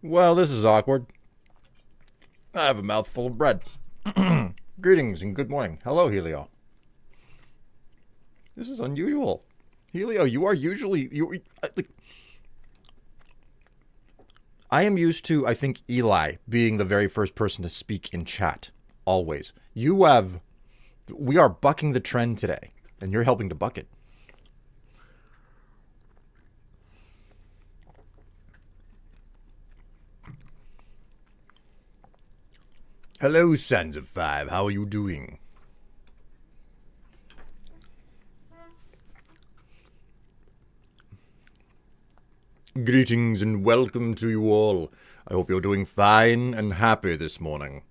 Well, this is awkward. I have a mouthful of bread. Greetings and good morning. Hello, Helio. This is unusual. Helio, you are usually... I am used to, I think, Eli being the very first person to speak in chat. Always. You have... We are bucking the trend today, and you're helping to buck it. Hello, Sons of Five. How are you doing? Greetings and welcome to you all. I hope you're doing fine and happy this morning.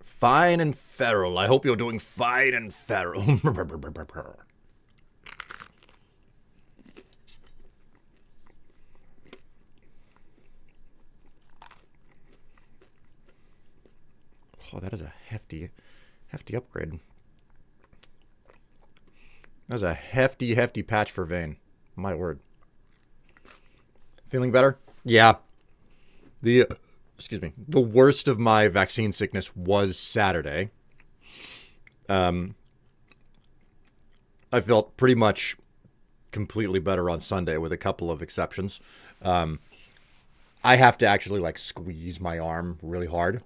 Fine and feral. I hope you're doing fine and feral. Oh, that is a hefty upgrade. That's a hefty patch for Vayne. My word. Feeling better? Yeah. Excuse me. The worst of my vaccine sickness was Saturday. I felt pretty much completely better on Sunday with a couple of exceptions. I have to actually like squeeze my arm really hard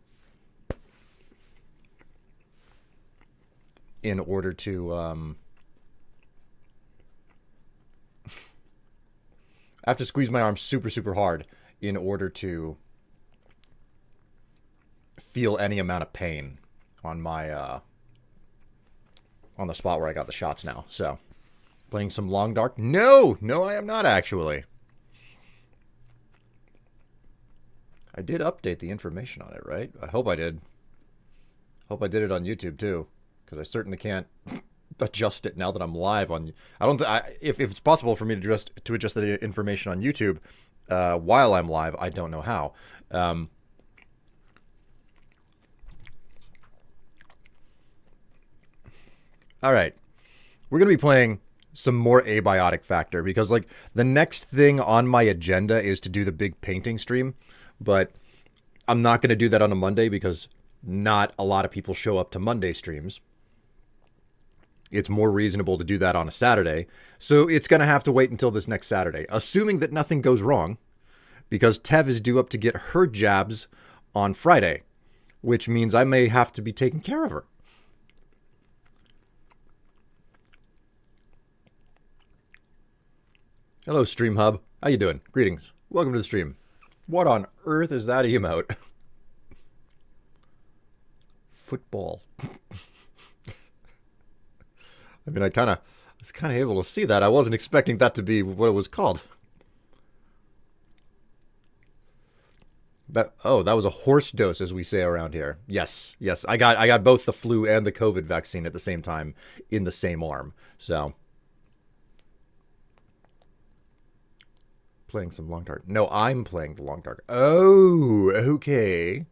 in order to I have to squeeze my arm super hard in order to feel any amount of pain on my on the spot where I got the shots now. So, playing some Long Dark? No, I am not actually. I did update the information on it, right? I hope I did. Hope I did it on YouTube too, because I certainly can't adjust it now that I'm live on. I don't. If it's possible for me to adjust the information on YouTube while I'm live, I don't know how. All right, we're gonna be playing some more Abiotic Factor because like the next thing on my agenda is to do the big painting stream, but I'm not gonna do that on a Monday because not a lot of people show up to Monday streams. It's more reasonable to do that on a Saturday. So it's going to have to wait until this next Saturday, assuming that nothing goes wrong, because Tev is due up to get her jabs on Friday, which means I may have to be taking care of her. Hello, Stream Hub. How you doing? Greetings. Welcome to the stream. What on earth is that emote? Football. I mean, I was kind of able to see that. I wasn't expecting that to be what it was called. That was a horse dose, as we say around here. Yes. I got both the flu and the COVID vaccine at the same time in the same arm. So, playing some Long Dark. No, I'm playing the Long Dark. Oh, okay.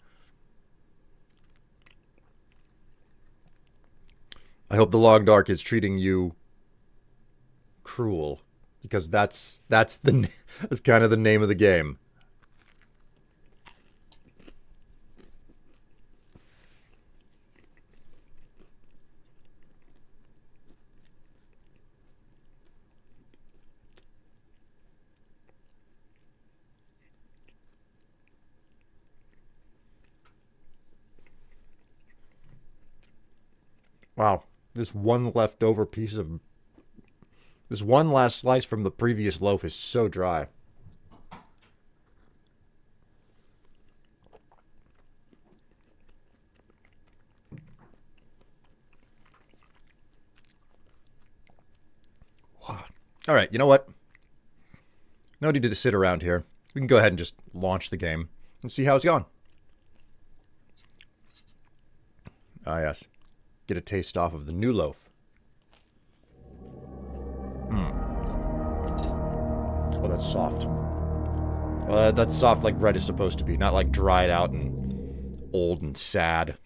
I hope the Long Dark is treating you cruel, because that's kind of the name of the game. Wow. This one last slice from the previous loaf is so dry. Wow. All right, you know what? No need to sit around here. We can go ahead and just launch the game and see how it's gone. Ah, yes. Get a taste off of the new loaf. Oh, that's soft. That's soft like bread is supposed to be, not like dried out and old and sad.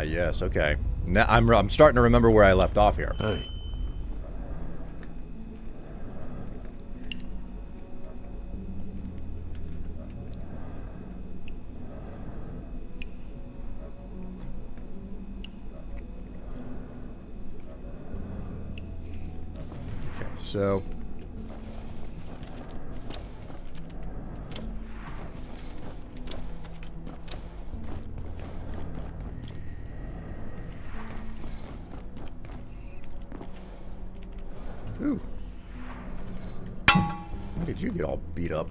yes, okay. Now I'm starting to remember where I left off here. Hey. Okay, so... Ooh. Why did you get all beat up?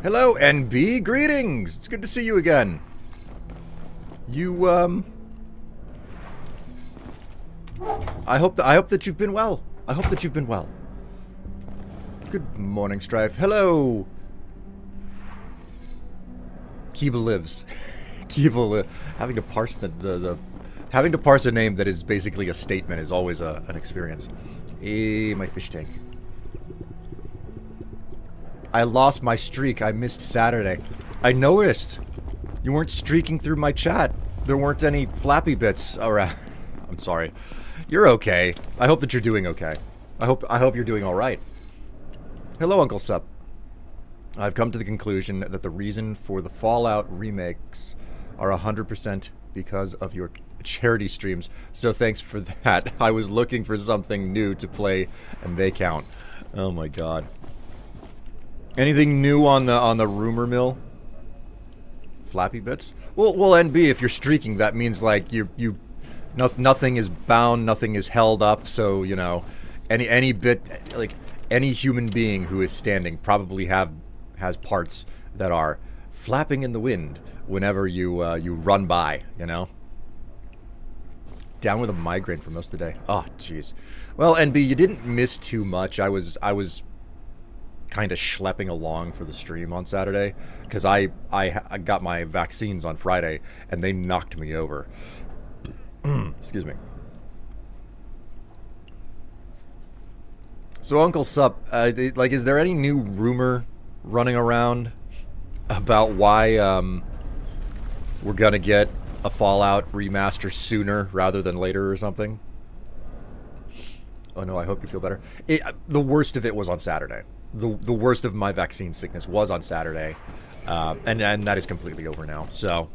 Hello, NB. Greetings. It's good to see you again. You, I hope that you've been well. I hope that you've been well. Good morning, Strife. Hello. Kiba lives. Kiba having to parse having to parse a name that is basically a statement is always an experience. My fish tank. I lost my streak. I missed Saturday. I noticed. You weren't streaking through my chat. There weren't any flappy bits around. I'm sorry. You're okay. I hope that you're doing okay. I hope you're doing all right. Hello, Uncle Sup. I've come to the conclusion that the reason for the Fallout remakes are 100% because of your charity streams. So thanks for that. I was looking for something new to play, and they count. Oh my god. Anything new on the rumor mill? Flappy bits? Well, NB, if you're streaking, that means like nothing is bound, nothing is held up. So you know, any bit, like any human being who is standing probably has parts that are flapping in the wind whenever you run by. You know. Down with a migraine for most of the day. Oh, jeez. Well, NB, you didn't miss too much. I was kind of schlepping along for the stream on Saturday because I got my vaccines on Friday and they knocked me over. Excuse me. So Uncle Sup, like, is there any new rumor running around about why we're gonna get a Fallout remaster sooner rather than later or something? Oh no, I hope you feel better. The worst of it was on Saturday. The worst of my vaccine sickness was on Saturday, and that is completely over now. So,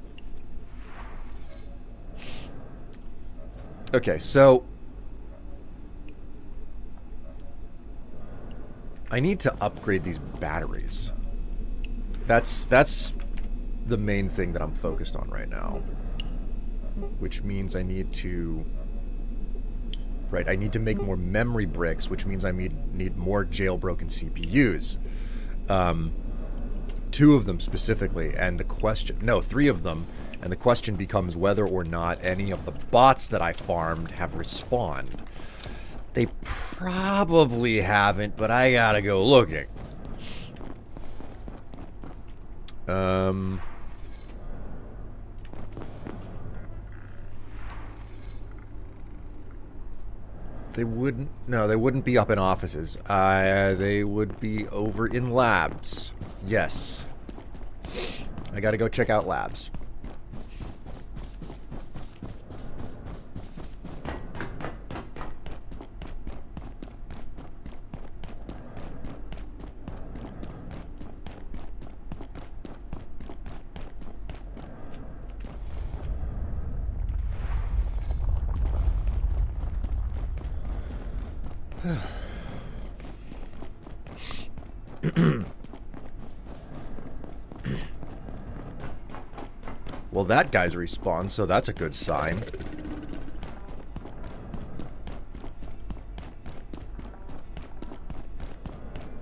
okay, so I need to upgrade these batteries. That's the main thing that I'm focused on right now, which means I need to. Right, I need to make more memory bricks, which means I need more jailbroken CPUs. 2 of them specifically, and the question... No, 3 of them, and the question becomes whether or not any of the bots that I farmed have respawned. They probably haven't, but I gotta go looking. They wouldn't... No, they wouldn't be up in offices. They would be over in labs. Yes. I gotta go check out labs. Well, that guy's respawned, so that's a good sign.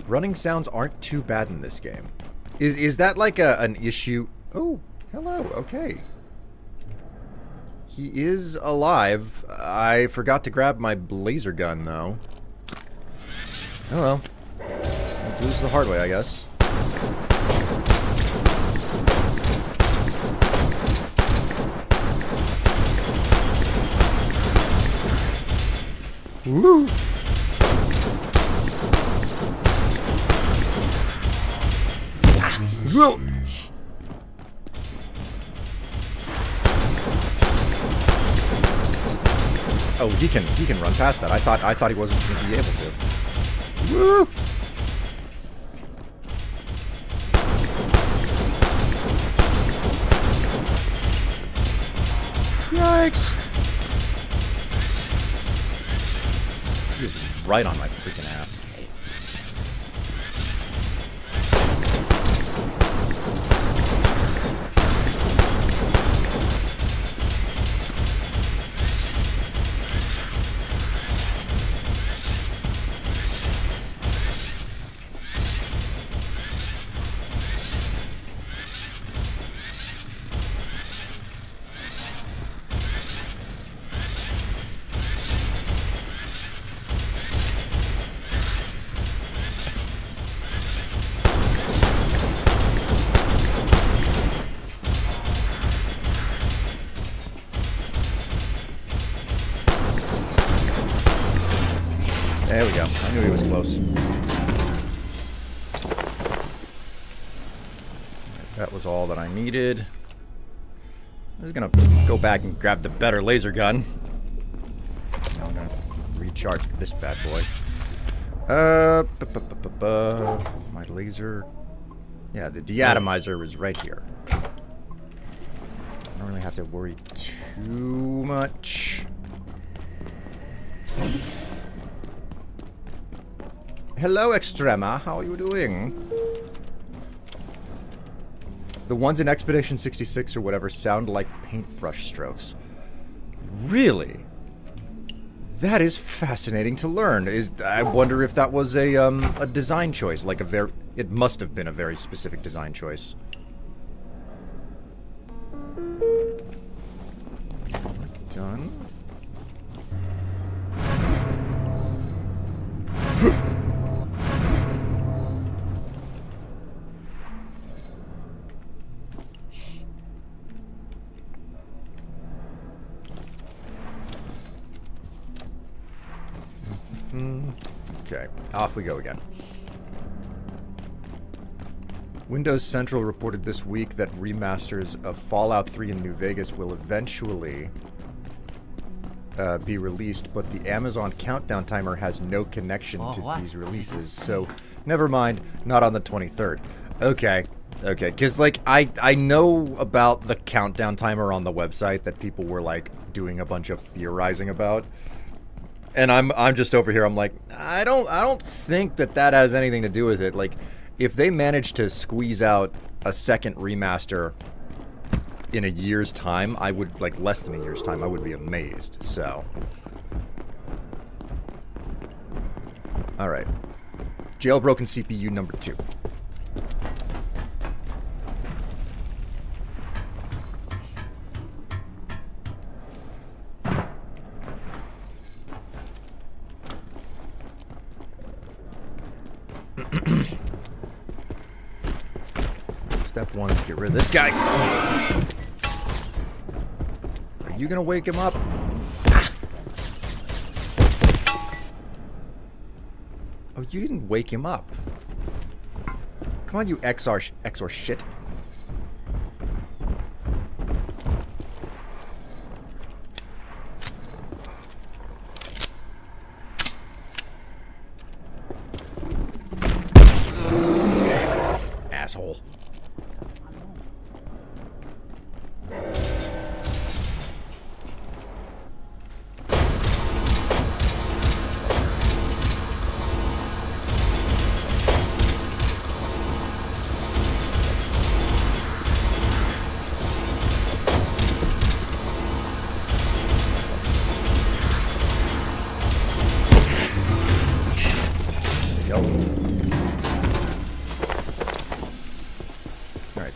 Running sounds aren't too bad in this game. Is that like an issue? Oh, hello. Okay. He is alive. I forgot to grab my laser gun, though. Oh well. Lose the hard way, I guess. Woo! Oh, he can run past that. I thought he wasn't going to be able to. Woo! Yikes! He was right on my freaking ass. There we go. I knew he was close. That was all that I needed. I'm just gonna go back and grab the better laser gun. Now I'm gonna recharge this bad boy. My laser. Yeah, the deatomizer is right here. I don't really have to worry too much. Hello, Extrema. How are you doing? The ones in Expedition 66 or whatever sound like paintbrush strokes. Really? That is fascinating to learn. I wonder if that was a design choice, like it must have been a very specific design choice. Done. Okay, off we go again. Windows Central reported this week that remasters of Fallout 3 and New Vegas will eventually be released, but the Amazon countdown timer has no connection to these releases, so never mind, not on the 23rd. Okay, because like I know about the countdown timer on the website that people were like doing a bunch of theorizing about. And I'm just over here. I'm like, I don't think that has anything to do with it. Like, if they manage to squeeze out a second remaster in a year's time, I would, like, less than a year's time, I would be amazed. So, all right, jailbroken CPU number 2. Step 1 is get rid of this guy. Are you gonna wake him up? Ah. Oh, you didn't wake him up. Come on, you XOR shit. Asshole.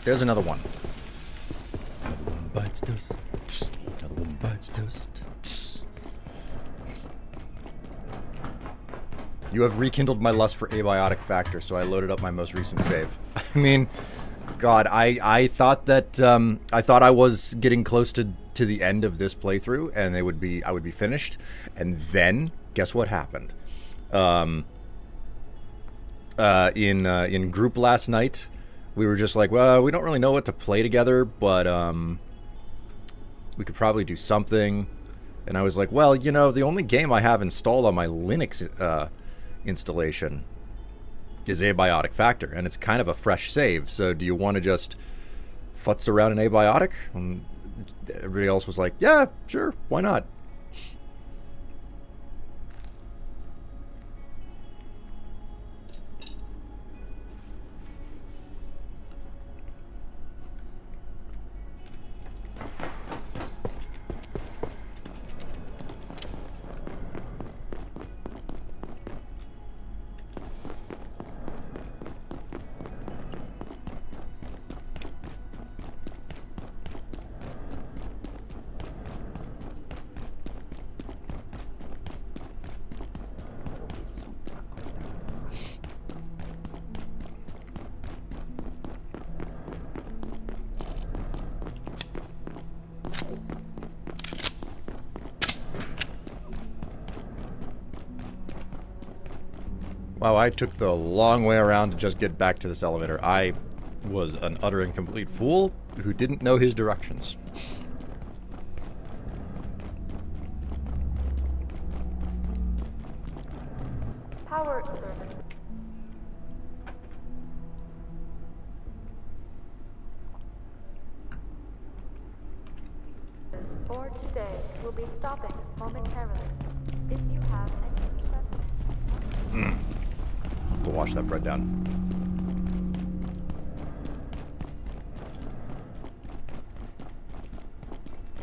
There's another one. Another one bites dust. Tss. Another one bites dust. Tss. You have rekindled my lust for abiotic factor, so I loaded up my most recent save. I mean, God, I thought that I thought I was getting close to the end of this playthrough, and I would be finished. And then, guess what happened? In group last night, we were just like, well, we don't really know what to play together, but we could probably do something. And I was like, well, you know, the only game I have installed on my Linux installation is Abiotic Factor, and it's kind of a fresh save. So do you want to just futz around in Abiotic? And everybody else was like, yeah, sure, why not? Wow, I took the long way around to just get back to this elevator. I was an utter and complete fool who didn't know his directions. Power service. For today, will be stopping momentarily. If you have any questions. Go wash that bread down.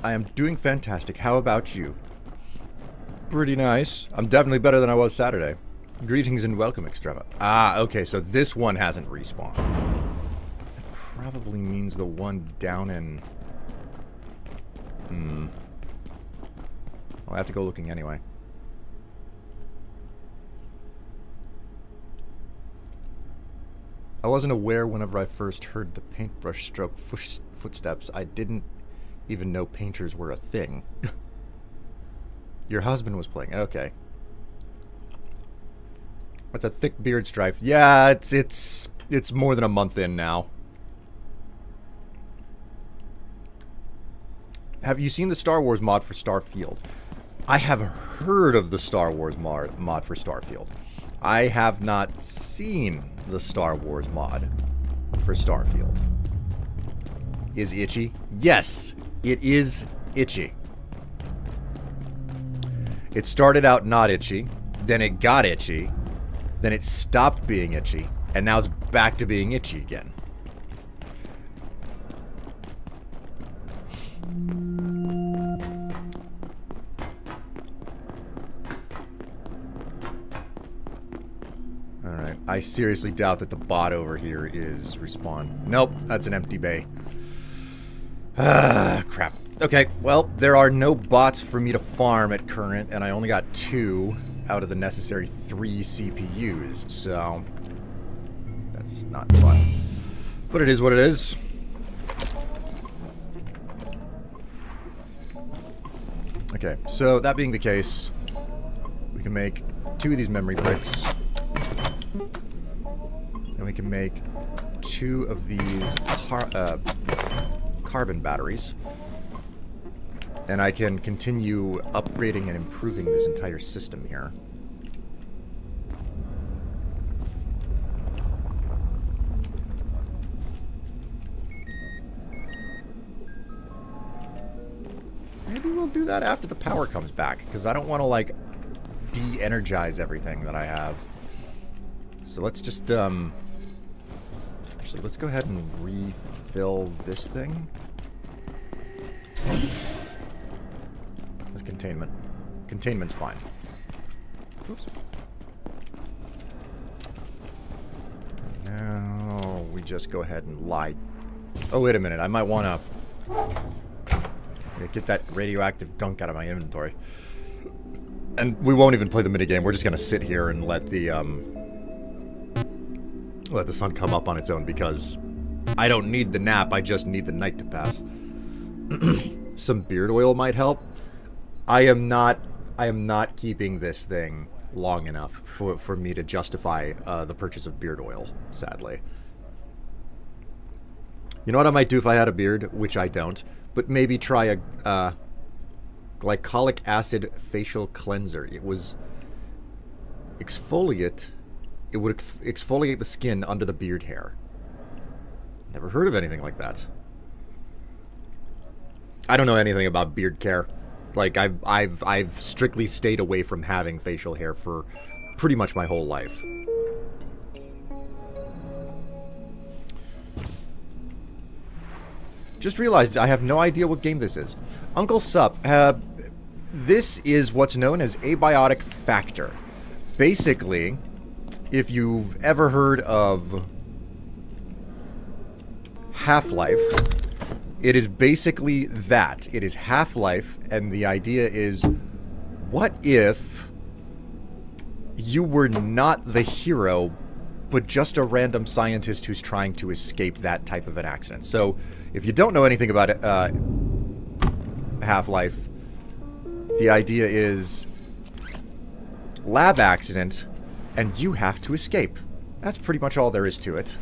I am doing fantastic. How about you? Pretty nice. I'm definitely better than I was Saturday. Greetings and welcome, Extrema. Ah, okay, so this one hasn't respawned. That probably means the one down in... I'll have to go looking anyway. I wasn't aware whenever I first heard the paintbrush stroke footsteps. I didn't even know painters were a thing. Your husband was playing. Okay. What's a thick beard strife? Yeah, it's more than a month in now. Have you seen the Star Wars mod for Starfield? I have heard of the Star Wars mod for Starfield. I have not seen the Star Wars mod for Starfield. Is itchy? Yes, it is itchy. It started out not itchy, then it got itchy, then it stopped being itchy, and now it's back to being itchy again. Alright, I seriously doubt that the bot over here is respawn. Nope, that's an empty bay. Ah, crap. Okay, well, there are no bots for me to farm at current, and I only got 2 out of the necessary 3 CPUs, so that's not fun. But it is what it is. Okay, so that being the case, we can make 2 of these memory bricks. And we can make 2 of these carbon batteries. And I can continue upgrading and improving this entire system here. Maybe we'll do that after the power comes back, because I don't want to, like, de-energize everything that I have. So let's just, actually, let's go ahead and refill this thing. That's containment. Containment's fine. Oops. And now we just go ahead and light. Oh, wait a minute. I might want to get that radioactive gunk out of my inventory. And we won't even play the minigame. We're just going to sit here and let the sun come up on its own, because I don't need the nap. I just need the night to pass. Some beard oil might help. I am not keeping this thing long enough for me to justify the purchase of beard oil, sadly. You know what I might do if I had a beard, which I don't, but maybe try a glycolic acid facial cleanser. It was exfoliate. It would exfoliate the skin under the beard hair. Never heard of anything like that. I don't know anything about beard care. Like I've strictly stayed away from having facial hair for pretty much my whole life. Just realized I have no idea what game this is. Uncle Sup, this is what's known as abiotic factor. Basically, if you've ever heard of Half-Life, it is basically that. It is Half-Life, and the idea is, what if you were not the hero, but just a random scientist who's trying to escape that type of an accident? So, if you don't know anything about Half-Life, the idea is lab accident, and you have to escape. That's pretty much all there is to it.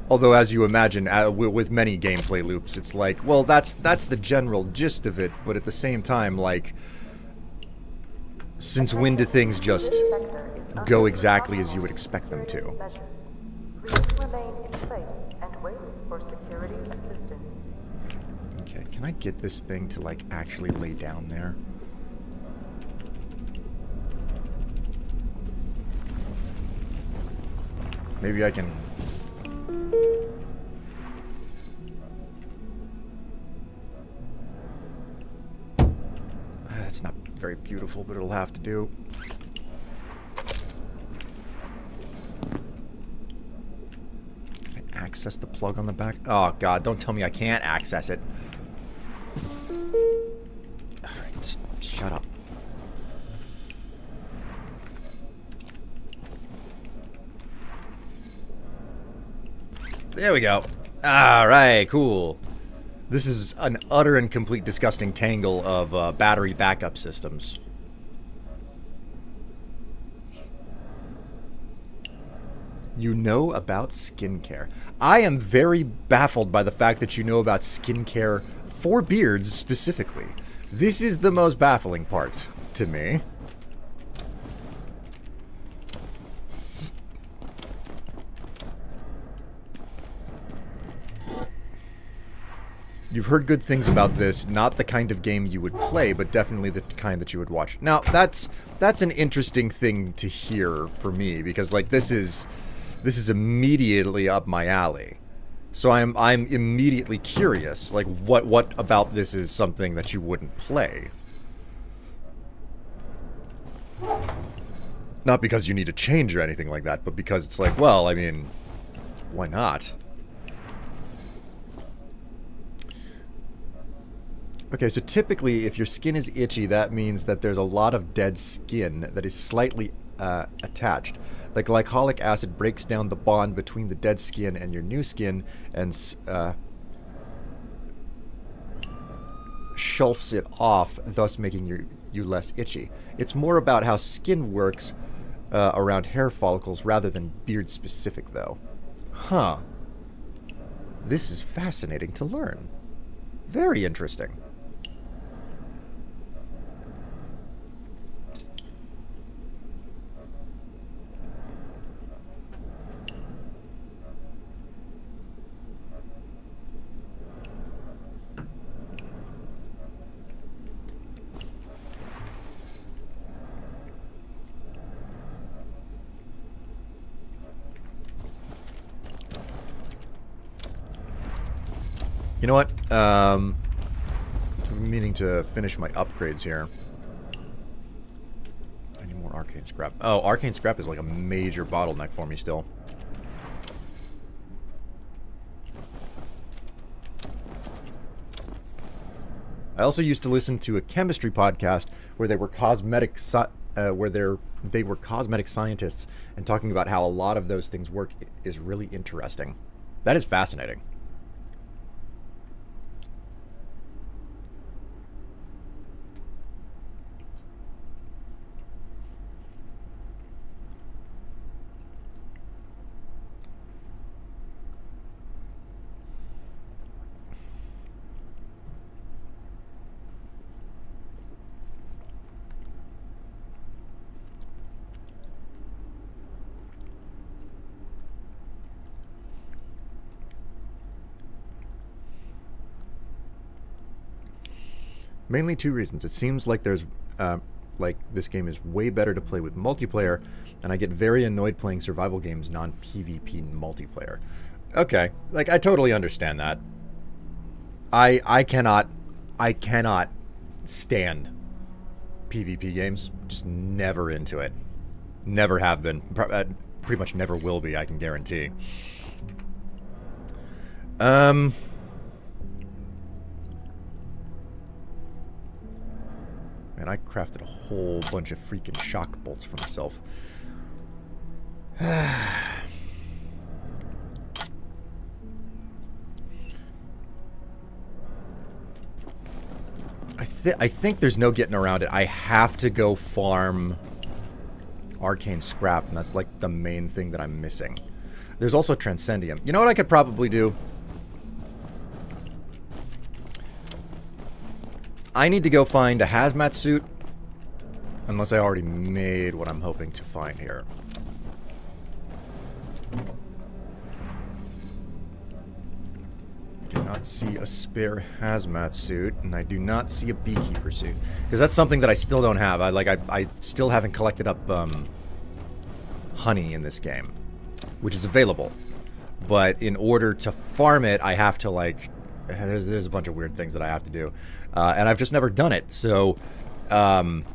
Although, as you imagine, with many gameplay loops, it's like, well, that's the general gist of it, but at the same time, like, since when do things just go exactly as you would expect them to? Please remain in place and wait for security assistance. Okay, can I get this thing to, like, actually lay down there? Maybe I can... That's not very beautiful, but it'll have to do. Can I access the plug on the back? Oh god, don't tell me I can't access it. Alright, shut up. There we go. Alright, cool. This is an utter and complete disgusting tangle of battery backup systems. You know about skincare. I am very baffled by the fact that you know about skincare for beards specifically. This is the most baffling part to me. You've heard good things about this, not the kind of game you would play, but definitely the kind that you would watch. Now, that's an interesting thing to hear for me, because, like, this is immediately up my alley. So I'm immediately curious, like, what about this is something that you wouldn't play? Not because you need to change or anything like that, but because it's like, well, I mean, why not? Okay, so typically, if your skin is itchy, that means that there's a lot of dead skin that is slightly attached. The glycolic acid breaks down the bond between the dead skin and your new skin and shelves it off, thus making you less itchy. It's more about how skin works around hair follicles rather than beard specific, though. Huh. This is fascinating to learn. Very interesting. You know what? I'm meaning to finish my upgrades here. I need more arcane scrap. Oh, arcane scrap is like a major bottleneck for me still. I also used to listen to a chemistry podcast where they were cosmetic scientists, and talking about how a lot of those things work is really interesting. That is fascinating. Mainly two reasons. It seems like there's like this game is way better to play with multiplayer, and I get very annoyed playing survival games non-PvP multiplayer. Okay, like I totally understand that. I cannot stand PvP games. Just never into it. Never have been. Pretty much never will be, I can guarantee. Man, I crafted a whole bunch of freaking shock bolts for myself. I think there's no getting around it. I have to go farm arcane scrap, and that's like the main thing that I'm missing. There's also Transcendium. You know what I could probably do? I need to go find a hazmat suit, unless I already made what I'm hoping to find here. I do not see a spare hazmat suit, and I do not see a beekeeper suit, because that's something that I still don't have. I still haven't collected up honey in this game, which is available, but in order to farm it, I have to like there's a bunch of weird things that I have to do, and I've just never done it. So the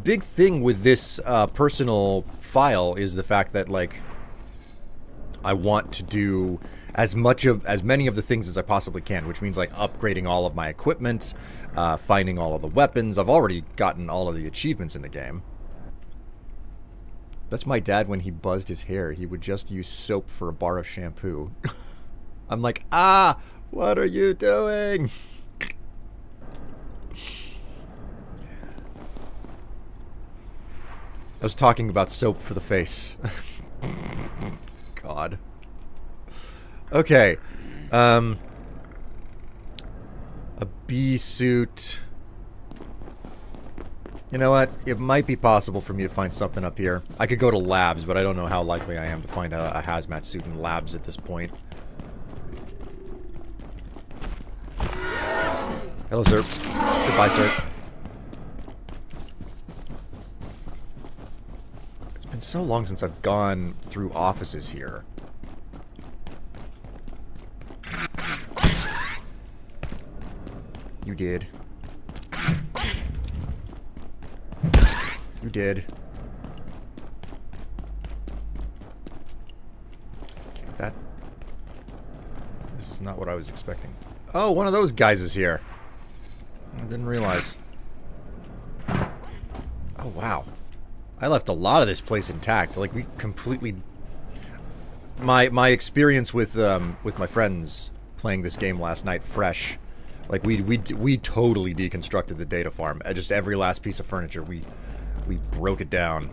big thing with this personal file is the fact that like I want to do as many of the things as I possibly can, which means like upgrading all of my equipment, finding all of the weapons. I've already gotten all of the achievements in the game. That's my dad when he buzzed his hair. He would just use soap for a bar of shampoo. I'm like, what are you doing? I was talking about soap for the face. God. Okay. A bee suit. You know what? It might be possible for me to find something up here. I could go to labs, but I don't know how likely I am to find a hazmat suit in labs at this point. Hello, sir. Goodbye, sir. It's been so long since I've gone through offices here. You did. You did. Okay, this is not what I was expecting. Oh, one of those guys is here. I didn't realize. Oh, wow. I left a lot of this place intact. Like, we completely... My experience with my friends playing this game last night fresh. Like, we totally deconstructed the data farm. Just every last piece of furniture, we broke it down.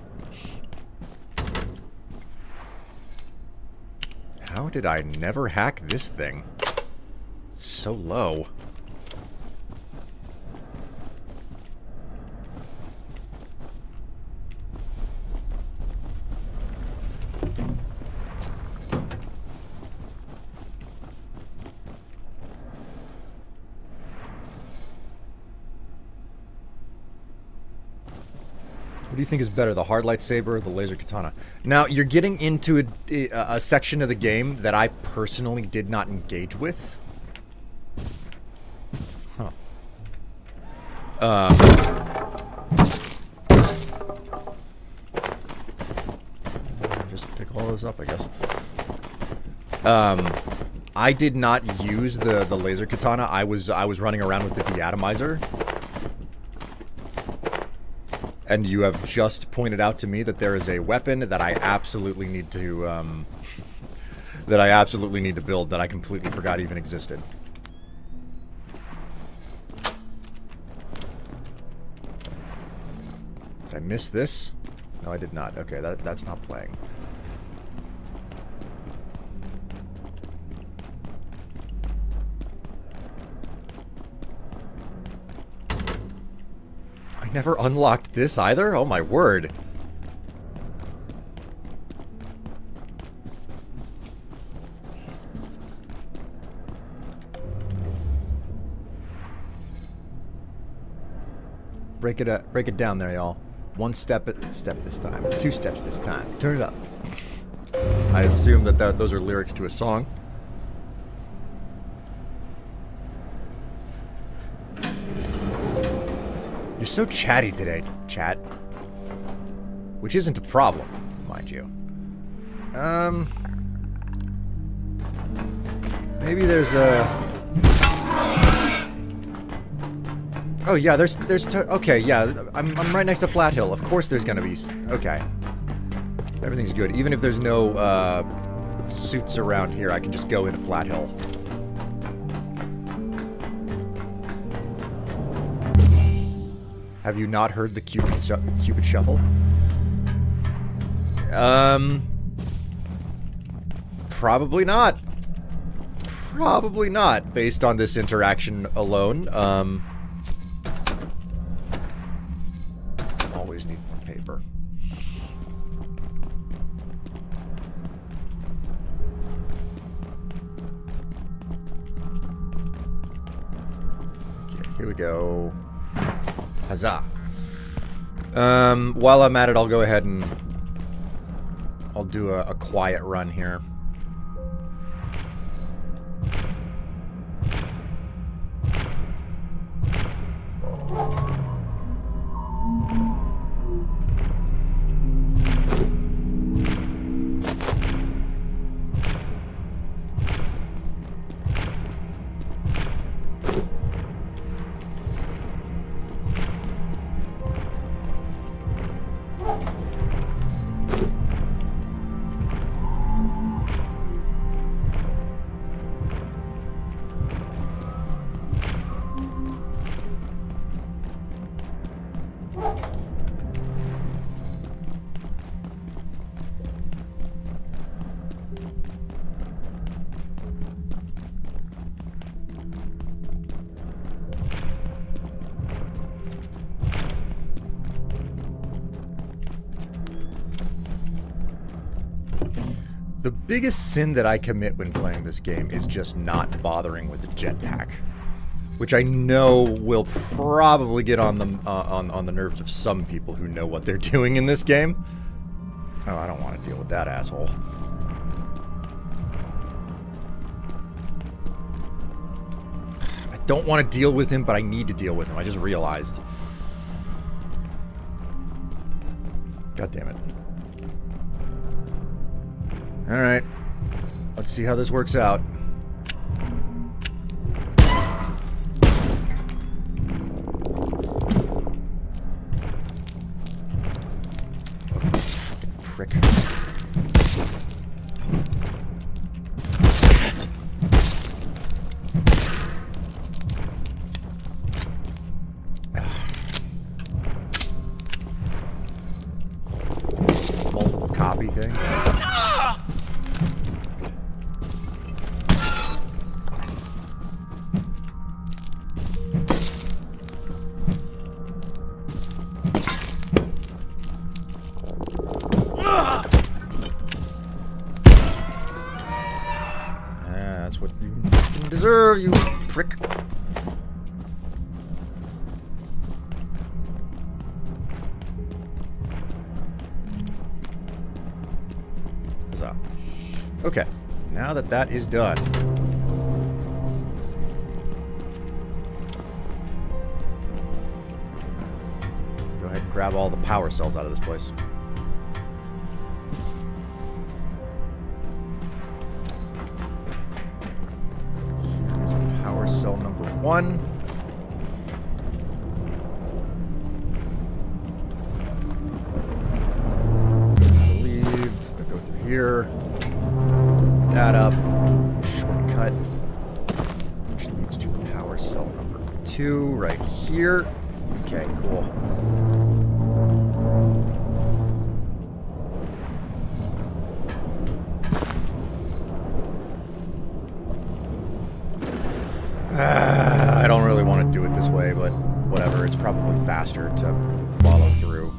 How did I never hack this thing? It's so low. What do you think is better, the hard lightsaber or the laser katana? Now, you're getting into a section of the game that I personally did not engage with. Huh. Just pick all this up, I guess. I did not use the laser katana. I was running around with the deatomizer. And you have just pointed out to me that there is a weapon that I absolutely need to build that I completely forgot even existed. Did I miss this? No, I did not. Okay, that's not playing. Never unlocked this either? Oh my word. Break it down there, y'all. One step this time. 2 steps this time. Turn it up. I assume that those are lyrics to a song. You're so chatty today, chat. Which isn't a problem, mind you. Maybe there's a... Oh yeah, okay, yeah, I'm right next to Flat Hill. Of course there's gonna be... Okay. Everything's good. Even if there's no, suits around here, I can just go into Flat Hill. Have you not heard the Cupid Shuffle? Probably not. Probably not, based on this interaction alone. Always need more paper. Okay, here we go. Huzzah. While I'm at it, I'll go ahead and I'll do a quiet run here. The biggest sin that I commit when playing this game is just not bothering with the jetpack, which I know will probably get on the nerves of some people who know what they're doing in this game. Oh, I don't want to deal with that asshole. I don't want to deal with him, but I need to deal with him. I just realized. God damn it. Alright. Let's see how this works out. Oh, fucking prick. Multiple copy thing. That's what you deserve, you prick. Huzzah. Okay, now that that is done. Go ahead and grab all the power cells out of this place. Cell number 1. I believe I go through here. That up. Shortcut. Which leads to power cell number 2 right here. Okay, cool. I don't really want to do it this way, but whatever. It's probably faster to follow through.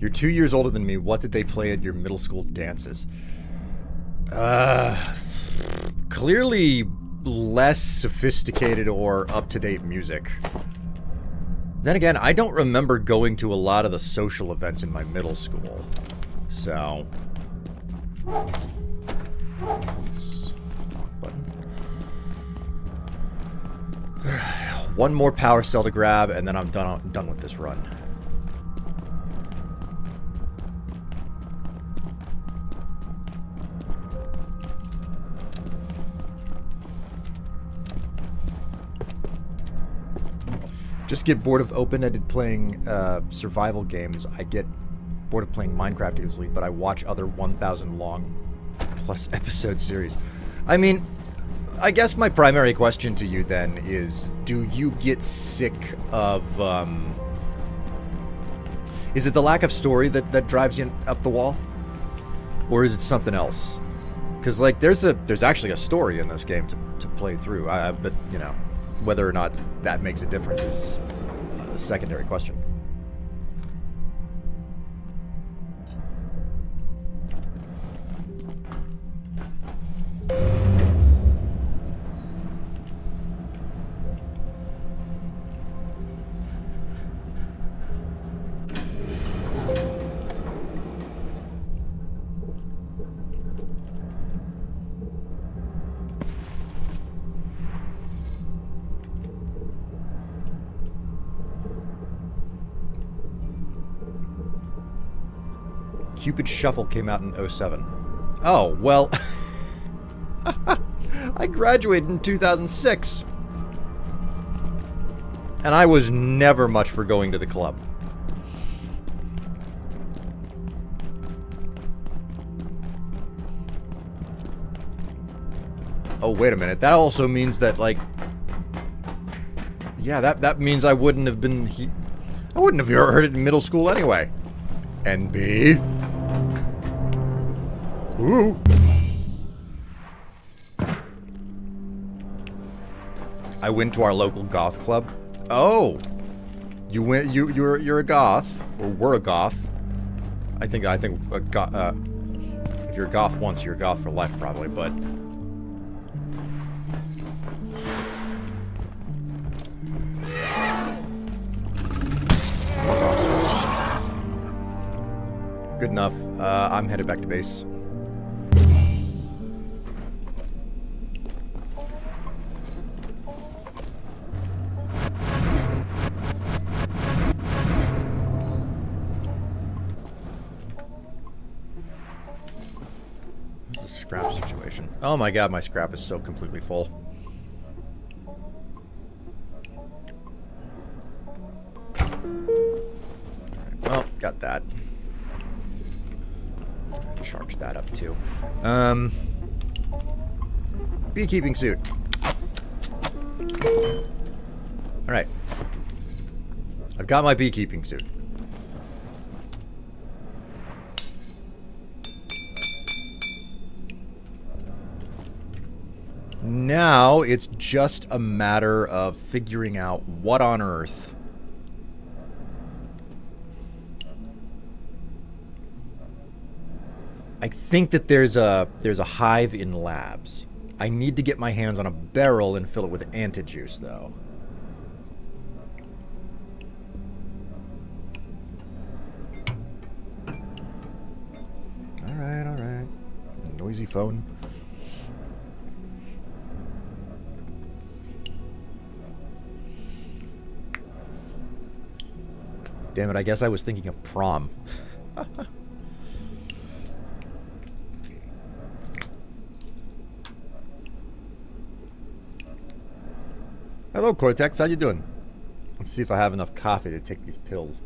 You're 2 years older than me. What did they play at your middle school dances? Clearly less sophisticated or up-to-date music. Then again, I don't remember going to a lot of the social events in my middle school. So... One more power cell to grab, and then I'm done with this run. Just get bored of open-ended playing survival games. I get bored of playing Minecraft easily, but I watch other 1,000 long plus episode series. I mean, I guess my primary question to you then is, do you get sick of, is it the lack of story that drives you up the wall? Or is it something else? Because, like, there's actually a story in this game to play through, but, you know, whether or not that makes a difference is a secondary question. Cupid Shuffle came out in 07. Oh, well... I graduated in 2006. And I was never much for going to the club. Oh, wait a minute. That also means that, like... Yeah, that means I wouldn't have been... I wouldn't have ever heard it in middle school anyway. NB... Ooh. I went to our local goth club. Oh, you went. You're a goth, or were a goth. I think a if you're a goth once, you're a goth for life, probably. But good enough. I'm headed back to base. Scrap situation. Oh my god, my scrap is so completely full. Alright, well, got that. Charge that up too. Beekeeping suit. Alright. I've got my beekeeping suit. Now, it's just a matter of figuring out what on earth. I think that there's a hive in labs. I need to get my hands on a barrel and fill it with antijuice, though. Alright, alright. Noisy phone. Damn it, I guess I was thinking of prom. Hello, Cortex. How you doing? Let's see if I have enough coffee to take these pills.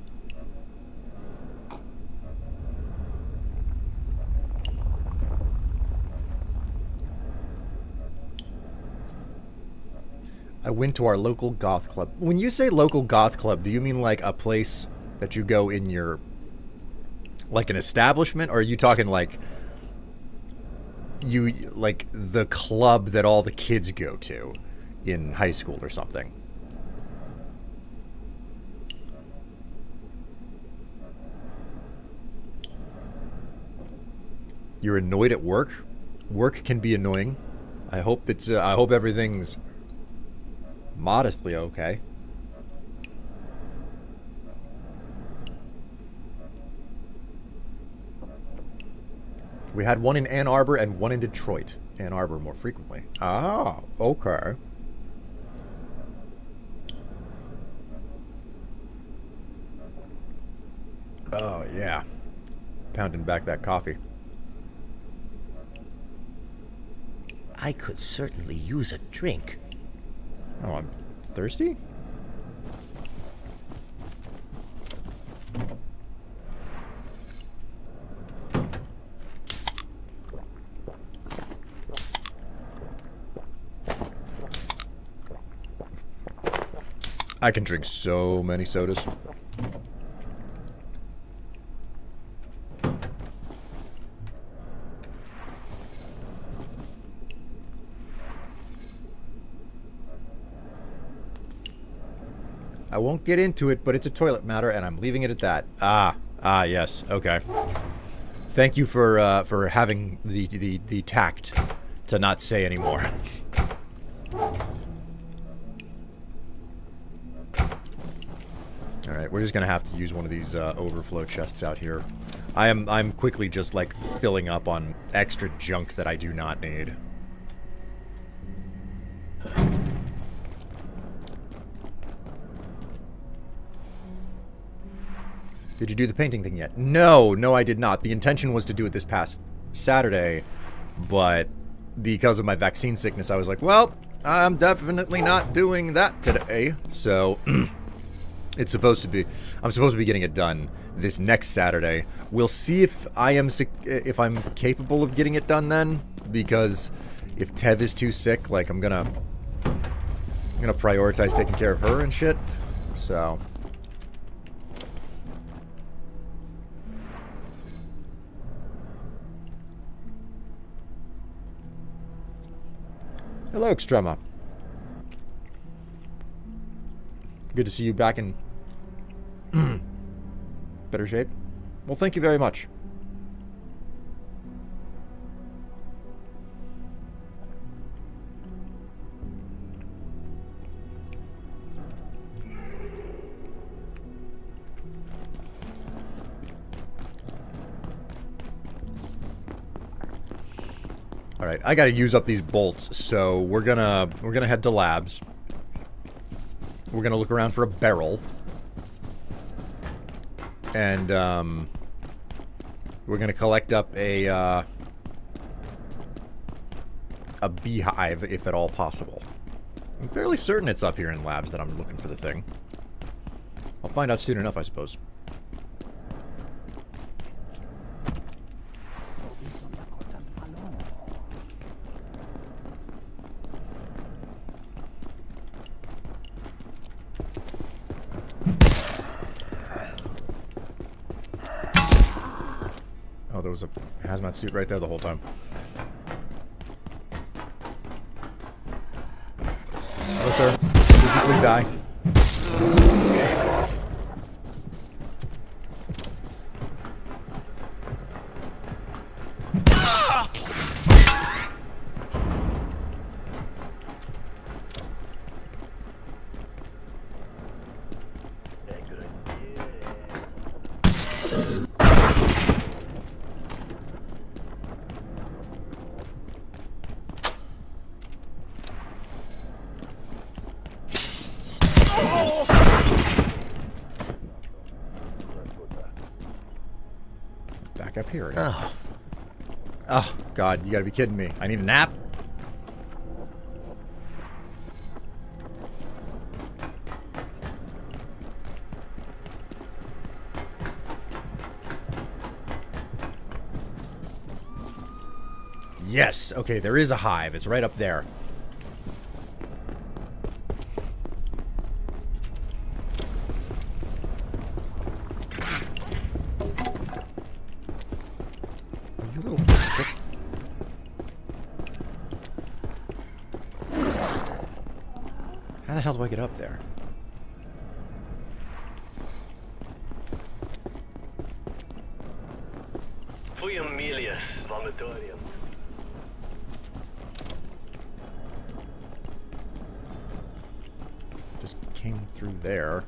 I went to our local goth club. When you say local goth club, do you mean like a place that you go in your... like an establishment? Or are you talking like... like the club that all the kids go to in high school or something? You're annoyed at work? Work can be annoying. I hope everything's modestly okay. We had one in Ann Arbor and one in Detroit. Ann Arbor more frequently. Ah, okay. Oh, yeah. Pounding back that coffee. I could certainly use a drink. Oh, I'm thirsty? I can drink so many sodas. I won't get into it, but it's a toilet matter, and I'm leaving it at that. Yes, okay. Thank you for having the tact to not say anymore. All right, we're just gonna have to use one of these overflow chests out here. I'm quickly just like filling up on extra junk that I do not need. Did you do the painting thing yet? No, I did not. The intention was to do it this past Saturday, but because of my vaccine sickness, I was like, well, I'm definitely not doing that today. So I'm supposed to be getting it done this next Saturday. We'll see if I'm capable of getting it done then, because if Tev is too sick, like I'm gonna prioritize taking care of her and shit. So hello, Extrema. Good to see you back in better shape. Well, thank you very much. All right, I gotta use up these bolts, so we're gonna head to labs. We're gonna look around for a barrel, and we're gonna collect up a beehive, if at all possible. I'm fairly certain it's up here in labs that I'm looking for the thing. I'll find out soon enough, I suppose. Oh, there was a hazmat suit right there the whole time. Hello, sir. Would you please die? Back up here. Oh, Oh, God, you gotta be kidding me. I need a nap? Yes, okay, there is a hive. It's right up there. You little fuck. How the hell do I get up there? Fui Emilius vomitorium. Just came through there.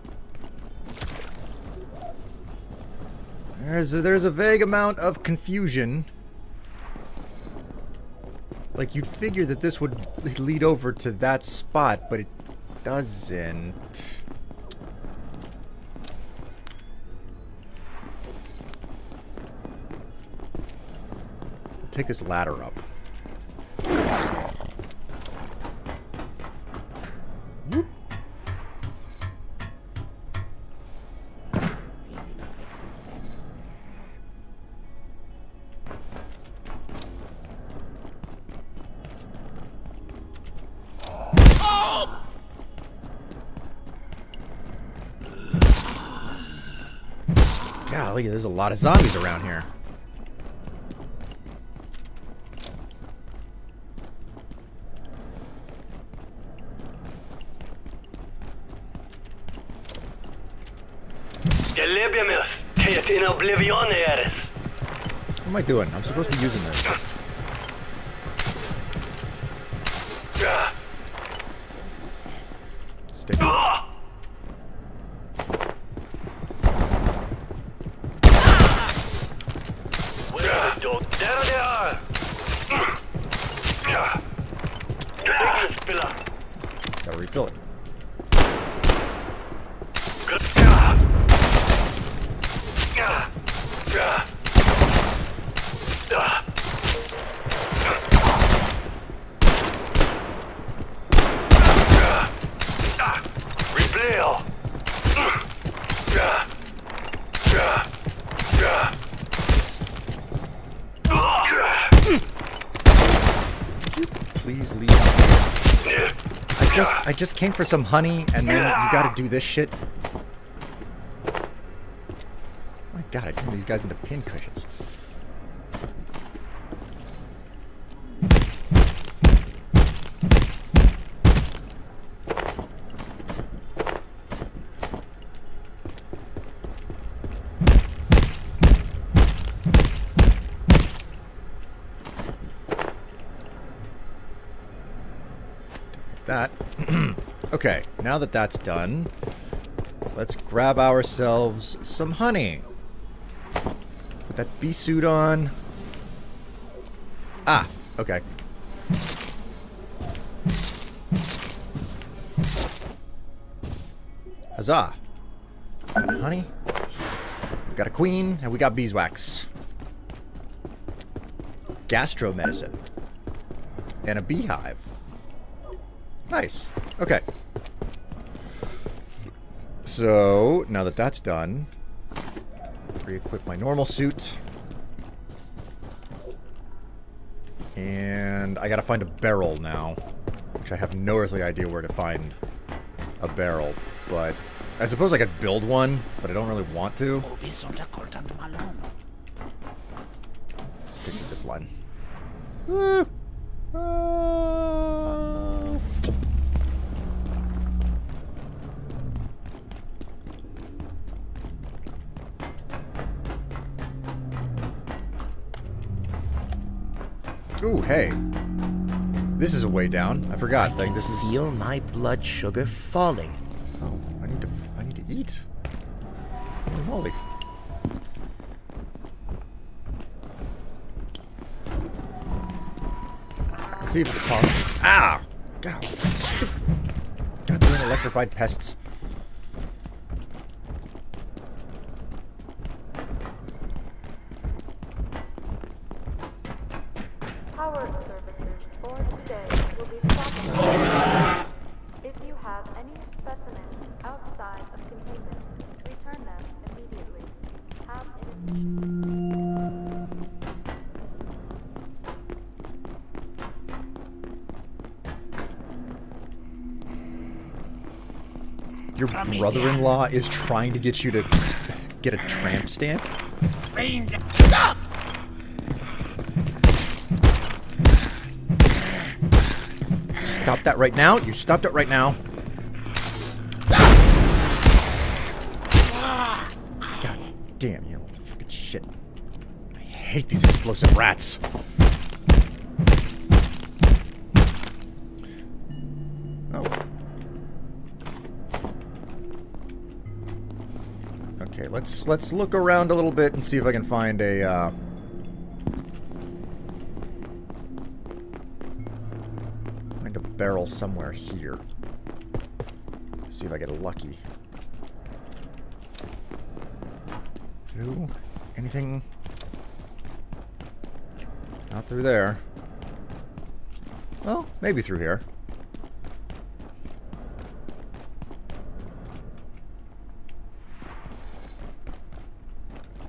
There's a vague amount of confusion. Like, you'd figure that this would lead over to that spot, but it doesn't. Take this ladder up. Whoop. Golly, there's a lot of zombies around here. Gelebimus, teet in oblivioneres. What am I doing? I'm supposed to be using this. Stick. Where are the dogs? There they are. Taking a spiller. Gotta refill it. Replay. Please leave. I just came for some honey, and then you gotta do this shit. My God, I turned these guys into pin cushions. That. Okay, now that that's done, let's grab ourselves some honey. Put that bee suit on. Ah, okay. Huzzah. Got honey. We've got a queen, and we got beeswax. Gastro medicine. And a beehive. Nice. Okay. So, now that that's done, re-equip my normal suit. And I gotta find a barrel now, which I have no earthly idea where to find a barrel. But I suppose I could build one, but I don't really want to. Let's stick the zip line. Ooh, hey. This is a way down. I forgot. Like, this is... Feel my blood sugar falling. Oh, I need to eat. Holy moly. Let's see if it's possible. Ah! God, stupid. Goddamn electrified pests. Power services for today will be stopping. If you have any specimens outside of containment, return them immediately. Have Your brother-in-law is trying to get you to get a tramp stamp? Stop that right now. You stopped it right now. God damn you. Fucking shit. I hate these explosive rats. Oh. Okay, let's look around a little bit and see if I can find a barrel somewhere here. See if I get lucky. Ooh, anything? Not through there. Well, maybe through here.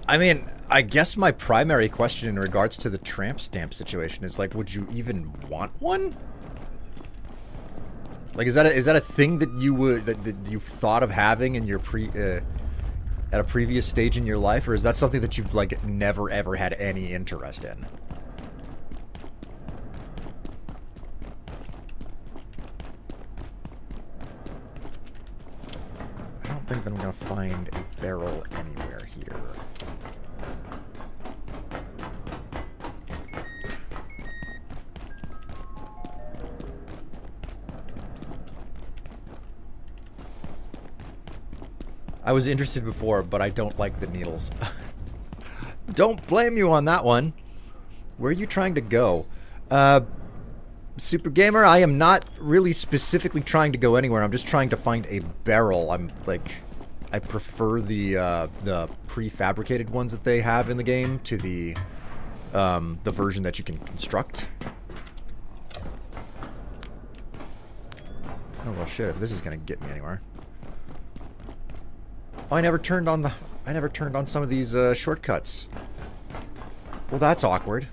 I mean, I guess my primary question in regards to the tramp stamp situation is like, would you even want one? Like, is that a thing that you would that you've thought of having in your at a previous stage in your life, or is that something that you've like never ever had any interest in? I don't think that I'm gonna find a barrel anywhere here. I was interested before, but I don't like the needles. Don't blame you on that one. Where are you trying to go? Super Gamer, I am not really specifically trying to go anywhere. I'm just trying to find a barrel. I'm like, I prefer the prefabricated ones that they have in the game to the version that you can construct. Oh well, shit! If this is gonna get me anywhere. Oh, I never turned on some of these shortcuts. Well, that's awkward.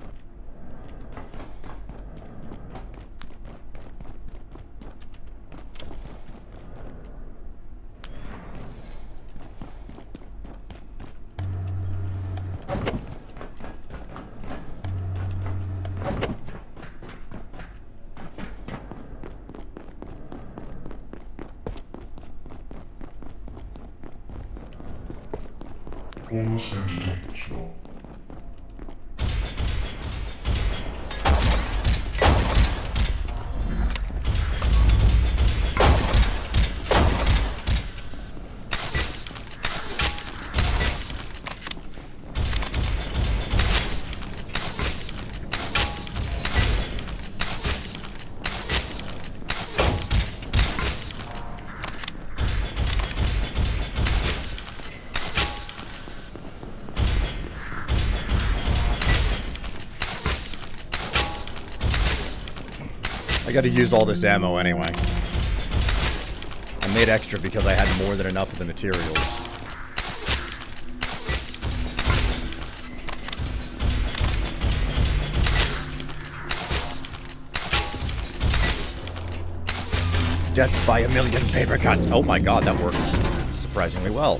Almost empty. So. I gotta use all this ammo anyway. I made extra because I had more than enough of the materials. Death by a million paper cuts. Oh my god, that works surprisingly well.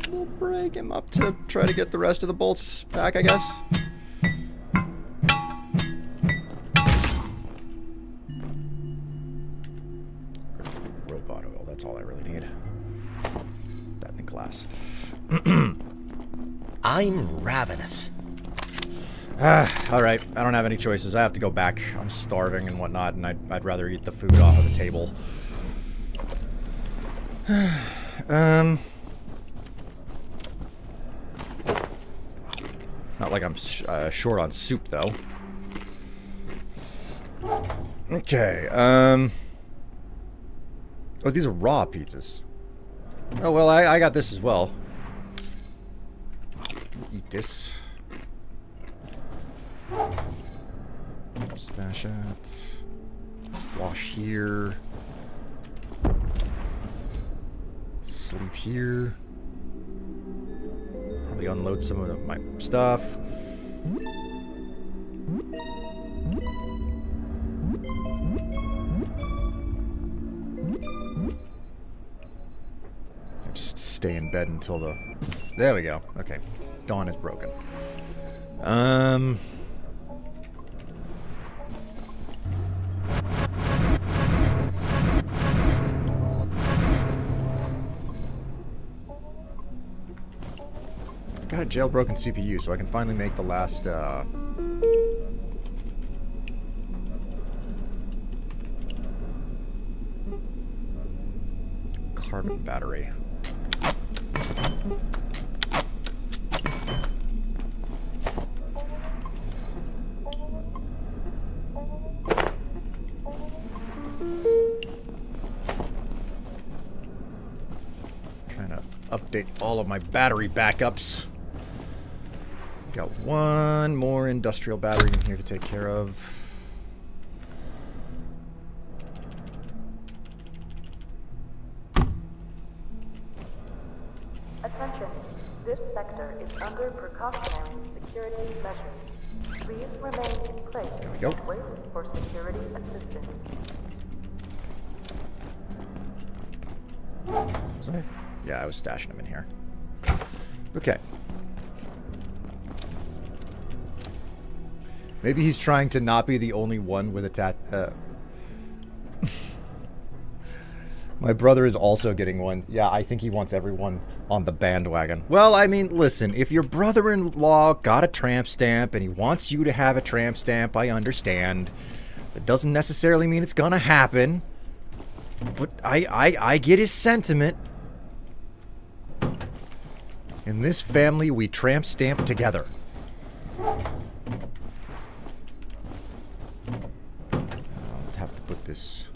We'll break him up to try to get the rest of the bolts back, I guess. Robot oil, that's all I really need. That in glass. I'm ravenous. Alright, I don't have any choices. I have to go back. I'm starving and whatnot, and I'd rather eat the food off of the table. Not like I'm short on soup, though. Okay, oh, these are raw pizzas. Oh, well, I got this as well. Eat this. Stash it. Wash here. Sleep here. Probably unload some of my stuff. Just stay in bed until the... There we go. Okay. Dawn is broken. got a jailbroken CPU, so I can finally make the last, carbon battery. Trying to update all of my battery backups. Got one more industrial battery in here to take care of. Attention, this sector is under precautionary security measures. Please remain in place There we go. and wait for security assistance. Was I? Yeah, I was stashing them in here. Okay. Maybe he's trying to not be the only one with a My brother is also getting one. Yeah, I think he wants everyone on the bandwagon. Well, I mean, listen, if your brother-in-law got a tramp stamp and he wants you to have a tramp stamp, I understand. That doesn't necessarily mean it's gonna happen. But I get his sentiment. In this family, we tramp stamp together. I'll have to put this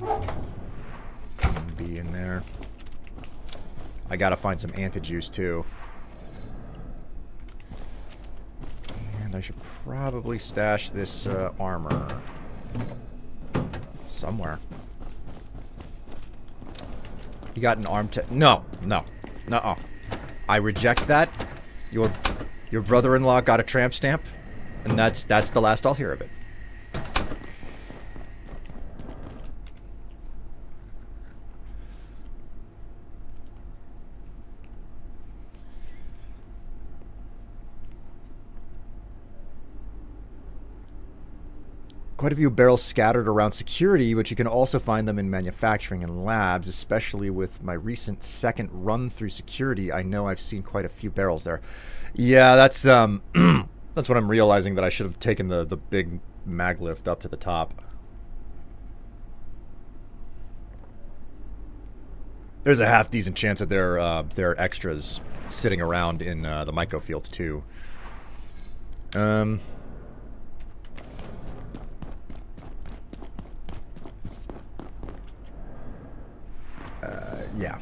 B in there. I gotta find some anti-juice too. And I should probably stash this armor somewhere. You got an arm tech? No. I reject that. Your brother-in-law got a tramp stamp, and that's the last I'll hear of it. Quite a few barrels scattered around security, but you can also find them in manufacturing and labs, especially with my recent second run through security. I know I've seen quite a few barrels there. Yeah, that's that's what I'm realizing, that I should have taken the big mag lift up to the top. There's a half decent chance that there are extras sitting around in the Myco fields too. Yeah.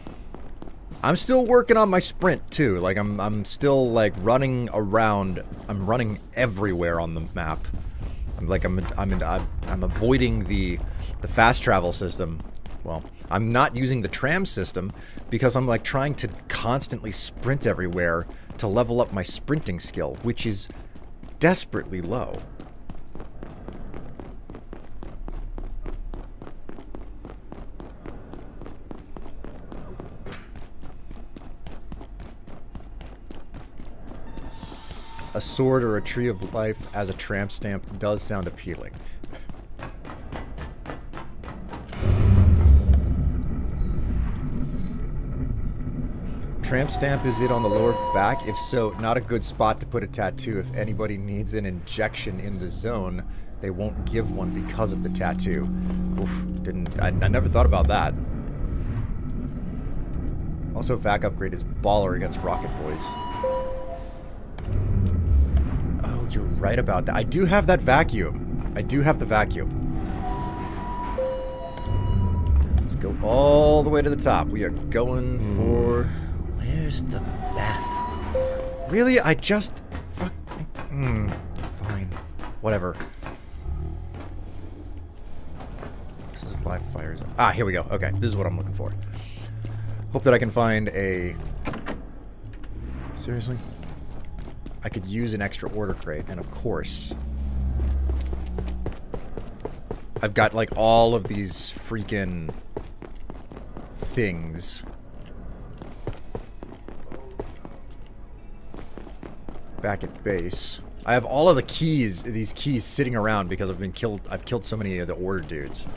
I'm still working on my sprint too. Like I'm still like running around. I'm running everywhere on the map. I'm avoiding the fast travel system. Well, I'm not using the tram system because I'm like trying to constantly sprint everywhere to level up my sprinting skill, which is desperately low. A sword or a tree of life as a tramp stamp does sound appealing. Tramp stamp, is it on the lower back? If so, not a good spot to put a tattoo. If anybody needs an injection in the zone, they won't give one because of the tattoo. Oof, I never thought about that. Also, vac upgrade is baller against Rocket Boys. Oh, you're right about that. I do have that vacuum. I do have the vacuum. Let's go all the way to the top. We are going for... Where's the bathroom? Really? I just... Fuck... Fine. Whatever. This is live fire zone. Ah, here we go. Okay, this is what I'm looking for. Hope that I can find a... Seriously? I could use an extra order crate, and of course... I've got, like, all of these freaking... things. Back at base. I have all of the keys, these keys sitting around because I've killed so many of the order dudes.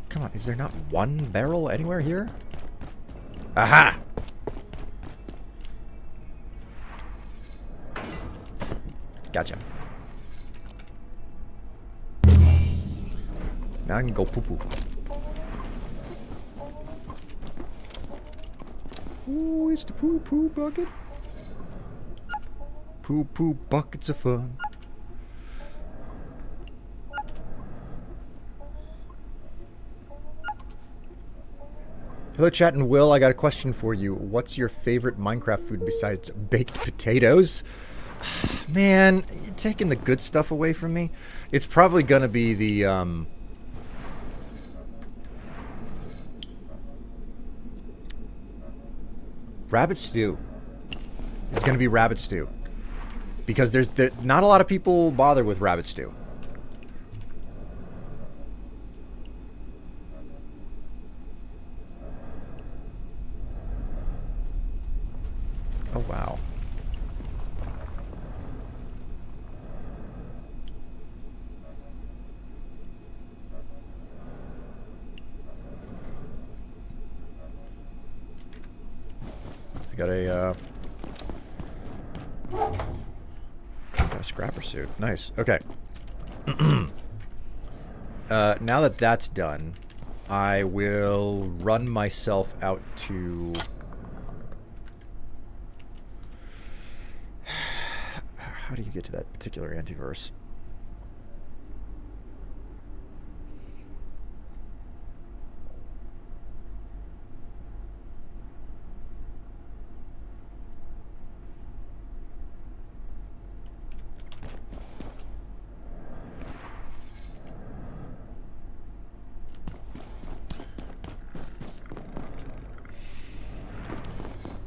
Come on, is there not one barrel anywhere here? Aha! Gotcha. Now I can go poo-poo. Ooh, it's the poo-poo bucket. Poo-poo buckets of fun. Hello, chat and Will. I got a question for you. What's your favorite Minecraft food besides baked potatoes? Man, you're taking the good stuff away from me. It's probably gonna be the rabbit stew. It's gonna be rabbit stew because there's not a lot of people bother with rabbit stew. Oh, wow. I got a scrapper suit. Nice. Okay. Now that that's done, I will run myself out to... How do you get to that particular antiverse?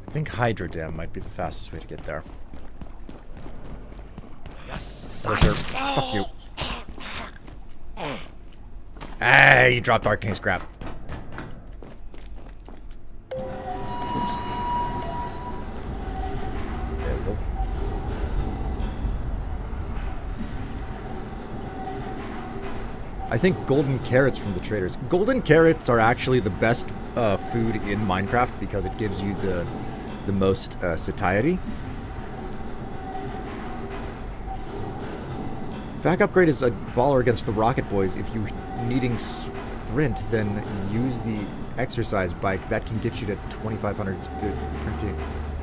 I think Hydro Dam might be the fastest way to get there. Hello, sir. Fuck you. Hey, you dropped arcane scrap. Oops. There we go. I think golden carrots from the traders. Golden carrots are actually the best food in Minecraft because it gives you the most satiety. Vac upgrade is a baller against the Rocket Boys. If you're needing sprint, then use the exercise bike. That can get you to 2,500 sprinting.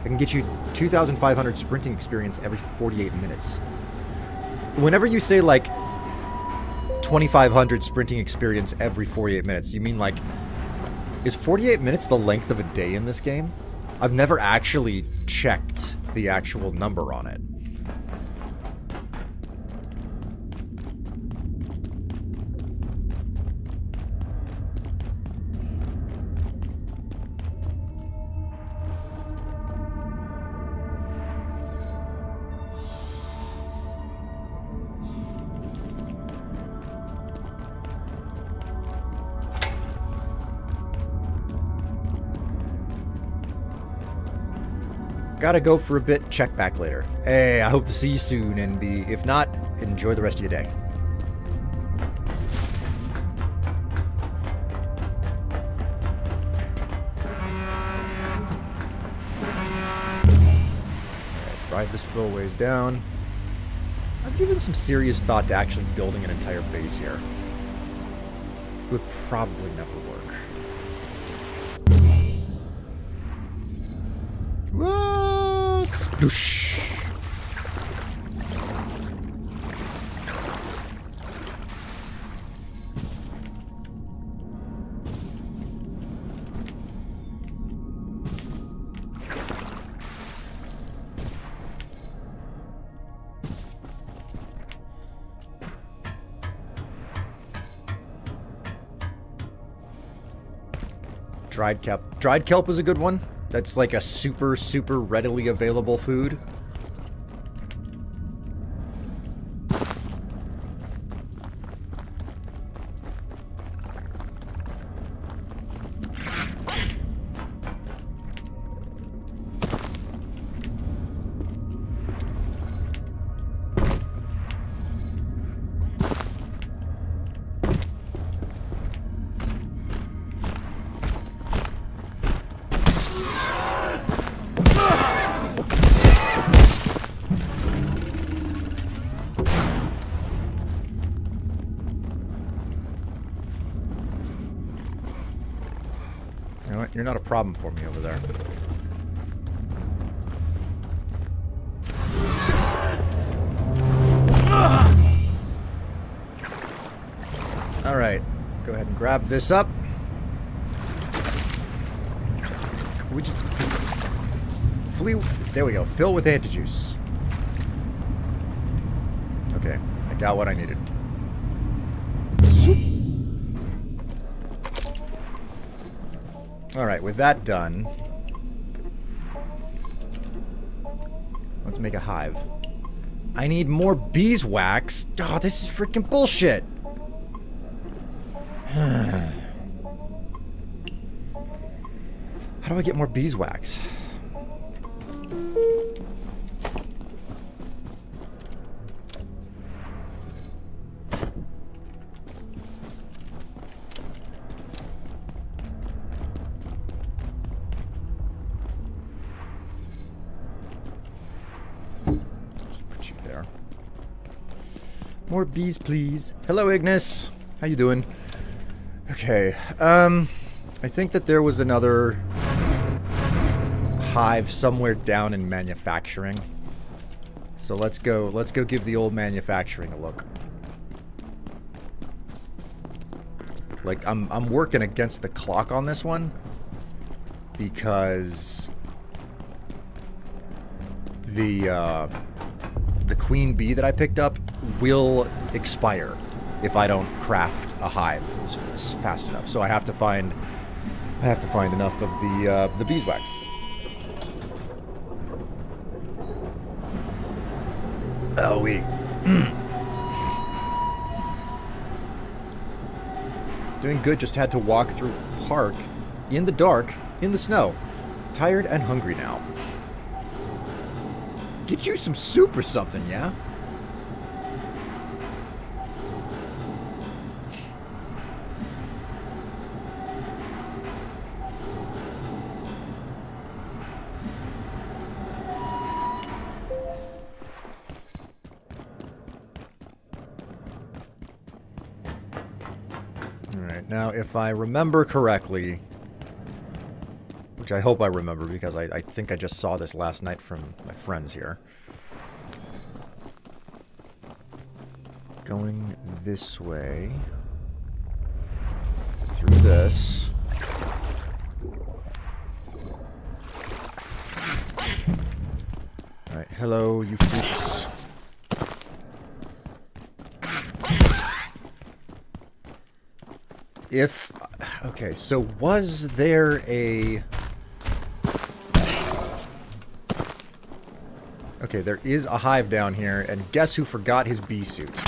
It can get you 2,500 sprinting experience every 48 minutes. Whenever you say, like, 2,500 sprinting experience every 48 minutes, you mean, like... Is 48 minutes the length of a day in this game? I've never actually checked the actual number on it. Gotta go for a bit, check back later. Hey, I hope to see you soon, NB. If not, enjoy the rest of your day. Alright, ride this little ways down. I've given some serious thought to actually building an entire base here. It would probably never work. Whoa, sploosh. Dried kelp. Dried kelp is a good one. That's like a super, super readily available food. You know what? You're not a problem for me over there. Alright. Go ahead and grab this up. Can we just... There we go. Fill with anti-juice. Okay. I got what I needed. Alright, with that done... Let's make a hive. I need more beeswax. Oh, this is freaking bullshit. How do I get more beeswax? Just put you there. More bees, please. Hello, Ignis. How you doing? Okay, I think that there was another hive somewhere down in manufacturing. So let's go give the old manufacturing a look. Like, I'm working against the clock on this one because the queen bee that I picked up will expire if I don't craft a hive fast enough. So I have to find enough of the beeswax. Oh, we doing good. Just had to walk through the park in the dark, in the snow. Tired and hungry now. Get you some soup or something, yeah? Now, if I remember correctly, which I hope I remember because I think I just saw this last night from my friends here. Going this way. Through this. Alright, hello, you freaks. Okay, so was there a... Okay, there is a hive down here, and guess who forgot his bee suit?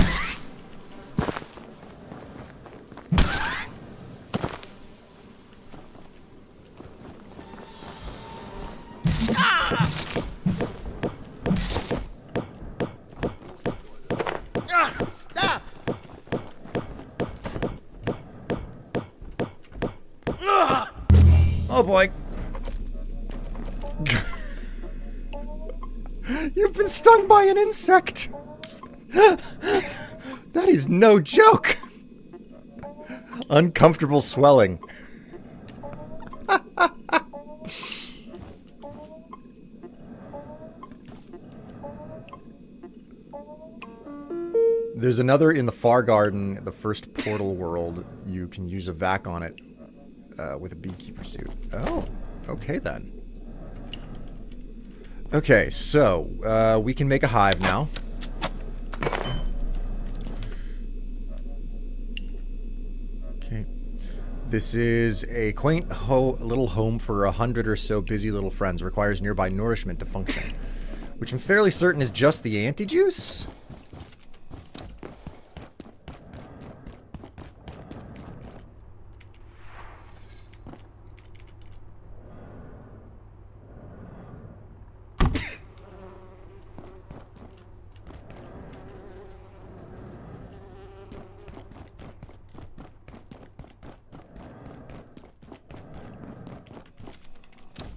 Oh boy. You've been stung by an insect. That is no joke. Uncomfortable swelling. There's another in the Far Garden, the first portal world. You can use a vac on it. With a beekeeper suit. Oh, okay then. Okay, so, we can make a hive now. Okay. This is a quaint little home for 100 or so busy little friends. Requires nearby nourishment to function. Which I'm fairly certain is just the anti-juice?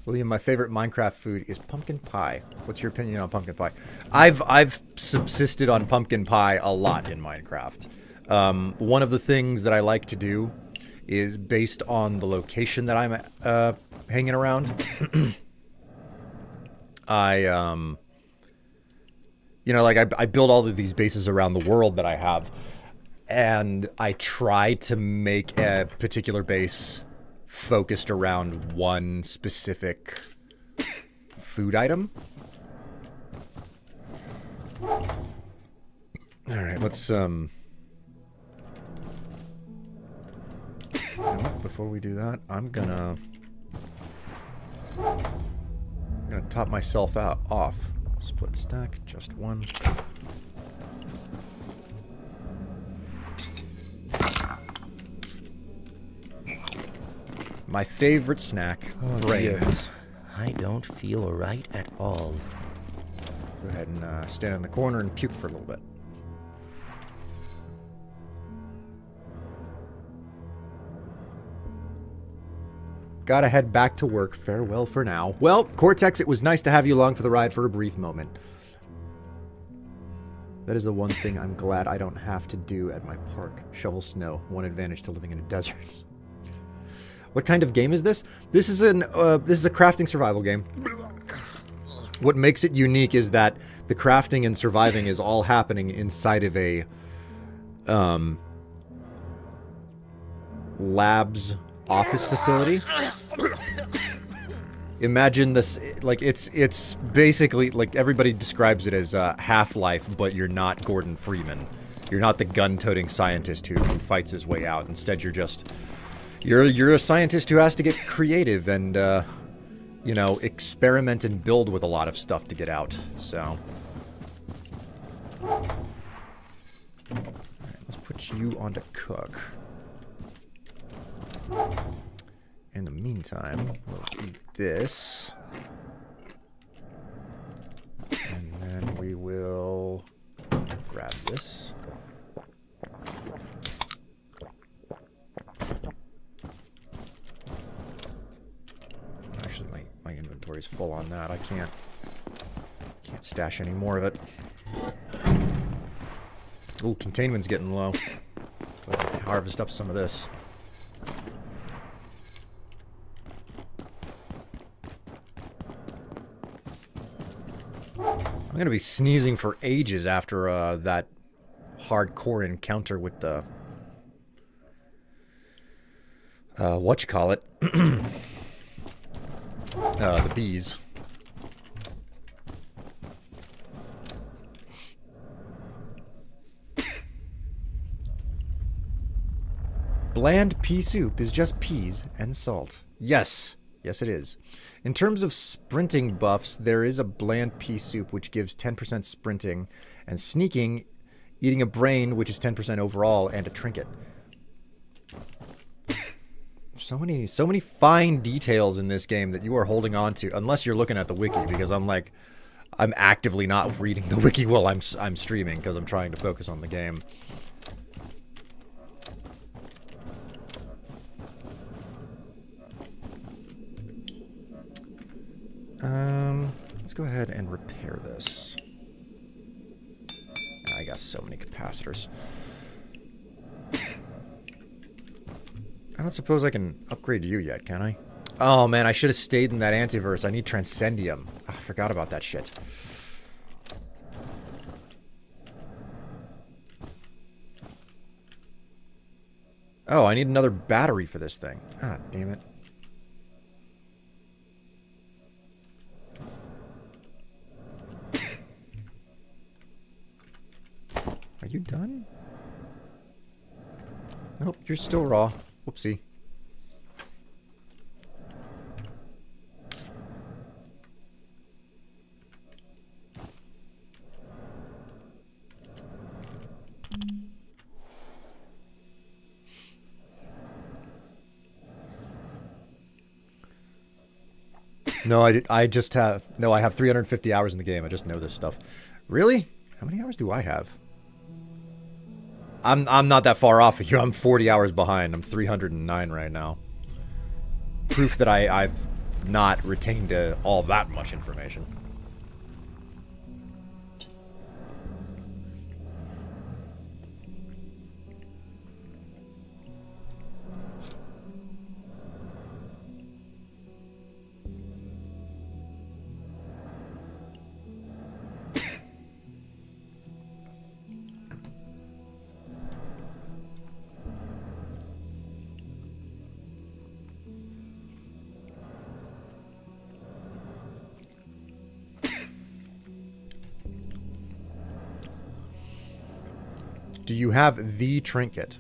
William, my favorite Minecraft food is pumpkin pie. What's your opinion on pumpkin pie? I've subsisted on pumpkin pie a lot in Minecraft. One of the things that I like to do is based on the location that I'm hanging around. You know, like I build all of these bases around the world that I have, and I try to make a particular base focused around one specific food item. All right, let's you know what, before we do that, I'm gonna top myself off. Split stack, just one. My favorite snack, brains. I don't feel right at all. Go ahead and stand in the corner and puke for a little bit. Gotta head back to work. Farewell for now. Well, Cortex, it was nice to have you along for the ride for a brief moment. That is the one thing I'm glad I don't have to do at my park. Shovel snow. One advantage to living in a desert. What kind of game is this? This is a crafting survival game. What makes it unique is that the crafting and surviving is all happening inside of a lab's office facility. Imagine this, like, it's basically, like, everybody describes it as Half-Life, but you're not Gordon Freeman. You're not the gun-toting scientist who fights his way out. Instead, you're a scientist who has to get creative and, you know, experiment and build with a lot of stuff to get out, so. Alright, let's put you on to cook. In the meantime, we'll eat this. And then we will grab this. Actually, my inventory is full on that. I can't stash any more of it. Ooh, containment's getting low. Go ahead and harvest up some of this. I'm gonna be sneezing for ages after that hardcore encounter with the whatchamacallit, the bees. Bland pea soup is just peas and salt. Yes. Yes, it is. In terms of sprinting buffs, there is a bland pea soup which gives 10% sprinting, and sneaking, eating a brain which is 10% overall, and a trinket. So many fine details in this game that you are holding on to, unless you're looking at the wiki, because I'm actively not reading the wiki while I'm streaming because I'm trying to focus on the game. Let's go ahead and repair this. I got so many capacitors. I don't suppose I can upgrade you yet, can I? Oh man, I should have stayed in that antiverse. I need Transcendium. I forgot about that shit. Oh, I need another battery for this thing. Ah, damn it. Are you done? Nope, you're still raw. Whoopsie. No, I just have... No, I have 350 hours in the game. I just know this stuff. Really? How many hours do I have? I'm not that far off of you. I'm 40 hours behind. I'm 309 right now. Proof that I've not retained all that much information. Do you have the trinket?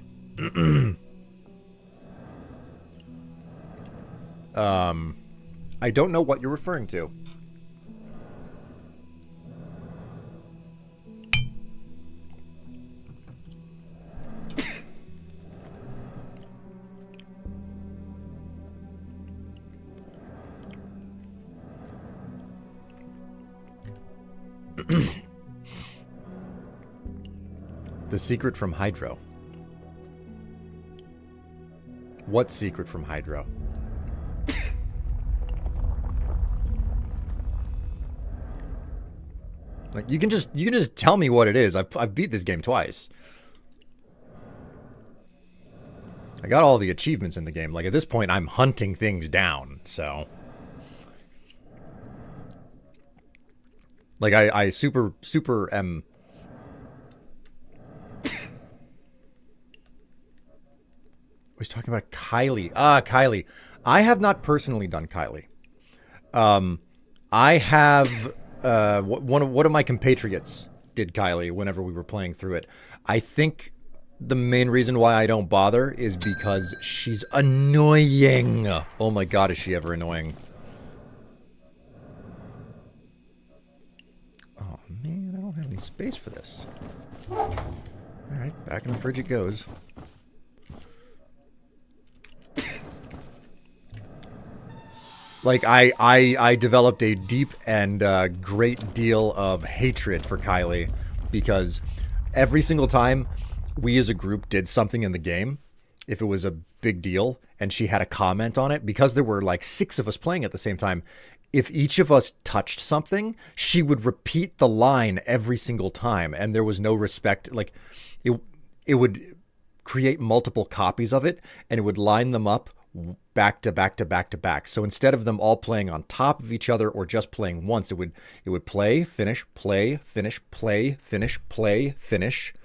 I don't know what you're referring to. The secret from Hydro. What secret from Hydro? Like you can just tell me what it is. I've beat this game twice. I got all the achievements in the game. Like at this point I'm hunting things down, so like I super am was talking about Kylie. Kylie. I have not personally done Kylie. I have one of my compatriots did Kylie whenever we were playing through it. I think the main reason why I don't bother is because she's annoying. Oh my god, is she ever annoying. Oh man, I don't have any space for this. Alright, back in the fridge it goes. Like, I developed a deep and great deal of hatred for Kylie because every single time we as a group did something in the game, if it was a big deal and she had a comment on it, because there were like 6 of us playing at the same time, if each of us touched something, she would repeat the line every single time and there was no respect. Like, it would create multiple copies of it and it would line them up back to back to back to back. So instead of them all playing on top of each other or just playing once, it would play, finish, play, finish, play, finish, play, finish.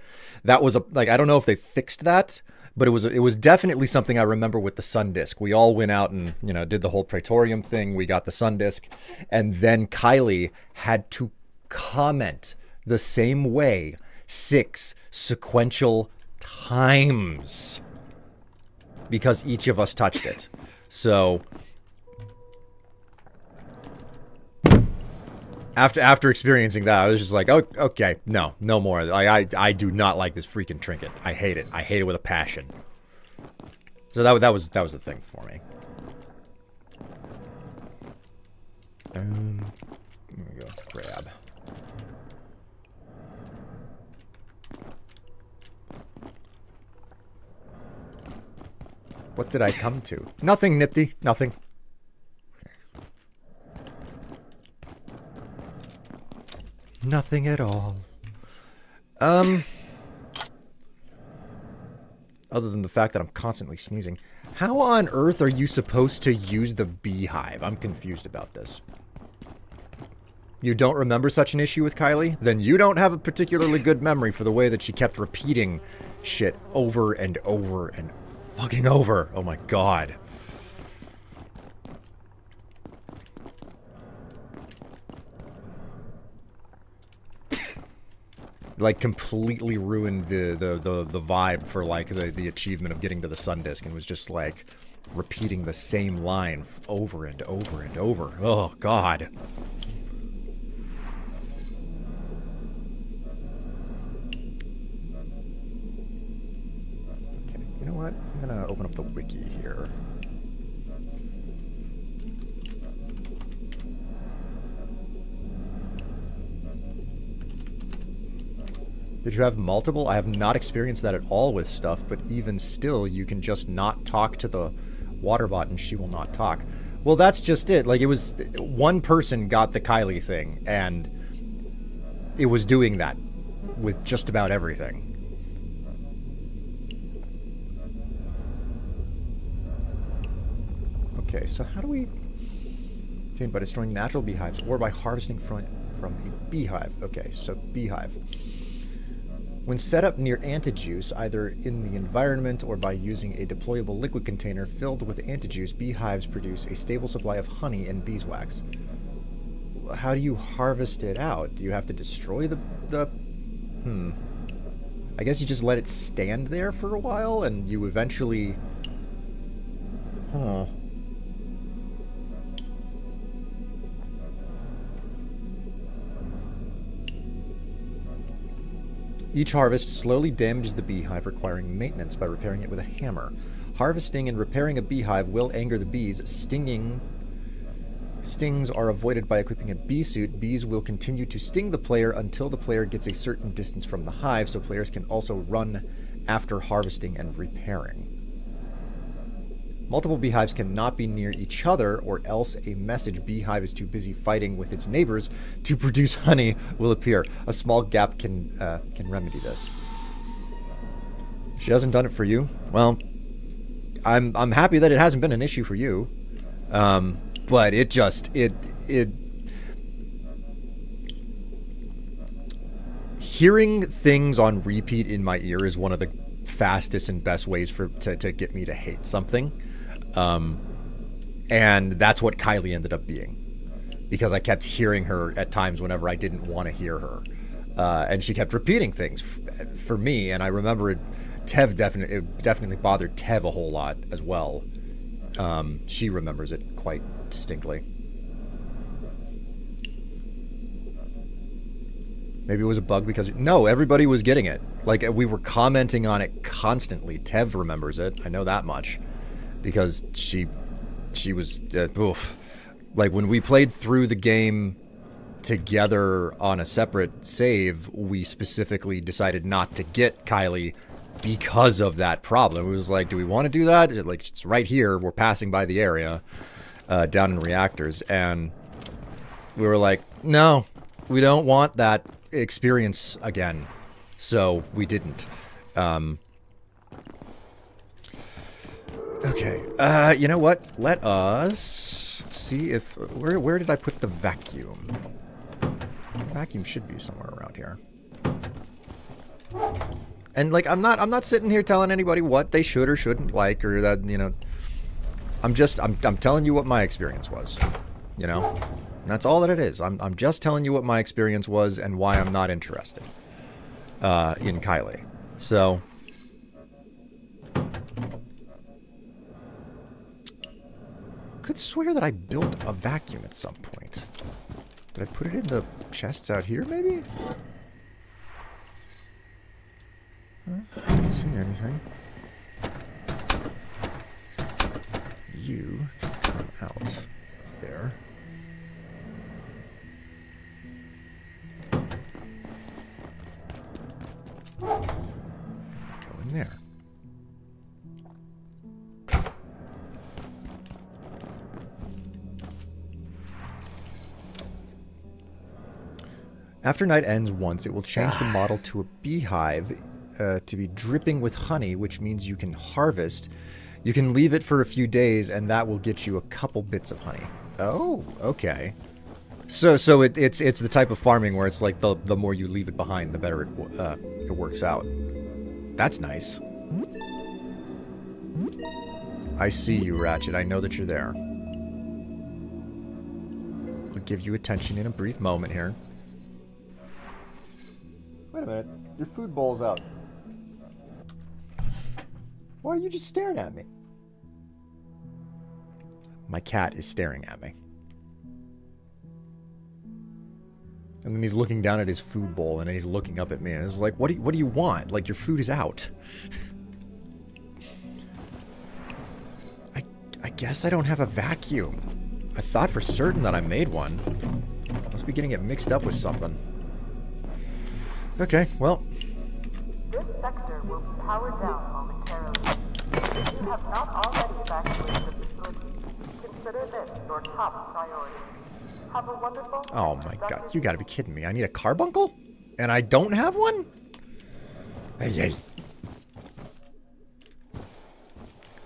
That was like, I don't know if they fixed that, but it was definitely something I remember with the Sun Disk. We all went out and, did the whole Praetorium thing. We got the Sun Disk, and then Kylie had to comment the same way 6 sequential times. Because each of us touched it. So after experiencing that, I was just like, oh, okay, no more. I do not like this freaking trinket. I hate it. I hate it with a passion. So that was the thing for me. Here we go. Grab. What did I come to? Nothing, Nifty. Nothing. Nothing at all. Other than the fact that I'm constantly sneezing. How on earth are you supposed to use the beehive? I'm confused about this. You don't remember such an issue with Kylie? Then you don't have a particularly good memory for the way that she kept repeating shit over and over and fucking over. Oh my god. Like completely ruined the vibe for like the achievement of getting to the Sun Disk, and was just like repeating the same line over and over and over. Oh god. Okay, you know what? I'm gonna open up the wiki here. Did you have multiple? I have not experienced that at all with stuff, but even still, you can just not talk to the water bot and she will not talk. Well, that's just it. Like, it was... One person got the Kylie thing, and it was doing that with just about everything. Okay, so how do we... Obtain by destroying natural beehives or by harvesting from a beehive. Okay, so beehive. When set up near antijuice, either in the environment or by using a deployable liquid container filled with antijuice, beehives produce a stable supply of honey and beeswax. How do you harvest it out? Do you have to destroy the I guess you just let it stand there for a while, and you eventually... Huh. Each harvest slowly damages the beehive, requiring maintenance by repairing it with a hammer. Harvesting and repairing a beehive will anger the bees. Stings are avoided by equipping a bee suit. Bees will continue to sting the player until the player gets a certain distance from the hive, so players can also run after harvesting and repairing. Multiple beehives cannot be near each other, or else a message beehive is too busy fighting with its neighbors to produce honey will appear. A small gap can remedy this. She hasn't done it for you. Well, I'm happy that it hasn't been an issue for you. But it hearing things on repeat in my ear is one of the fastest and best ways to get me to hate something. And that's what Kylie ended up being, because I kept hearing her at times whenever I didn't want to hear her. And she kept repeating things for me, and I remember Tev definitely bothered Tev a whole lot as well. She remembers it quite distinctly. Maybe it was a bug because... No, everybody was getting it. Like, we were commenting on it constantly. Tev remembers it. I know that much. Because she was... oof. Like, when we played through the game together on a separate save, we specifically decided not to get Kylie because of that problem. It was like, do we want to do that? Like, it's right here. We're passing by the area down in reactors. And we were like, no, we don't want that experience again. So we didn't. Okay. You know what? Let us see if... Where did I put the vacuum? The vacuum should be somewhere around here. And like, I'm not sitting here telling anybody what they should or shouldn't like, or that, you know, I'm telling you what my experience was, you know, and that's all that it is. I'm just telling you what my experience was and why I'm not interested in Kylie. So could swear that I built a vacuum at some point. Did I put it in the chests out here, maybe? I don't see anything. You can come out there. Go in there. After night ends once, it will change the model to a beehive to be dripping with honey, which means you can harvest. You can leave it for a few days, and that will get you a couple bits of honey. Oh, okay. So it's the type of farming where it's like the more you leave it behind, the better it works out. That's nice. I see you, Ratchet. I know that you're there. I'll give you attention in a brief moment here. Wait a minute. Your food bowl's out. Why are you just staring at me? My cat is staring at me. And then he's looking down at his food bowl, and then he's looking up at me, and it's like, what do you want? Like, your food is out. I guess I don't have a vacuum. I thought for certain that I made one. Must be getting it mixed up with something. Okay, well. This sector will be powered down momentarily. If you have not already evacuated the facility, consider this your top priority. Have a wonderful... Oh my god, you gotta be kidding me. I need a carbuncle? And I don't have one? Hey.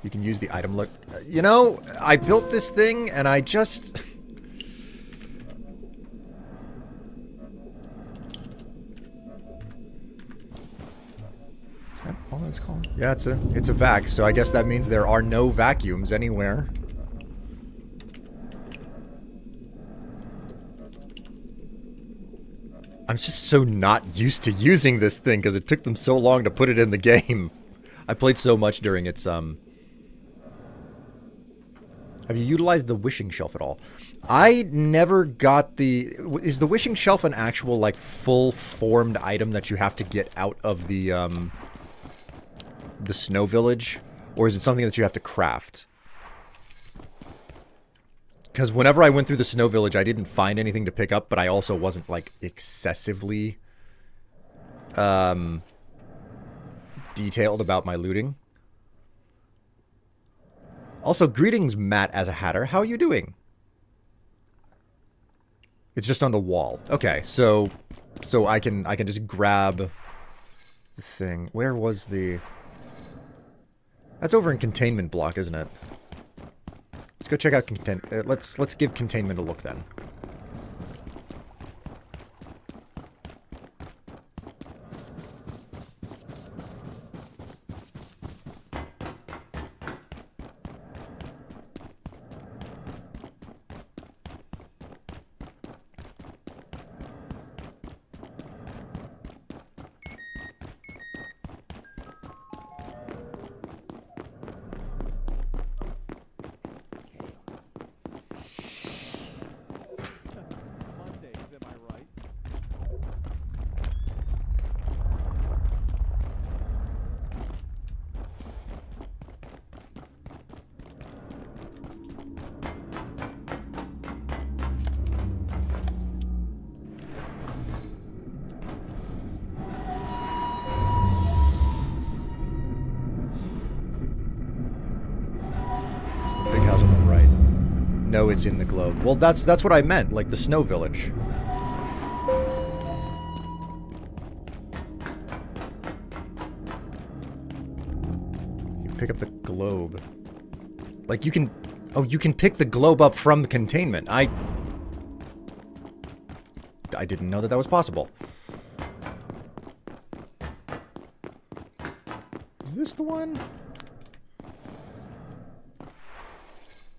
You can use the item look. You know, I built this thing and I just... Is that all it's called? Yeah, it's a vac, so I guess that means there are no vacuums anywhere. I'm just so not used to using this thing because it took them so long to put it in the game. I played so much during its, Have you utilized the wishing shelf at all? I never got the... Is the wishing shelf an actual, like, full-formed item that you have to get out of the snow village? Or is it something that you have to craft? Because whenever I went through the snow village, I didn't find anything to pick up, but I also wasn't, like, excessively detailed about my looting. Also, greetings, Matt as a Hatter. How are you doing? It's just on the wall. Okay, so I can just grab the thing. Where was the... That's over in containment block, isn't it? Let's go check out let's give containment a look then. Big house on the right. No, it's in the globe. Well, that's what I meant, like the snow village. You can pick up the globe. Like you can... Oh, you can pick the globe up from the containment. I didn't know that that was possible. Is this the one?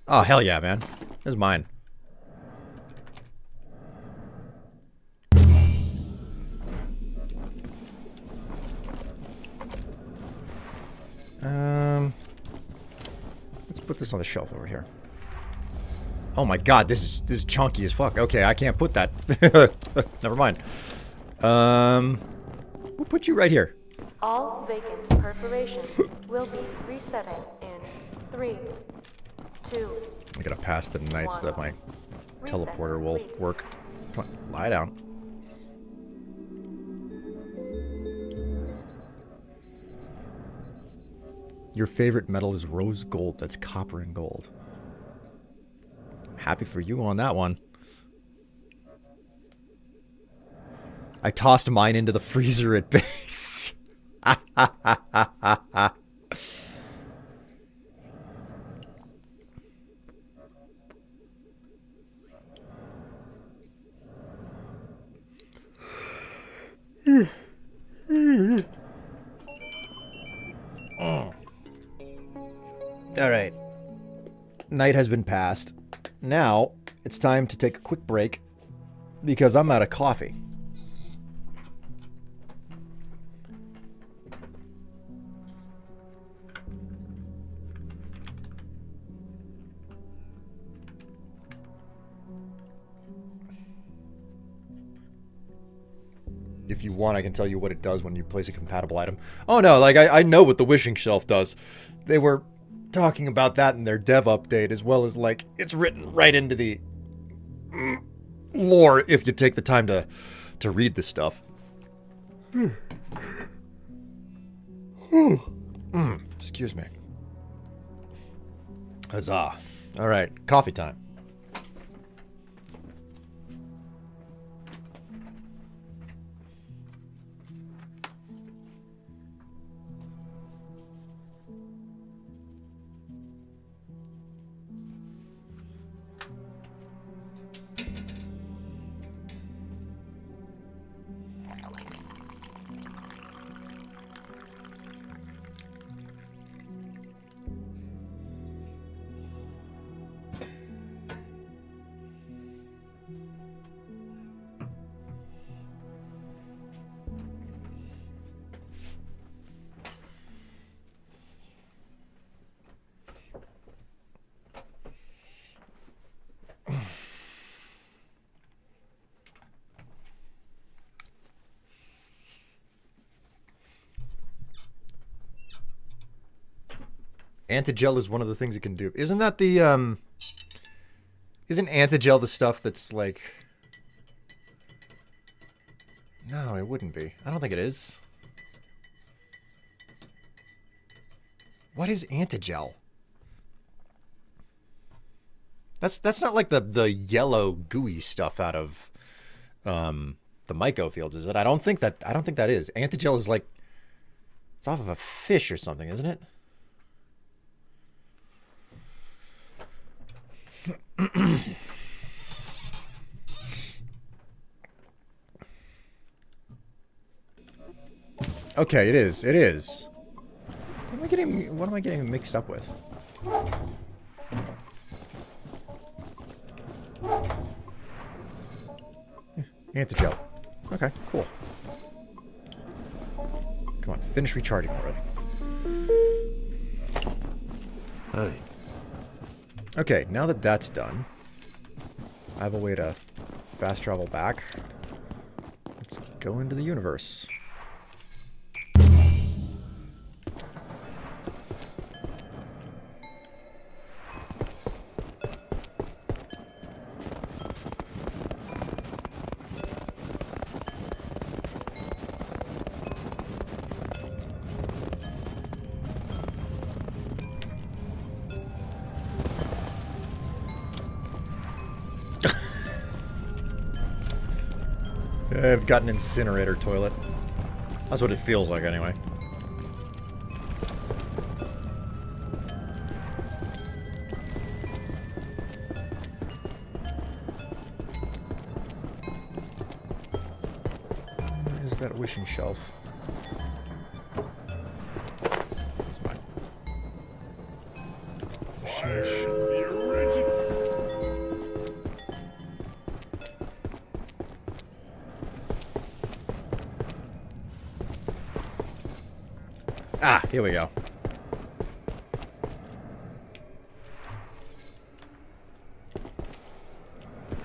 Oh, hell yeah, man. This is mine. Let's put this on the shelf over here. Oh my god, this is chunky as fuck. Okay, I can't put that. Never mind. We'll put you right here. All vacant perforations will be resetting in 3, 2. I gotta pass the night so that my teleporter will work. Come on, lie down. Your favorite metal is rose gold. That's copper and gold. Happy for you on that one. I tossed mine into the freezer at base. Alright. Night has been passed. Now, it's time to take a quick break because I'm out of coffee. If you want, I can tell you what it does when you place a compatible item. Oh no, like, I know what the wishing shelf does. They were talking about that in their dev update, as well as, like, it's written right into the lore if you take the time to read this stuff. Excuse me. Huzzah. Alright, coffee time. Antigel is one of the things it can do. Isn't that the, Isn't Antigel the stuff that's like... No, it wouldn't be. I don't think it is. What is Antigel? That's not like the yellow gooey stuff out of the Myco fields, is it? I don't think that is. Antigel is like, it's off of a fish or something, isn't it? Okay, it is. It is. What am I getting mixed up with? Antigel. Okay, cool. Come on, finish recharging already. Hey. Okay, now that that's done, I have a way to fast travel back. Let's go into the universe. I've got an incinerator toilet. That's what it feels like, anyway. Where is that wishing shelf? It's mine. Wishing shelf. Ah, here we go.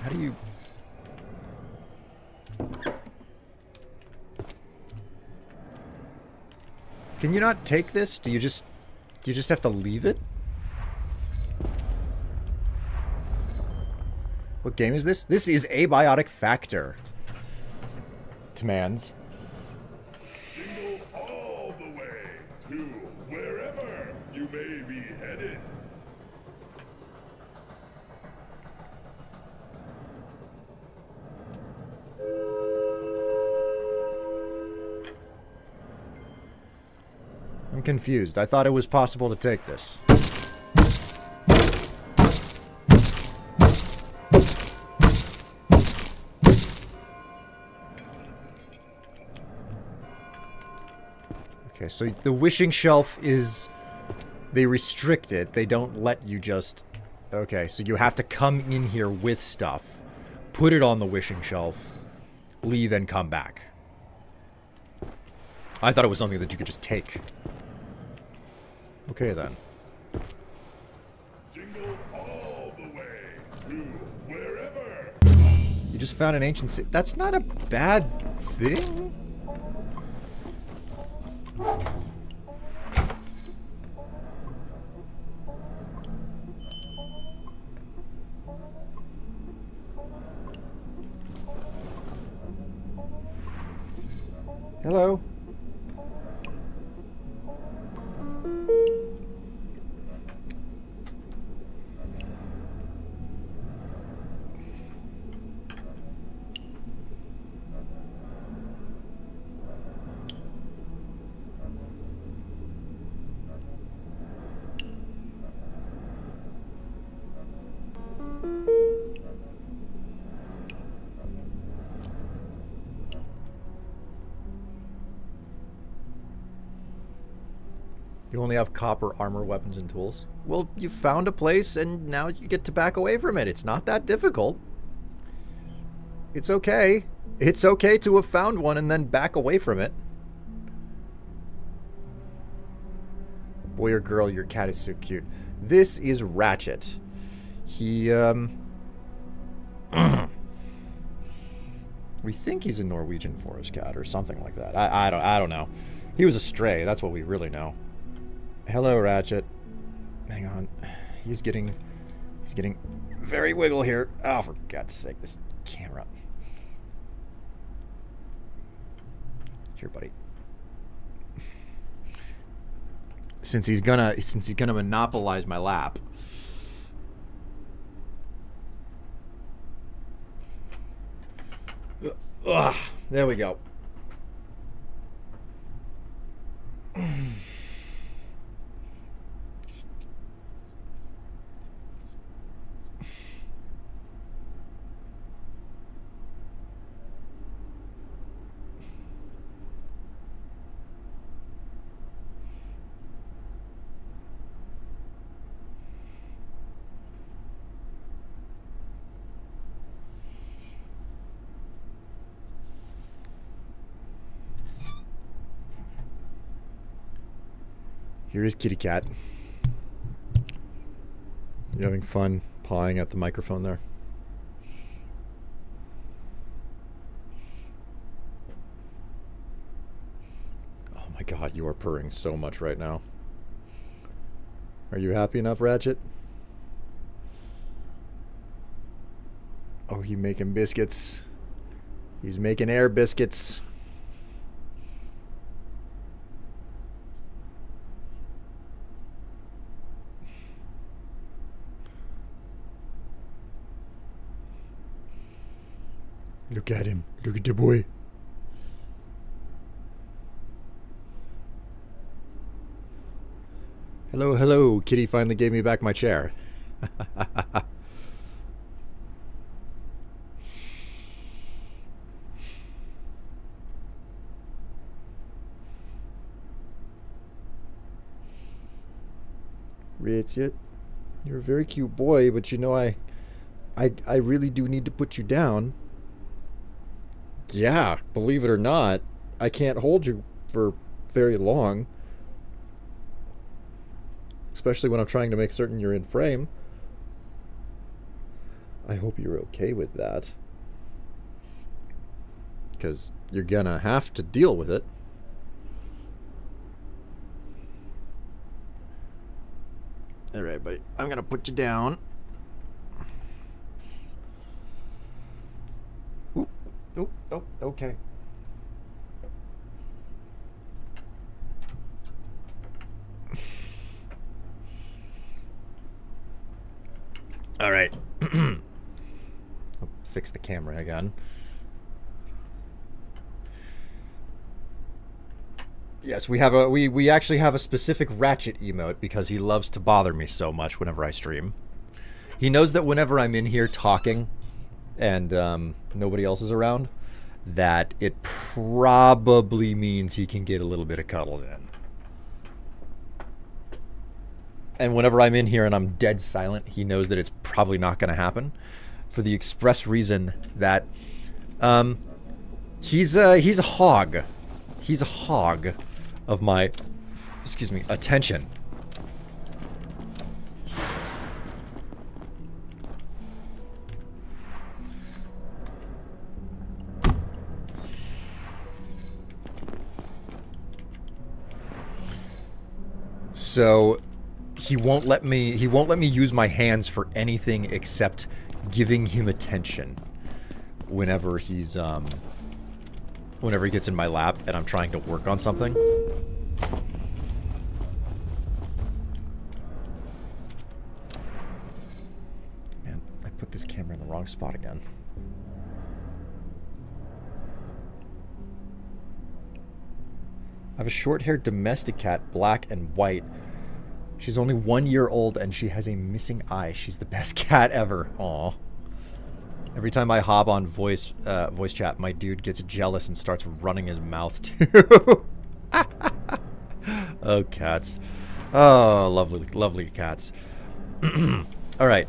How do you... Can you not take this? Do you just have to leave it? What game is this? This is Abiotic Factor. Demands. All the way to wherever you may be headed. I'm confused. I thought it was possible to take this. Okay, so the wishing shelf is... They restrict it. They don't let you just... Okay, so you have to come in here with stuff, put it on the wishing shelf, leave and come back. I thought it was something that you could just take. Okay, then. Jingle all the way to wherever. You just found an ancient city. That's not a bad thing. Hello. You only have copper armor, weapons, and tools. Well, you found a place, and now you get to back away from it. It's not that difficult. It's okay. It's okay to have found one and then back away from it. Boy or girl, your cat is so cute. This is Ratchet. He, we think he's a Norwegian forest cat or something like that. I don't know. He was a stray. That's what we really know. Hello, Ratchet. Hang on. He's getting very wiggle here. Oh, for God's sake, this camera. Here, buddy. Since he's gonna monopolize my lap. Ugh, there we go. Here is Kitty Cat. You having fun pawing at the microphone there? Oh my God, you are purring so much right now. Are you happy enough, Ratchet? Oh, he making biscuits. He's making air biscuits. Look at him. Look at the boy. Hello, hello. Kitty finally gave me back my chair. Richard, you're a very cute boy, but you know I really do need to put you down. Yeah, believe it or not, I can't hold you for very long. Especially when I'm trying to make certain you're in frame. I hope you're okay with that. Because you're gonna have to deal with it. Alright, buddy. I'm gonna put you down. Oh, okay. All right. I'll fix the camera again. Yes, we have we actually have a specific Ratchet emote because he loves to bother me so much whenever I stream. He knows that whenever I'm in here talking and nobody else is around, that it probably means he can get a little bit of cuddles in. And whenever I'm in here and I'm dead silent, he knows that it's probably not going to happen, for the express reason that he's a hog. He's a hog of my, attention. So he won't let me use my hands for anything except giving him attention whenever he's whenever he gets in my lap and I'm trying to work on something. Man, I put this camera in the wrong spot again. I have a short-haired domestic cat, black and white. She's only 1 year old and she has a missing eye. She's the best cat ever. Aw. Every time I hop on voice chat, my dude gets jealous and starts running his mouth too. Oh, cats. Oh, lovely, lovely cats. All right.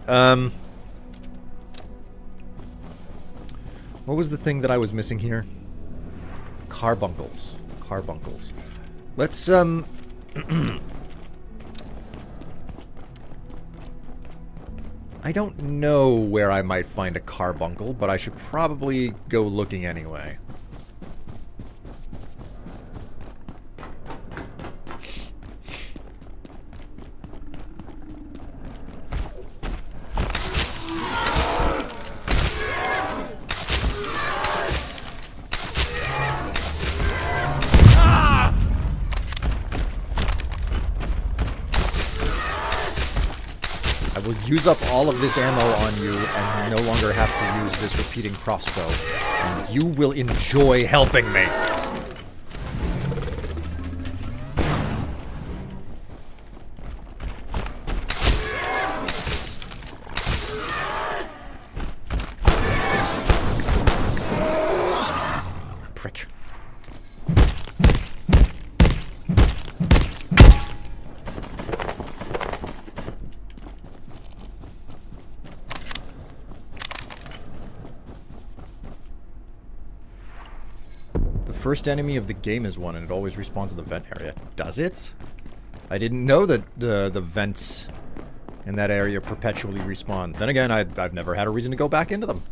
What was the thing that I was missing here? Carbuncles. Carbuncles. Let's I don't know where I might find a carbuncle, but I should probably go looking anyway. will use up all of this ammo on you and no longer have to use this repeating crossbow. And you will enjoy helping me. Prick. The first enemy of the game is one, and it always respawns in the vent area. Does it? I didn't know that the vents in that area perpetually respawn. Then again, I've never had a reason to go back into them.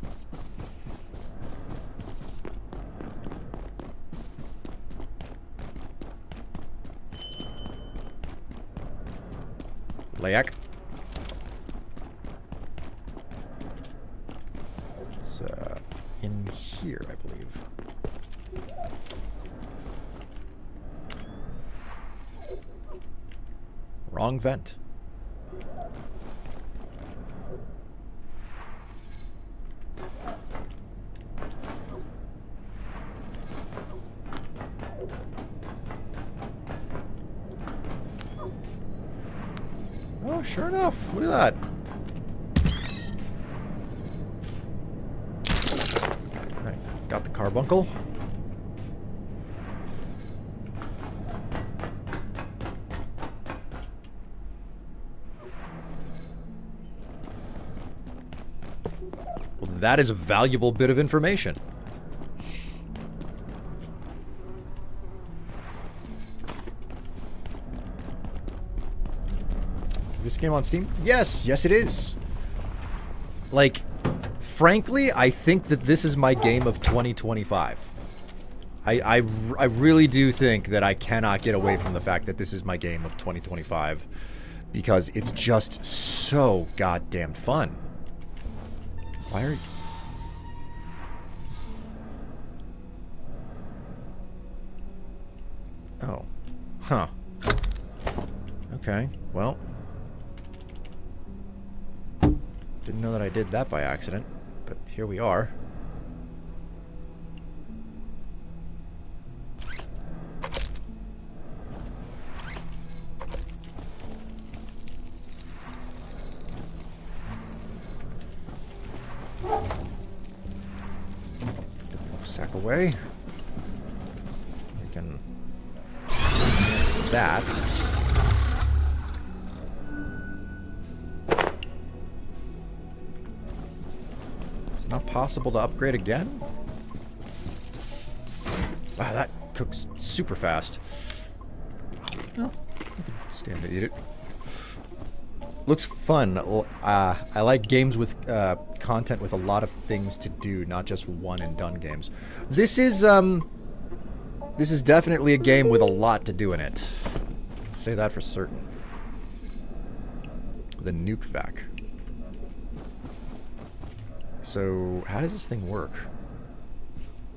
Layak. It's in here, I believe. Wrong vent. Oh, sure enough. Look at that. Alright, got the carbuncle. Well, that is a valuable bit of information. Is this game on Steam? Yes, yes it is. Like, frankly, I think that this is my game of 2025. I really do think that I cannot get away from the fact that this is my game of 2025 because it's just so goddamn fun. Why are you... Oh. Huh. Okay, well... Didn't know that I did that by accident, but here we are. Sack away. We can miss that. Not possible to upgrade again? Wow, that cooks super fast. Oh, I can stand to eat it. Looks fun. I like games with content with a lot of things to do, not just one and done games. This is definitely a game with a lot to do in it. I'll say that for certain. The nuke vac. So, how does this thing work?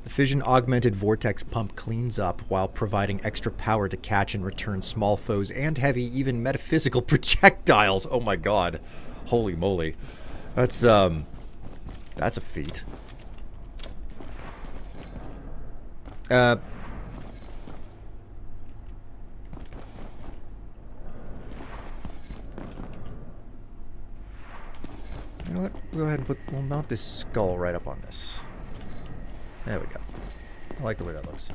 The fission-augmented vortex pump cleans up while providing extra power to catch and return small foes and heavy, even metaphysical projectiles. Oh my god. Holy moly. That's a feat. You know what? We'll go ahead and we'll mount this skull right up on this. There we go. I like the way that looks.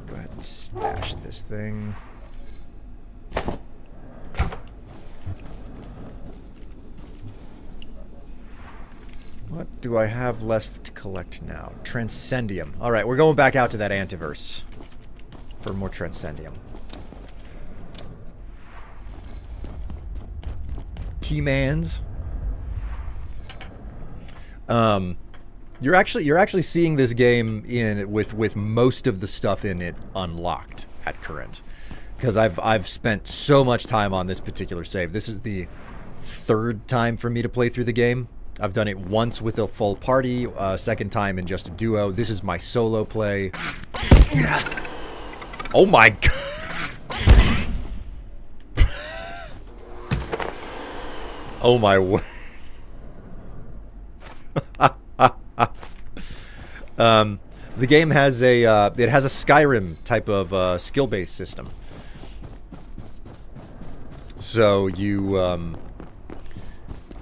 Go ahead and stash this thing. What do I have left to collect now? Transcendium. Alright, we're going back out to that antiverse for more Transcendium. T-Mans. You're actually seeing this game in with most of the stuff in it unlocked at current. Because I've spent so much time on this particular save. This is the third time for me to play through the game. I've done it once with a full party, second time in just a duo. This is my solo play. Oh my god. Oh my word. The game has a it has a Skyrim type of skill-based system. So you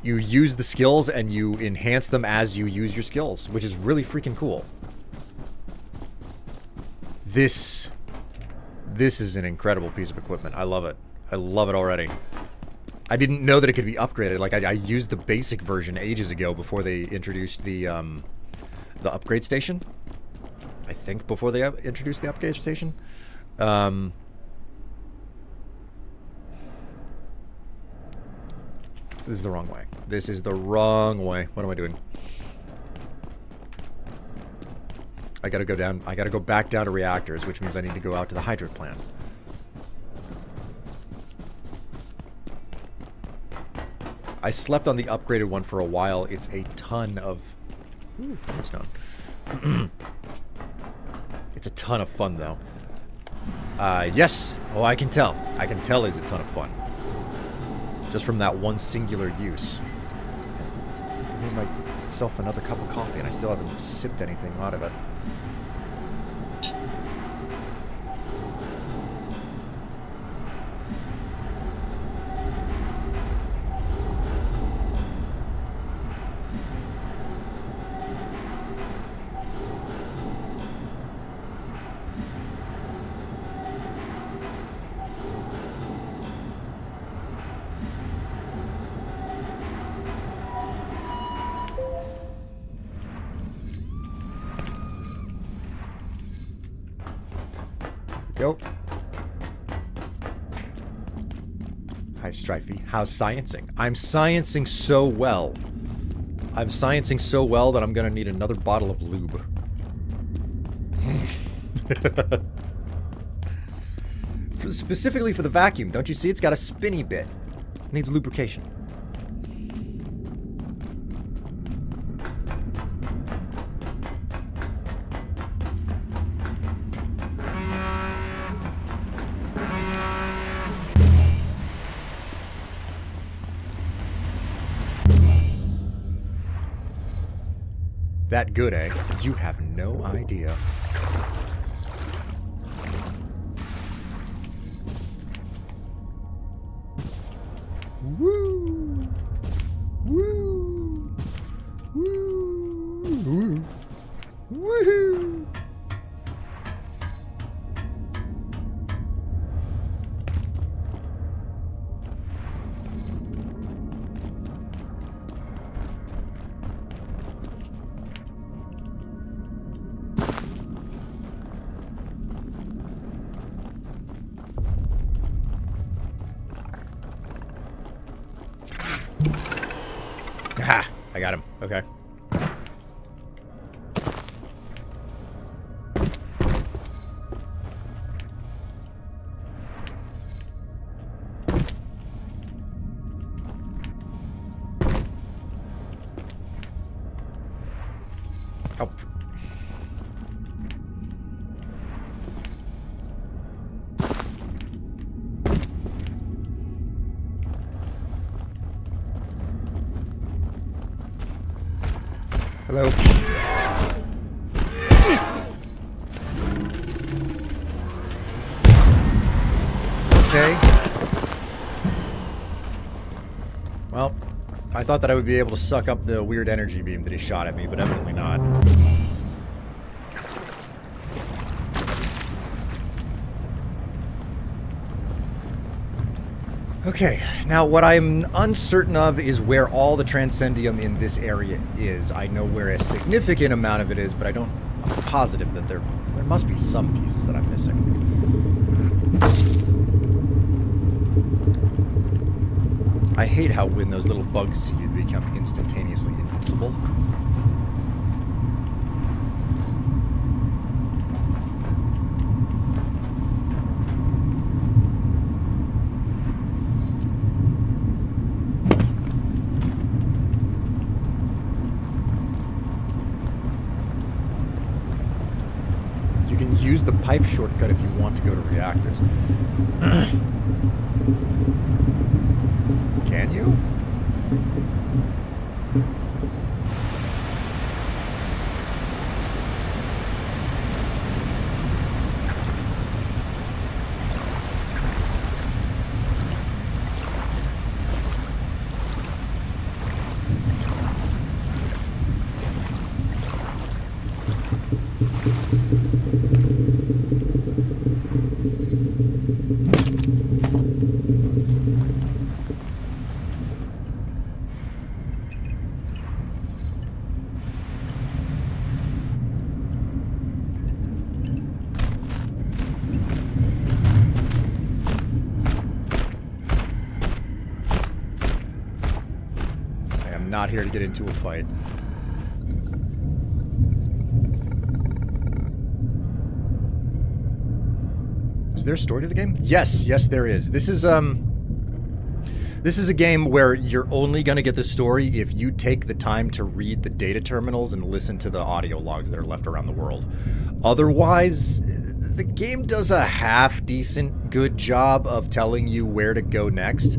use the skills and you enhance them as you use your skills, which is really freaking cool. This is an incredible piece of equipment. I love it. I love it already. I didn't know that it could be upgraded. Like I used the basic version ages ago before they introduced the upgrade station. I think before they introduced the upgrade station. This is the wrong way. This is the wrong way. What am I doing? I gotta go down. I gotta go back down to reactors, which means I need to go out to the hydrant plant. I slept on the upgraded one for a while. It's a ton of... Ooh, it's not. It's a ton of fun, though. Yes. Oh, I can tell. I can tell it's a ton of fun. Just from that one singular use. I made myself another cup of coffee, and I still haven't sipped anything out of it. Go. Hi, Strifey. How's sciencing? I'm sciencing so well. I'm sciencing so well that I'm gonna need another bottle of lube. Specifically for the vacuum. Don't you see? It's got a spinny bit. It needs lubrication. That good, eh? You have no idea. Woo! Woo! Woo! Woo! Woohoo! Ha! I got him. Okay. Oh. Hello. Okay. Well, I thought that I would be able to suck up the weird energy beam that he shot at me, but evidently not. Okay, now what I'm uncertain of is where all the Transcendium in this area is. I know where a significant amount of it is, but I'm positive that there must be some pieces that I'm missing. I hate how when those little bugs see you, they become instantaneously invincible. You can use the pipe shortcut if you want to go to reactors. Can you? Not here to get into a fight. Is there a story to the game? Yes, yes there is. This is a game where you're only going to get the story if you take the time to read the data terminals and listen to the audio logs that are left around the world. Otherwise, the game does a half-decent good job of telling you where to go next,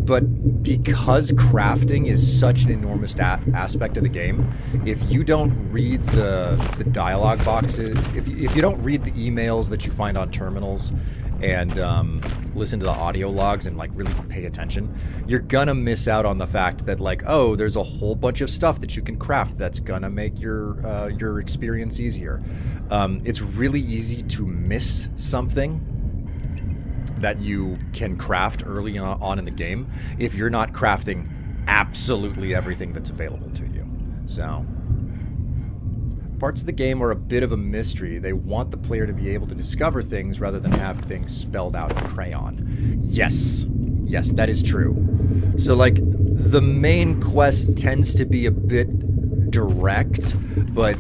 but because crafting is such an enormous aspect of the game, if you don't read the dialogue boxes, if you don't read the emails that you find on terminals and listen to the audio logs and like really pay attention, you're gonna miss out on the fact that like, oh, there's a whole bunch of stuff that you can craft that's gonna make your experience easier. It's really easy to miss something that you can craft early on in the game if you're not crafting absolutely everything that's available to you. So parts of the game are a bit of a mystery. They want the player to be able to discover things rather than have things spelled out in crayon. Yes. Yes, that is true. So, like, the main quest tends to be a bit direct, but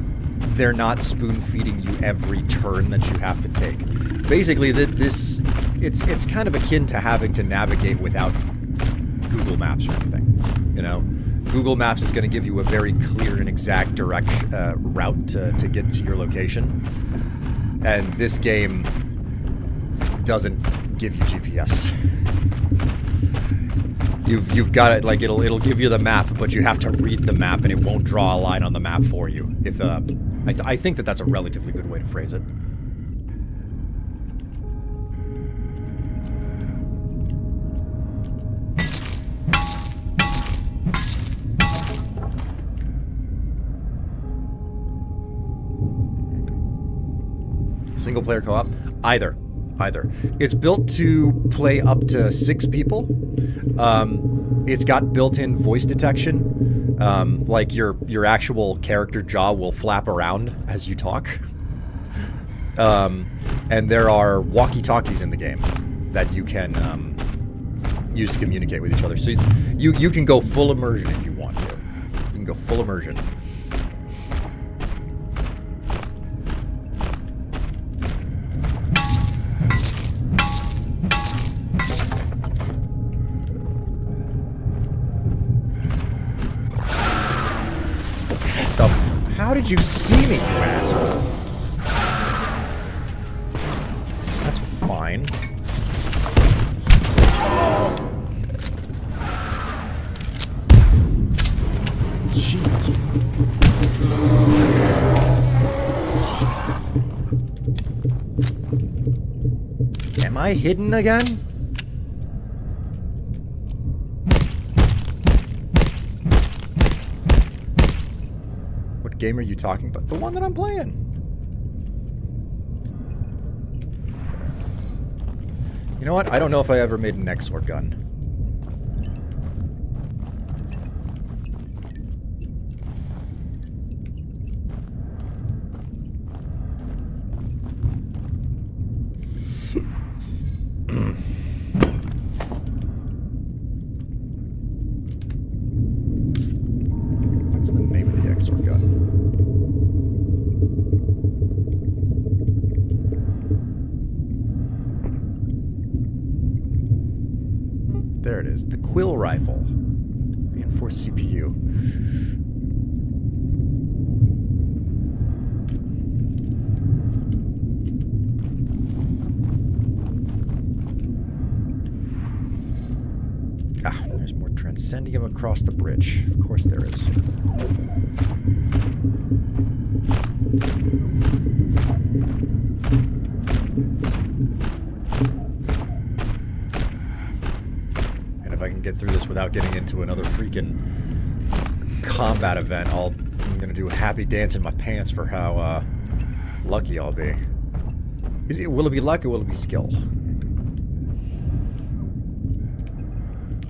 they're not spoon-feeding you every turn that you have to take. Basically, it's kind of akin to having to navigate without Google Maps or anything, you know? Google Maps is going to give you a very clear and exact route to get to your location. And this game doesn't give you GPS. You've got it, like, it'll give you the map, but you have to read the map and it won't draw a line on the map for you. If I think that's a relatively good way to phrase it. Single player co-op? Either. It's built to play up to 6 people. It's got built-in voice detection. Like your actual character jaw will flap around as you talk. And there are walkie-talkies in the game that you can use to communicate with each other. So you can go full immersion if you want to. You can go full immersion. How did you see me, you asshole? That's fine. Jeez. Am I hidden again? Game are you talking about? The one that I'm playing. You know what? I don't know if I ever made an Exor gun. What's the name of the Exor gun? There it is. The Quill Rifle. Reinforced CPU. Transcendium across the bridge. Of course there is. And if I can get through this without getting into another freaking combat event, I'm gonna do a happy dance in my pants for how lucky I'll be. Will it be luck or will it be skill?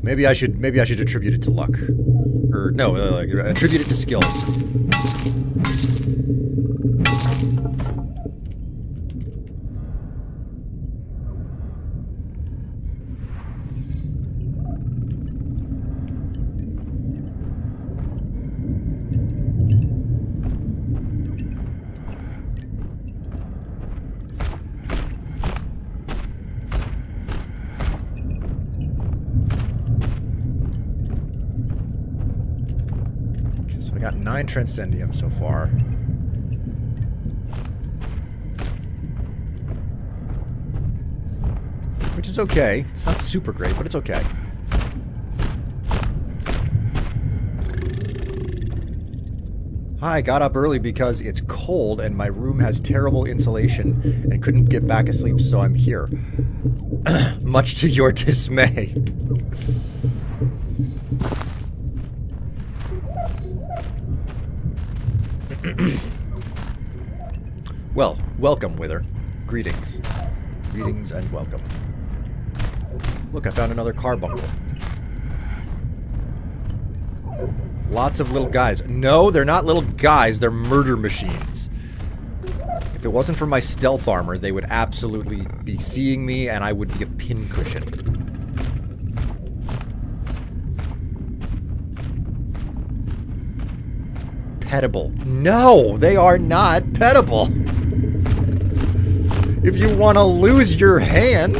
Maybe I should attribute it to luck. Or no, attribute it to skill. So I got 9 Transcendium so far. Which is okay. It's not super great, but it's okay. I got up early because it's cold and my room has terrible insulation and couldn't get back asleep, so I'm here. Much to your dismay. Well, welcome, Wither. Greetings. Greetings and welcome. Look, I found another carbuncle. Lots of little guys. No, they're not little guys, they're murder machines. If it wasn't for my stealth armor, they would absolutely be seeing me and I would be a pincushion. Petable. No, they are not petable. If you want to lose your hand...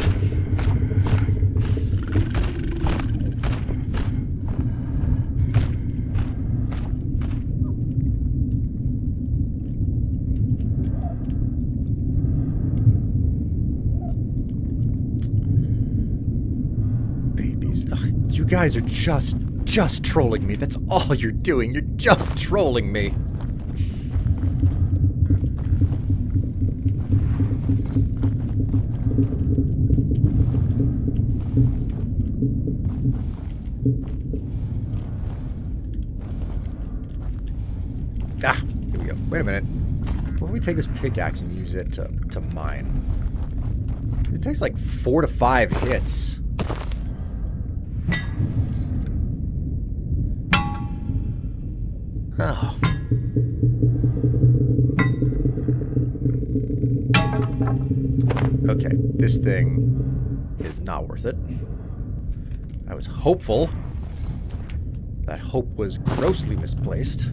Babies. Ugh, you guys are just trolling me. That's all you're doing. You're just trolling me. Ah, here we go. Wait a minute. What if we take this pickaxe and use it to mine? It takes like 4 to 5 hits. Oh. Okay, this thing is not worth it. I was hopeful. That hope was grossly misplaced.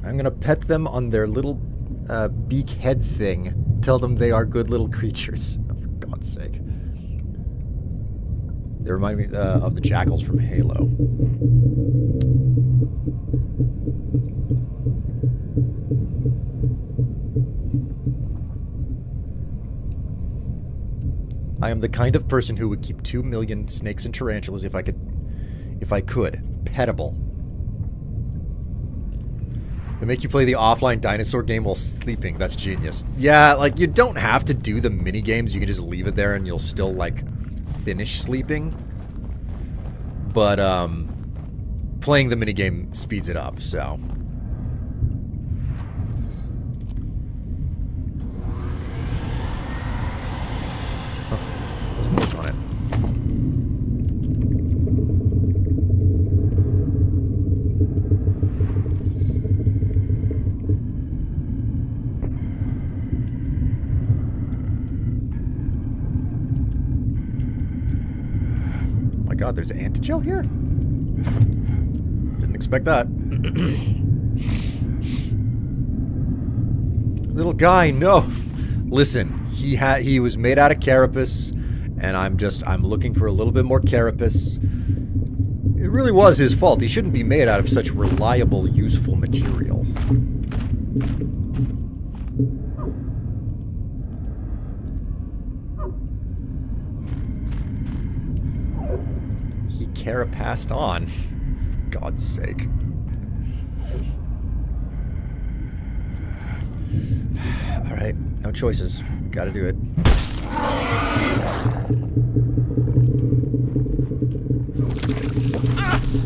I'm gonna pet them on their little beak head thing. Tell them they are good little creatures. Oh, for God's sake. They remind me of the jackals from Halo. I am the kind of person who would keep 2 million snakes and tarantulas if I could. Petable. They make you play the offline dinosaur game while sleeping. That's genius. Yeah, like, you don't have to do the mini games. You can just leave it there and you'll still, like, finish sleeping. But, playing the mini game speeds it up, so. Huh. Doesn't work on it. God, there's an antigel here? Didn't expect that. Little guy, no. Listen, he was made out of carapace, and I'm looking for a little bit more carapace. It really was his fault. He shouldn't be made out of such reliable, useful material. He carapaced on. For God's sake. Alright, no choices. Gotta do it.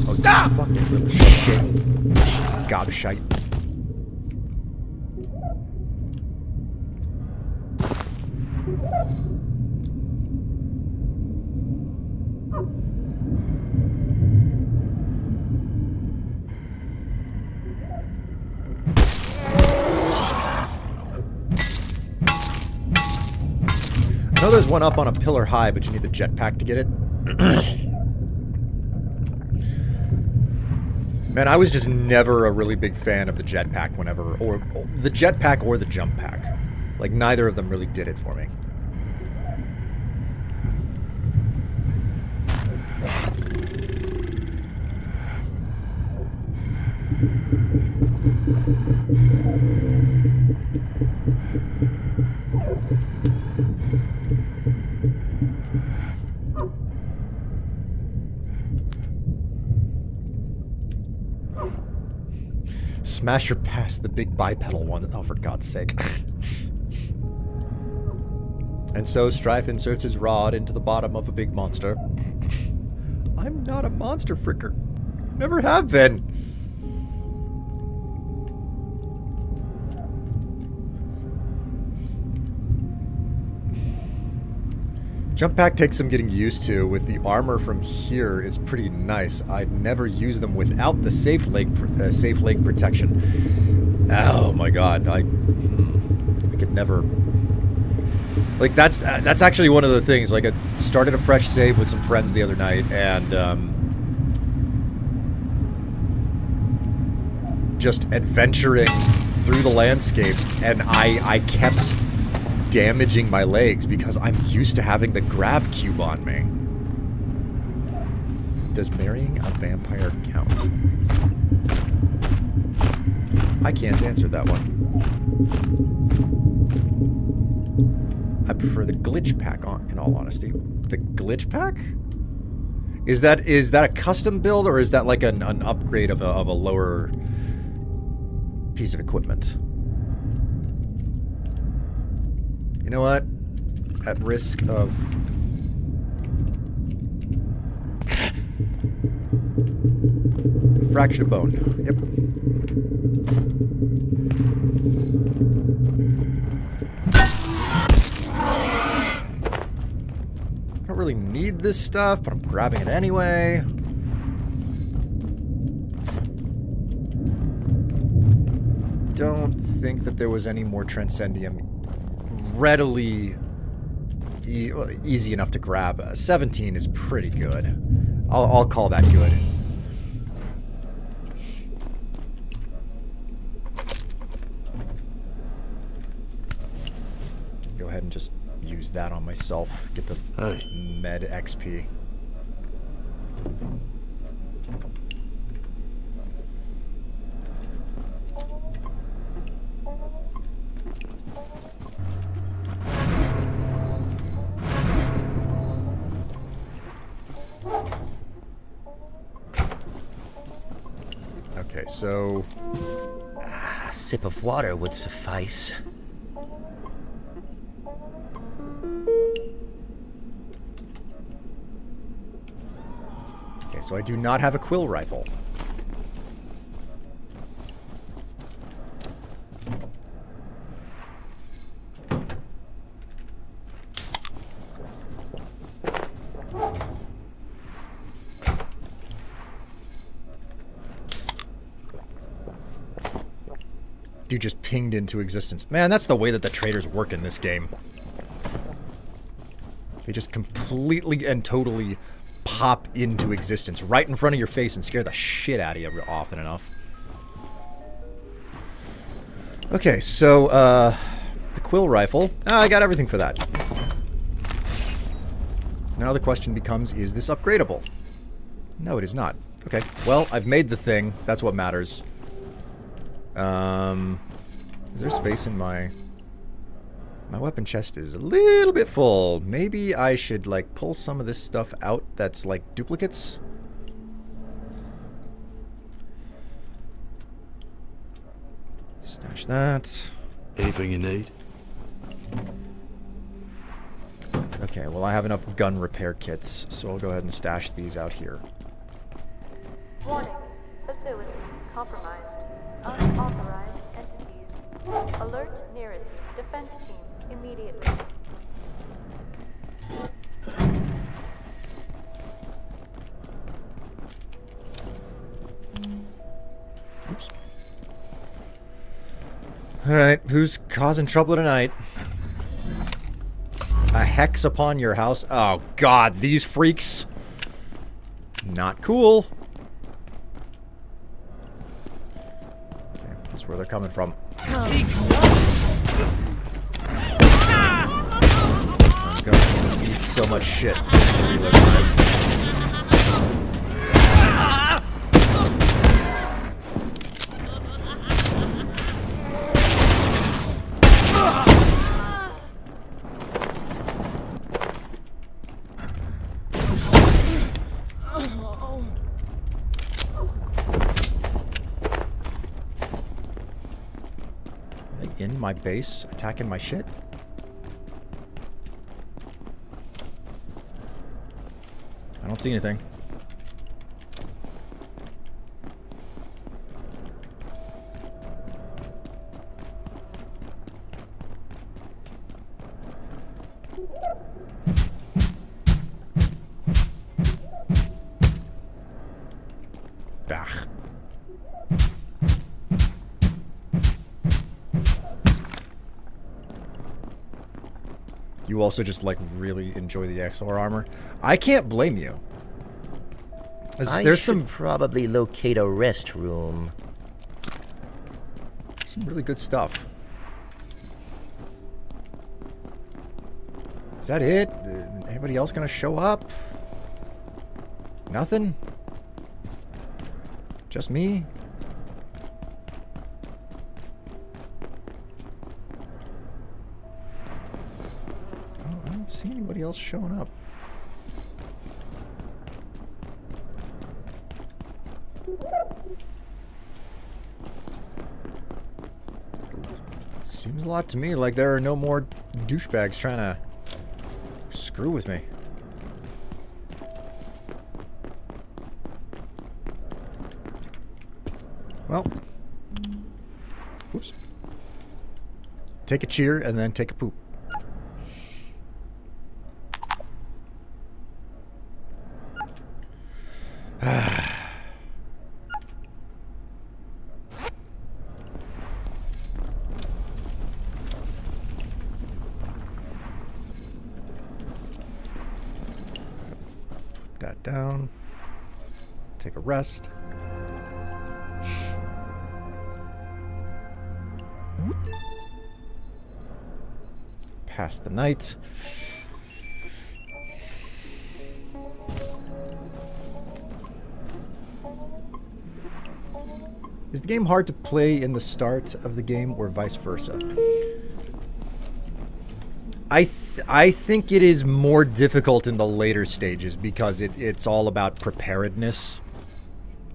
Oh, you fucking little shit. Gobshite. I know there's one up on a pillar high, but you need the jetpack to get it. Man, I was just never a really big fan of the jetpack whenever, or the jetpack or the jump pack. Like, neither of them really did it for me. Smasher past the big bipedal one. Oh, for God's sake. And so Strife inserts his rod into the bottom of a big monster. I'm not a monster fricker. Never have been. Jump pack takes some getting used to. With the armor from here is pretty nice. I'd never use them without the safe leg protection. Oh my god, I could never. Like that's actually one of the things. Like I started a fresh save with some friends the other night, and just adventuring through the landscape, and I kept damaging my legs because I'm used to having the grav cube on me. Does marrying a vampire count? I can't answer that one. I prefer the glitch pack in all honesty. The glitch pack? Is that a custom build, or is that like an upgrade of a lower piece of equipment? You know what? At risk of... a fraction of bone. Yep. I don't really need this stuff, but I'm grabbing it anyway. Don't think that there was any more Transcendium readily easy enough to grab. 17 is pretty good. I'll call that good. Go ahead and just use that on myself. Get the med XP. Okay, so... A sip of water would suffice. Okay, so I do not have a quill rifle. Dude just pinged into existence. Man, that's the way that the traders work in this game. They just completely and totally pop into existence right in front of your face and scare the shit out of you often enough. Okay, so, the quill rifle. I got everything for that. Now the question becomes, is this upgradable? No, it is not. Okay, well, I've made the thing. That's what matters. Is there space in my... My weapon chest is a little bit full. Maybe I should, like, pull some of this stuff out that's, like, duplicates? Stash that. Anything you need? Okay, well, I have enough gun repair kits, so I'll go ahead and stash these out here. Warning. Facility compromised. Unauthorized entities. Alert nearest defense team immediately. Oops. Alright, who's causing trouble tonight? A hex upon your house? Oh god, these freaks. Not cool. Okay, that's where they're coming from. I'm going to eat so much shit. Reload time. In my base, attacking my shit? I don't see anything. Bah. You also just, like, really enjoy the XR armor. I can't blame you. There's some probably locate a rest room. Some really good stuff. Is that it? Anybody else gonna show up? Nothing? Just me? Oh, I don't see anybody else showing up. Seems a lot to me like there are no more douchebags trying to screw with me. Well, whoops. Take a cheer and then take a poop. Put that down. Take a rest. Pass the night. Is the game hard to play in the start of the game or vice versa? I think it is more difficult in the later stages because it's all about preparedness.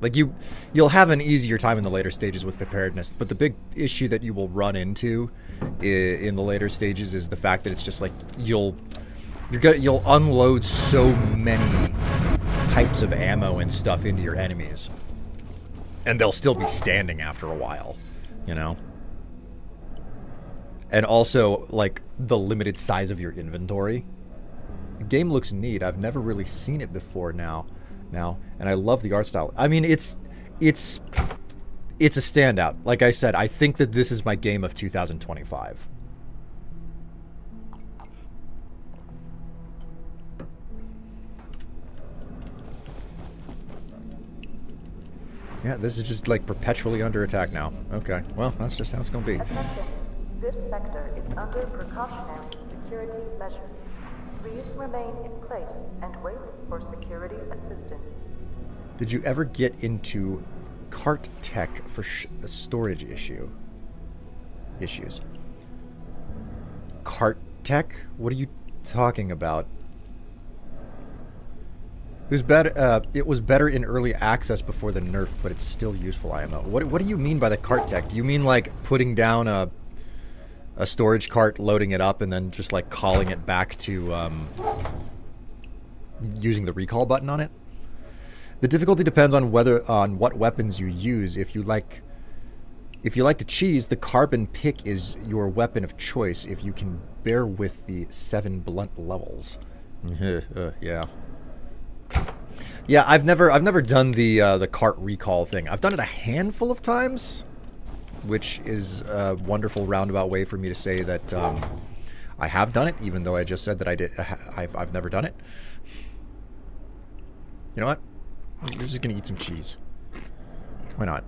Like you'll have an easier time in the later stages with preparedness, but the big issue that you will run into in the later stages is the fact that it's just like you'll unload so many types of ammo and stuff into your enemies, and they'll still be standing after a while, you know. And also like the limited size of your inventory. The game looks neat. I've never really seen it before now, and I love the art style. I mean, it's a standout. Like I said, I think that this is my game of 2025. Yeah, this is just like perpetually under attack now. Okay, well, that's just how it's gonna be. Attention. This sector is under precautionary security measures. Please remain in place and wait for security assistance. Did you ever get into cart tech for a storage issues? Cart tech? What are you talking about? It was better in early access before the nerf, but it's still useful IMO. What do you mean by the cart tech? Do you mean like putting down a storage cart, loading it up, and then just like calling it back to using the recall button on it? The difficulty depends on what weapons you use. If you like to cheese, the carbon pick is your weapon of choice if you can bear with the 7 blunt levels. Yeah. Yeah, I've never done the cart recall thing. I've done it a handful of times, which is a wonderful roundabout way for me to say that I have done it, even though I just said that I've never done it. You know what? We're just gonna eat some cheese. Why not?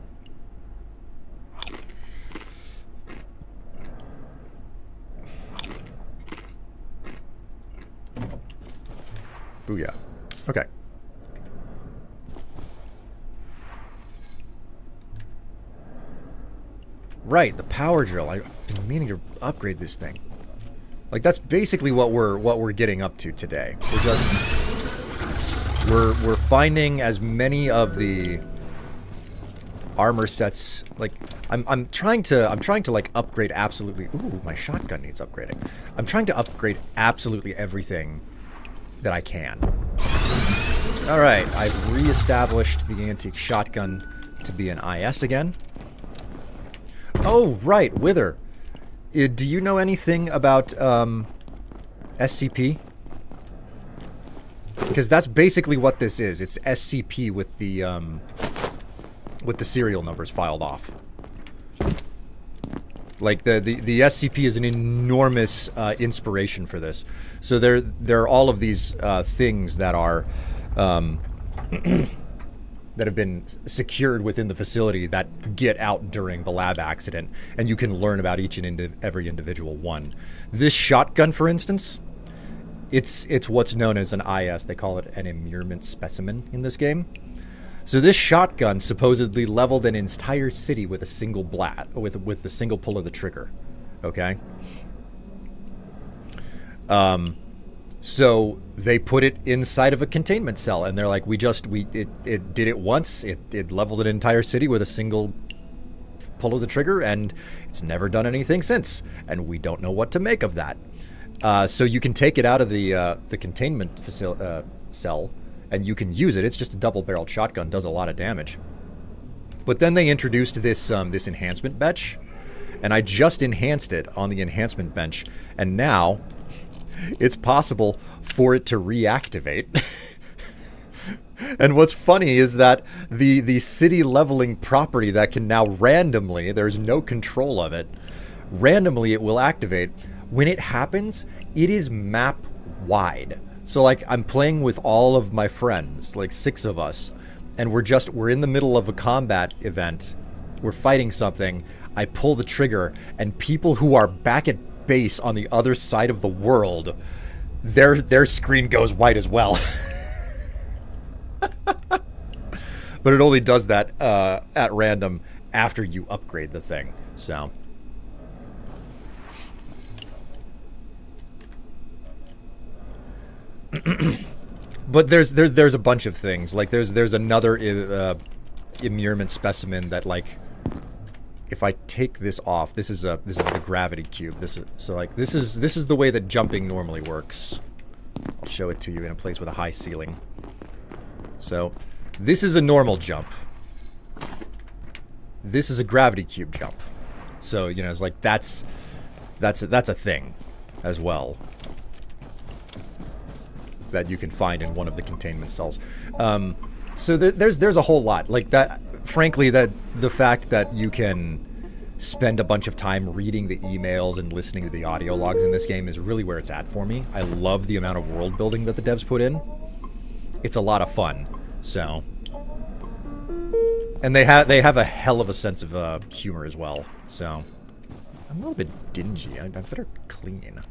Booyah. Okay. Right, the power drill. I've been meaning to upgrade this thing. Like, that's basically what we're getting up to today. We're finding as many of the armor sets. Like, I'm trying to like upgrade absolutely. Ooh, my shotgun needs upgrading. I'm trying to upgrade absolutely everything that I can. All right, I've reestablished the antique shotgun to be an IS again. Oh, right, Wither. Do you know anything about SCP? Because that's basically what this is. It's SCP with the serial numbers filed off. Like the SCP is an enormous inspiration for this. So there are all of these things that are that have been secured within the facility that get out during the lab accident, and you can learn about each and every individual one. This shotgun, for instance, it's what's known as an IS. They call it an immurement specimen in this game. So this shotgun supposedly leveled an entire city with a single with the single pull of the trigger. Okay. So they put it inside of a containment cell, and they're like, it did it once. It leveled an entire city with a single pull of the trigger, and it's never done anything since. And we don't know what to make of that. So you can take it out of the containment cell, and you can use it. It's just a double-barreled shotgun, does a lot of damage. But then they introduced this this enhancement bench, and I just enhanced it on the enhancement bench, and now it's possible for it to reactivate. And what's funny is that the city leveling property that can now randomly, there's no control of it, randomly it will activate. When it happens, it is map wide. So like I'm playing with all of my friends, like 6 of us, and we're in the middle of a combat event. We're fighting something. I pull the trigger, and people who are back at base on the other side of the world, their screen goes white as well. But it only does that at random after you upgrade the thing. So but there's a bunch of things. Like there's another immurement specimen that, like, if I take this off, this is the gravity cube. This is the way that jumping normally works. I'll show it to you in a place with a high ceiling. So this is a normal jump. This is a gravity cube jump. So, you know, it's like that's a thing as well that you can find in one of the containment cells. So there's a whole lot like that. Frankly, that the fact that you can spend a bunch of time reading the emails and listening to the audio logs in this game is really where it's at for me. I love the amount of world building that the devs put in. It's a lot of fun. So And they have a hell of a sense of humor as well. So I'm a little bit dingy. I better clean.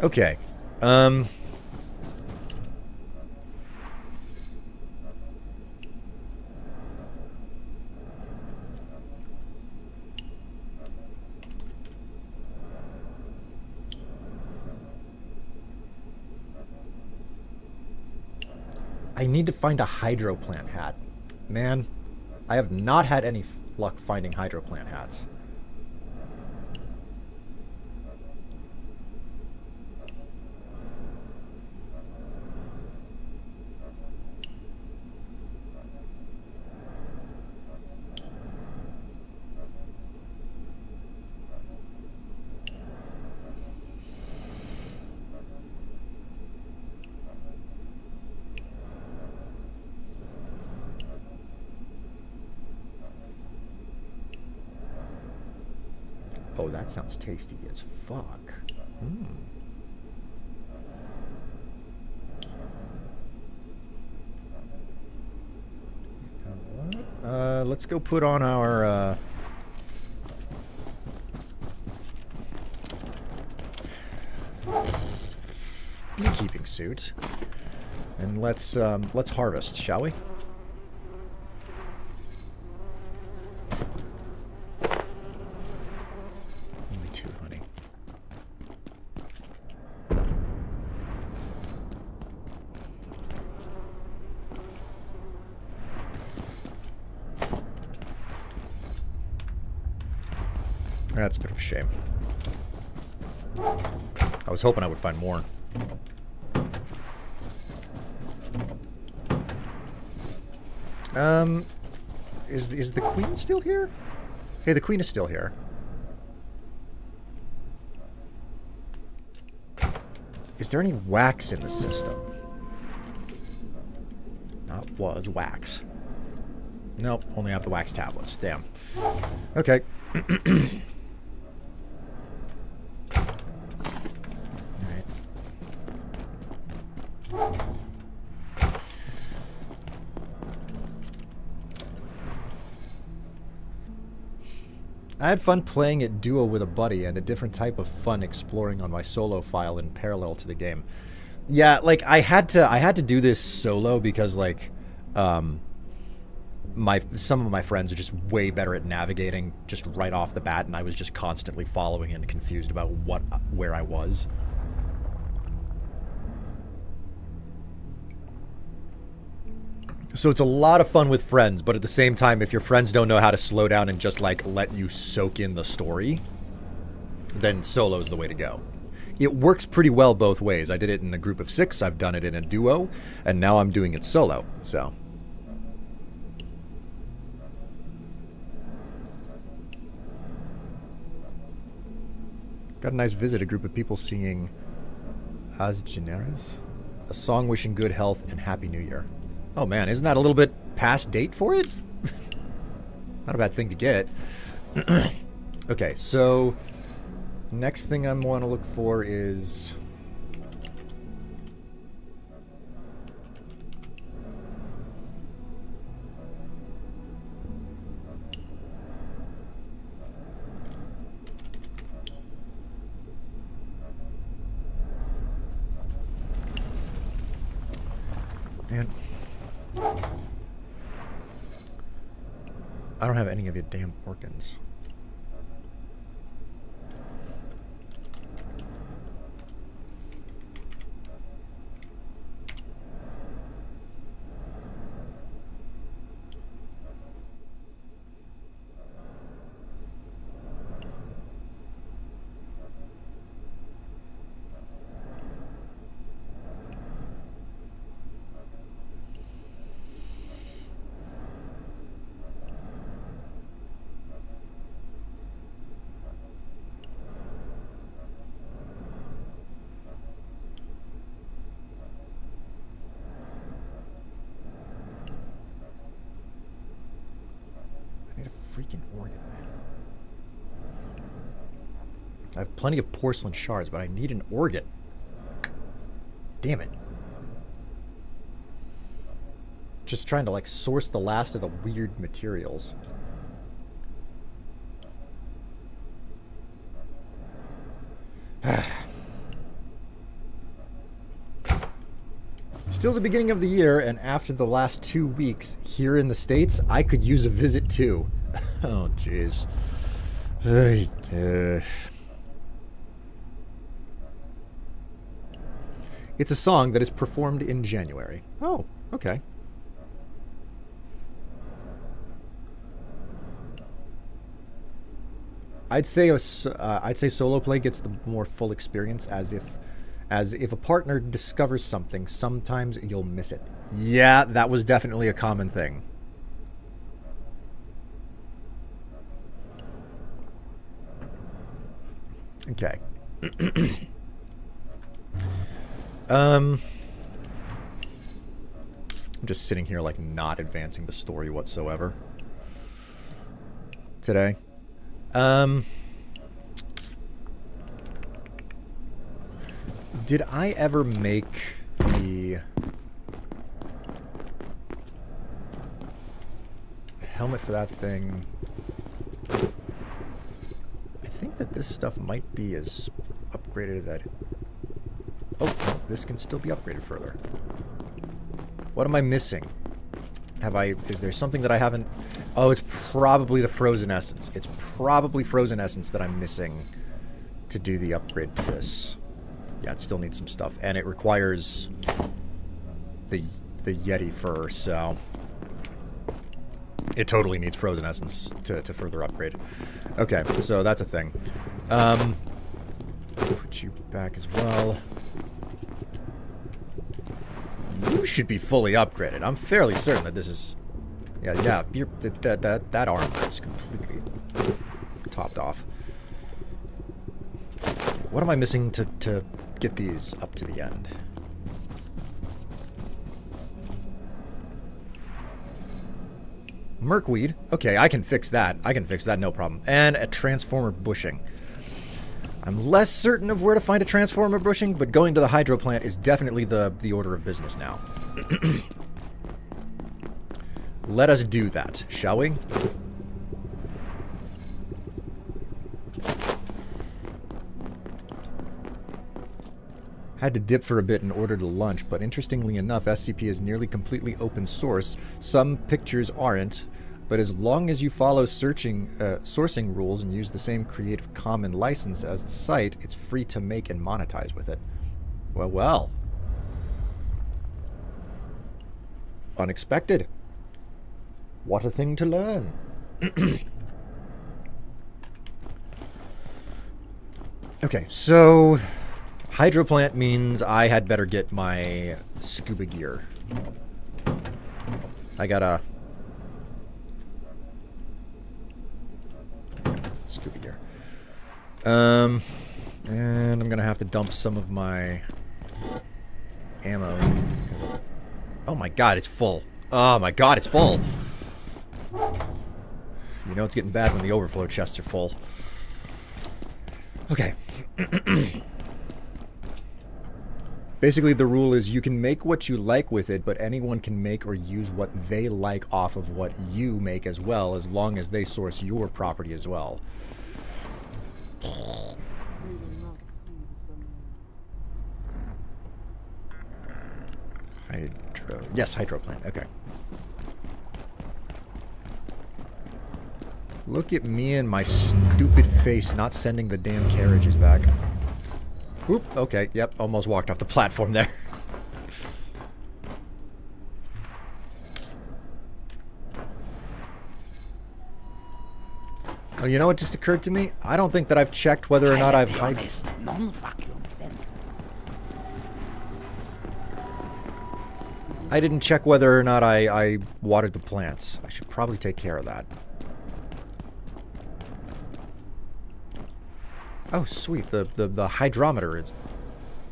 Okay. I need to find a hydroplant hat. Man, I have not had any luck finding hydroplant hats. Oh, that sounds tasty as fuck. Let's go put on our beekeeping suit, and let's harvest, shall we? Only 2 honey. That's a bit of a shame. I was hoping I would find more. Is the queen still here? Hey, the queen is still here. Is there any wax in the system? That was wax. Nope, only have the wax tablets. Damn. Okay. I had fun playing it duo with a buddy and a different type of fun exploring on my solo file in parallel to the game. Yeah, like I had to do this solo because like some of my friends are just way better at navigating just right off the bat, and I was just constantly following and confused about where I was. So it's a lot of fun with friends, but at the same time, if your friends don't know how to slow down and just, like, let you soak in the story, then solo's the way to go. It works pretty well both ways. I did it in a group of 6, I've done it in a duo, and now I'm doing it solo, so. Got a nice visit, a group of people singing As Generis, a song wishing good health and Happy New Year. Oh man, isn't that a little bit past date for it? Not a bad thing to get. Okay, so next thing I want to look for is... Man. I don't have any of the damn organs. Freaking organ, man. I have plenty of porcelain shards, but I need an organ. Damn it. just trying to like source the last of the weird materials. Still the beginning of the year, and after the last 2 weeks here in the States, I could use a visit too. Oh, jeez. It's a song that is performed in January. Oh, okay. I'd say solo play gets the more full experience, as if a partner discovers something, sometimes you'll miss it. Yeah, that was definitely a common thing. Okay. I'm just sitting here like not advancing the story whatsoever today. Did I ever make the helmet for that thing? I think that this stuff might be as upgraded as that. Oh, no, this can still be upgraded further. What am I missing? Is there something that I haven't... Oh, it's probably the frozen essence. It's probably frozen essence that I'm missing to do the upgrade to this. Yeah, it still needs some stuff. And it requires the Yeti fur, so... It totally needs frozen essence to further upgrade. Okay, so that's a thing. Put you back as well. You should be fully upgraded. I'm fairly certain that this is... Yeah, that armor is completely topped off. What am I missing to get these up to the end? Merkweed. Okay, I can fix that. No problem. And a transformer bushing. I'm less certain of where to find a transformer bushing, but going to the hydro plant is definitely the order of business now. Let us do that, shall we? Had to dip for a bit in order to lunch, but interestingly enough, SCP is nearly completely open source. Some pictures aren't, but as long as you follow sourcing rules and use the same Creative Commons license as the site, it's free to make and monetize with it. Well, well. Unexpected. What a thing to learn. Okay, so hydroplant means I had better get my scuba gear. I gotta... Scuba gear. And I'm gonna have to dump some of my ammo. Oh my god, it's full. Oh my god, it's full. You know it's getting bad when the overflow chests are full. Okay. Basically, the rule is you can make what you like with it, but anyone can make or use what they like off of what you make as well, as long as they source your property as well. Yes, hydro plant. Okay. Look at me and my stupid face not sending the damn carriages back. Oop, okay, yep, almost walked off the platform there. Oh, you know what just occurred to me? I don't think that I've checked whether or not I've... I didn't check whether or not I watered the plants. I should probably take care of that. Oh, sweet. The hydrometer is...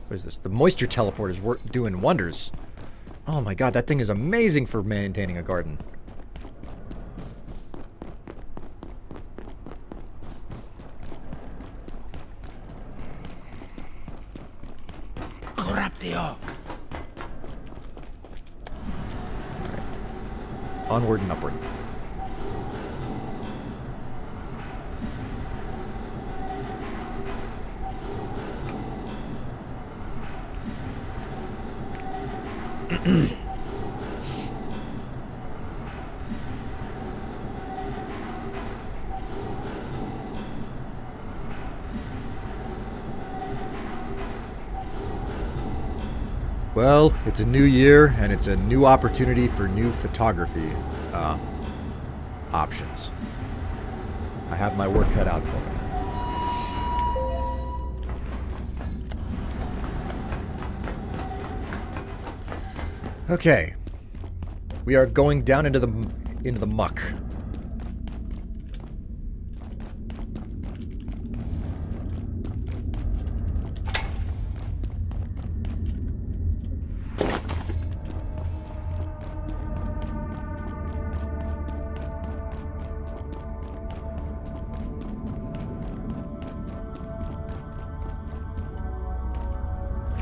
What is this? The moisture teleport is doing wonders. Oh my god, that thing is amazing for maintaining a garden. Onward and upward. Well, it's a new year, and it's a new opportunity for new photography options. I have my work cut out for me. Okay, we are going down into the muck.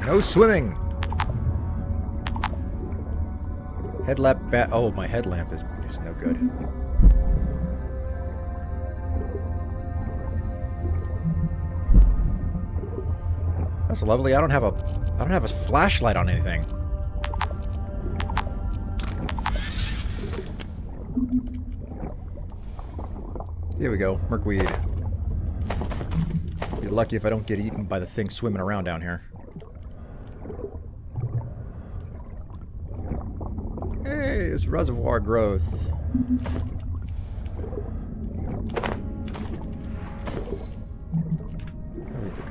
No swimming. Headlamp oh, my headlamp is no good. That's lovely. I don't have a flashlight on anything. Here we go. Merkweed. Be lucky if I don't get eaten by the thing swimming around down here. Hey, it's reservoir growth. How we doing?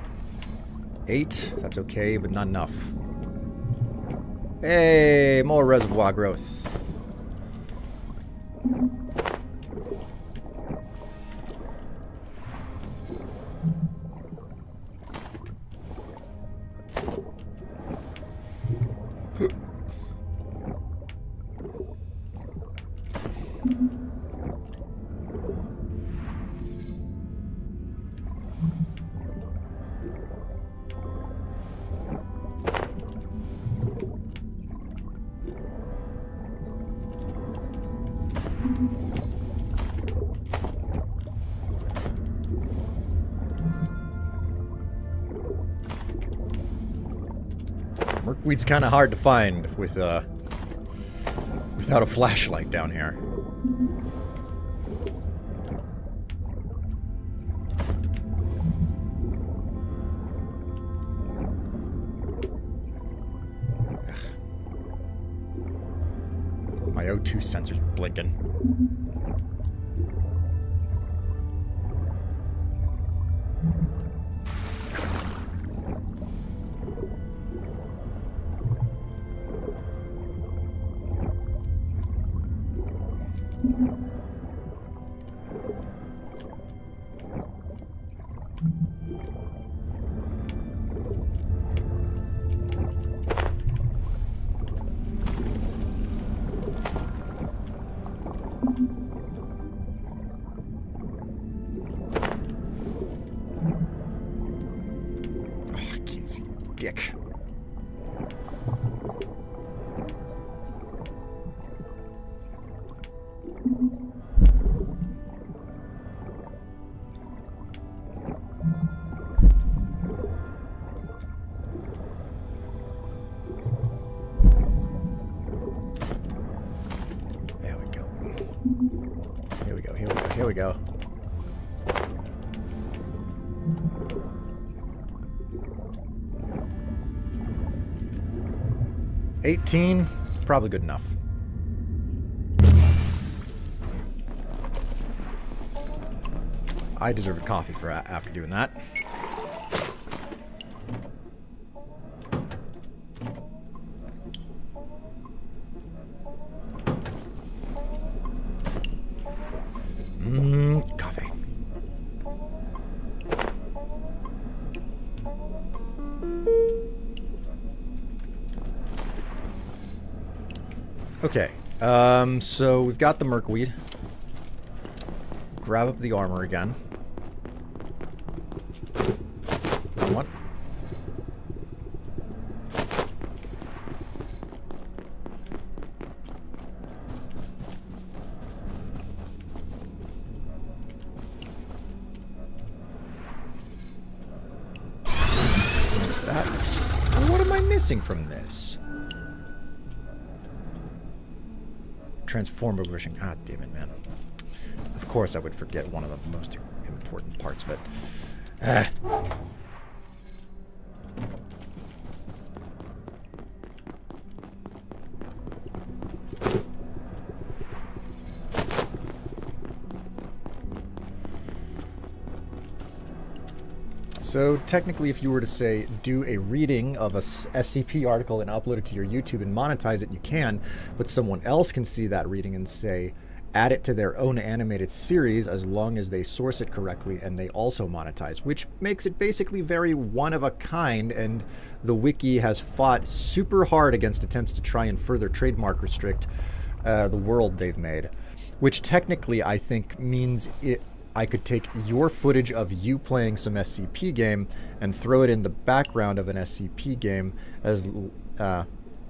8. That's okay, but not enough. Hey, more reservoir growth. Merkweed's kind of hard to find with without a flashlight down here. Ugh. My O2 sensor's blinking. Dick. There we go. Here we go, here we go, here we go. $18, probably good enough. I deserve a coffee for after doing that. Coffee. Okay, so we've got the Merkweed. Grab up the armor again. Wrong one. missing from this? Transformer bushing. Ah, damn it, man. Of course I would forget one of the most important parts of it. Ah. So technically, if you were to say, do a reading of a SCP article and upload it to your YouTube and monetize it, you can, but someone else can see that reading and say, add it to their own animated series as long as they source it correctly and they also monetize, which makes it basically very one of a kind, and the wiki has fought super hard against attempts to try and further trademark restrict the world they've made, which technically I think means I could take your footage of you playing some SCP game and throw it in the background of an SCP game as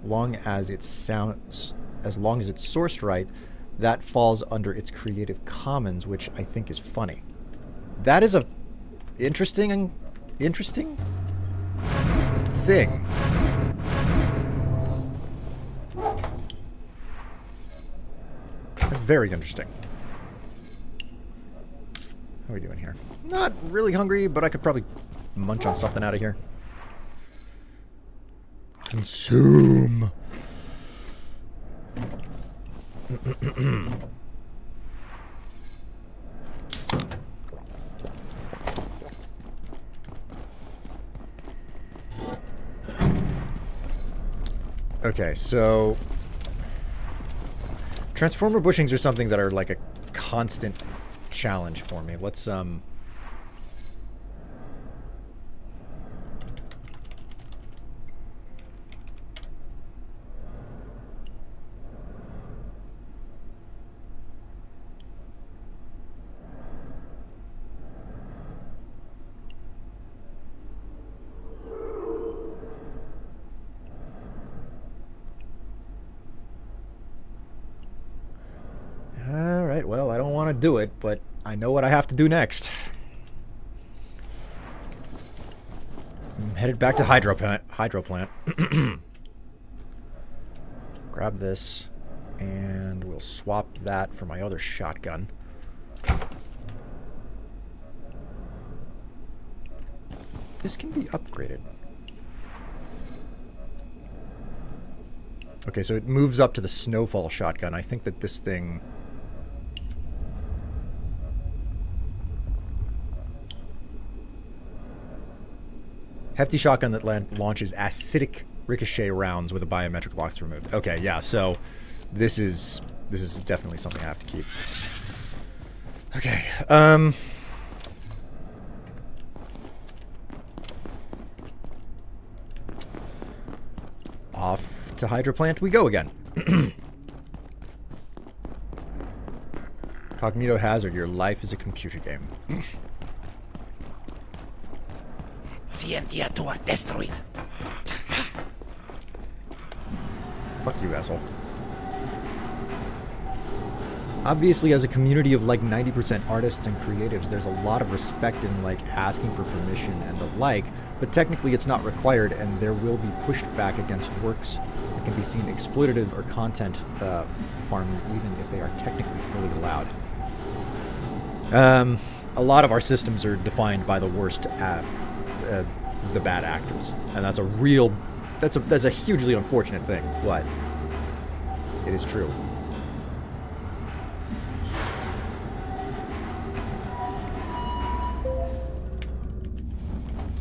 long as it's sourced right. That falls under its Creative Commons, which I think is funny. That is a interesting thing. That's very interesting. How are we doing here? Not really hungry, but I could probably munch on something out of here. Consume. Okay, so transformer bushings are something that are like a constant challenge for me. Let's Alright, well, I don't want to do it, but I know what I have to do next. I'm headed back to hydro plant. Grab this, and we'll swap that for my other shotgun. This can be upgraded. Okay, so it moves up to the snowfall shotgun. I think that this thing... Hefty shotgun that launches acidic ricochet rounds with a biometric locks removed. Okay, yeah, so this is definitely something I have to keep. Okay, off to hydro plant we go again. Cognito hazard, your life is a computer game. Scientia destroyed. Fuck you, asshole. Obviously, as a community of like 90% artists and creatives, there's a lot of respect in like asking for permission and the like, but technically it's not required, and there will be pushed back against works that can be seen exploitative or content farming, even if they are technically fully allowed. A lot of our systems are defined by the worst the bad actors, and that's a real that's a hugely unfortunate thing, but it is true.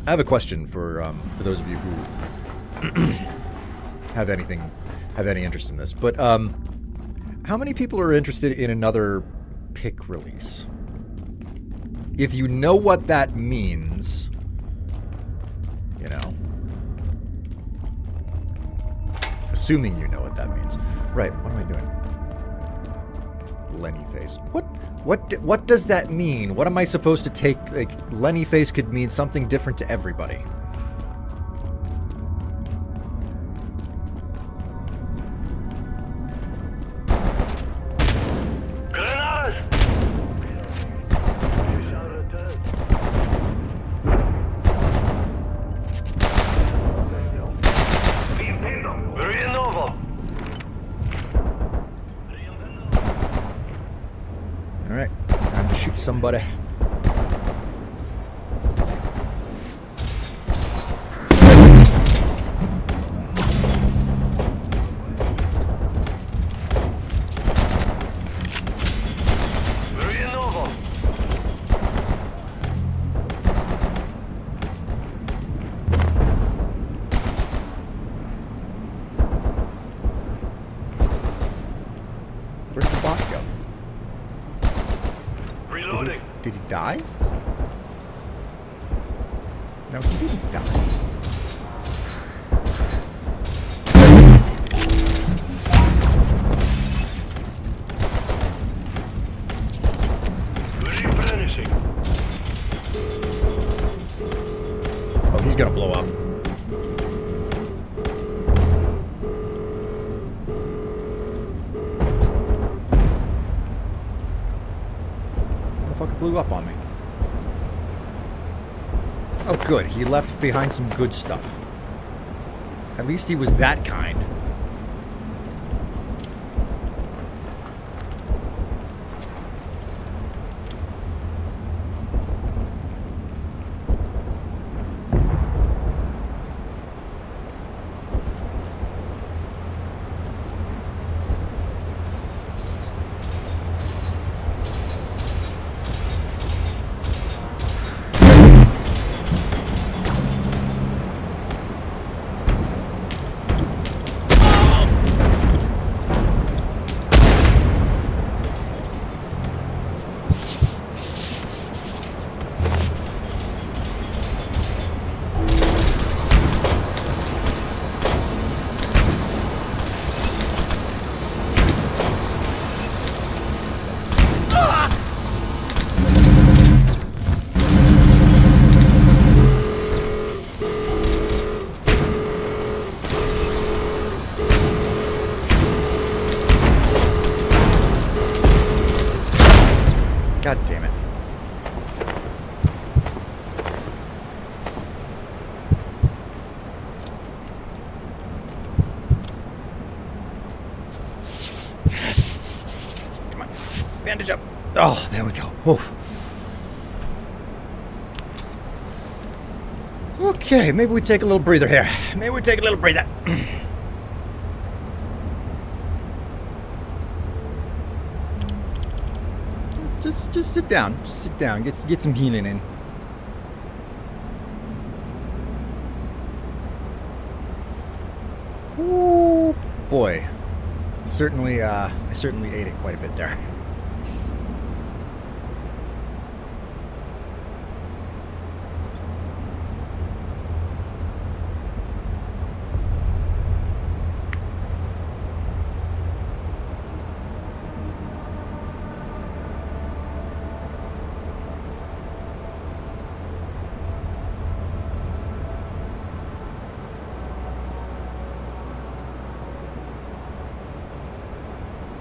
I have a question for those of you who have any interest in this, but how many people are interested in another pick release? If you know what that means, you know, assuming you know what that means. Right, what am I doing? Lenny face. What does that mean? What am I supposed to take? Like, Lenny face could mean something different to everybody. shoot somebody. Very novel. Where'd the bot go? Reloading. Did he die? No, he didn't die. Replenishing. Oh, he's gonna blow up. Motherfucker blew up on me. Oh, good. He left behind some good stuff. At least he was that kind. God damn it. Come on. Bandage up. Oh, there we go. Oof. Okay, maybe we take a little breather here. Maybe we take a little breather. Just sit down. Just sit down. Get some healing in. Ooh, boy. I certainly ate it quite a bit there.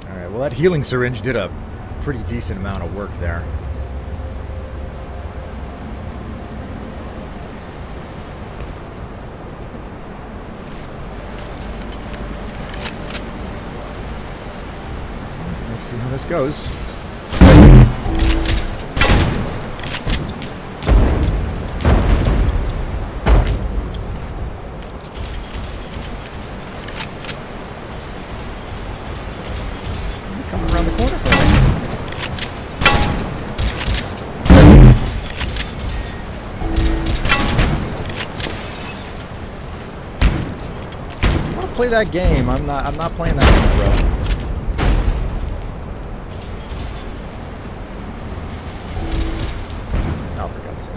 Alright, well that healing syringe did a pretty decent amount of work there. Let's see how this goes. Coming around the corner for me. I want to play that game. I'm not playing that game, bro. Oh, for God's sake.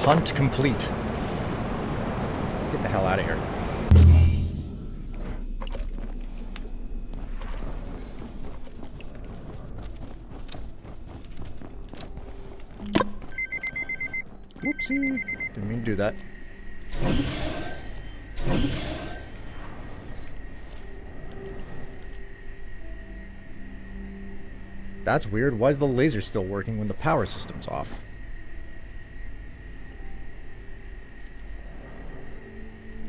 Hunt complete. Get the hell out of here. Whoopsie. Didn't mean to do that. That's weird. Why is the laser still working when the power system's off?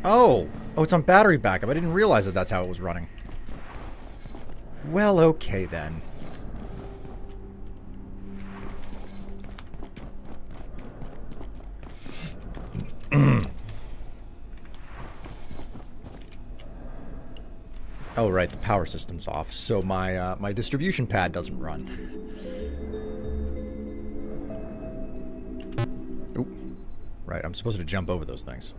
Oh! Oh, it's on battery backup. I didn't realize that that's how it was running. Well, okay then. Oh, right, the power system's off, so my my distribution pad doesn't run. Oop. Right, I'm supposed to jump over those things.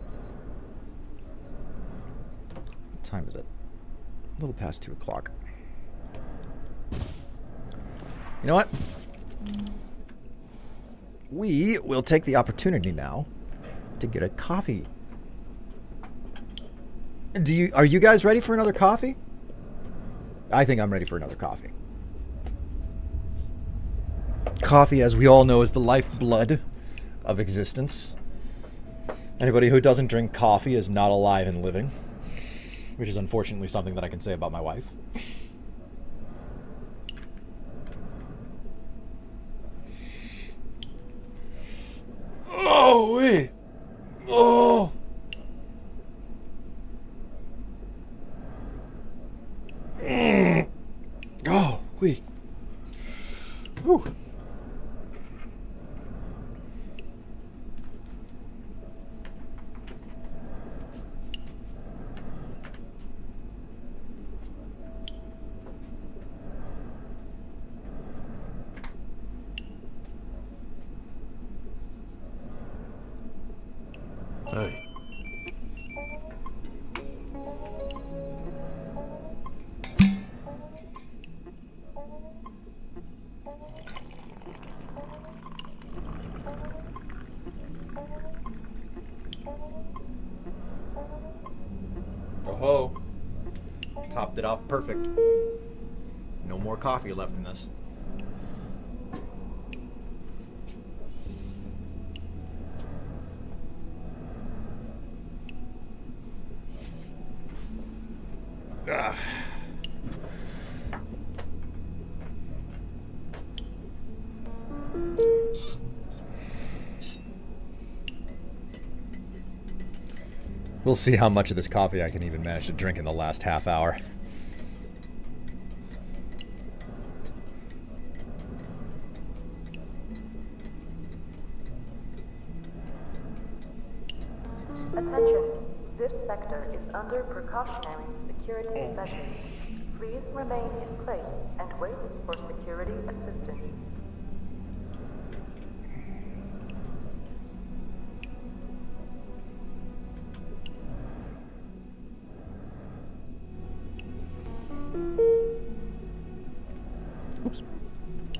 What time is it? A little past 2 o'clock. You know what? We will take the opportunity now to get a coffee. Are you guys ready for another coffee? I think I'm ready for another coffee. Coffee, as we all know, is the lifeblood of existence. Anybody who doesn't drink coffee is not alive and living, which is unfortunately something that I can say about my wife. Oh, wait. Oh. Oh, wait. Whew. Hey. Oh, topped it off perfect. No more coffee left in this. Ah. We'll see how much of this coffee I can even manage to drink in the last half hour. Attention. This sector is under precautionary security measures. Please remain in place and wait for security assistance. Oops.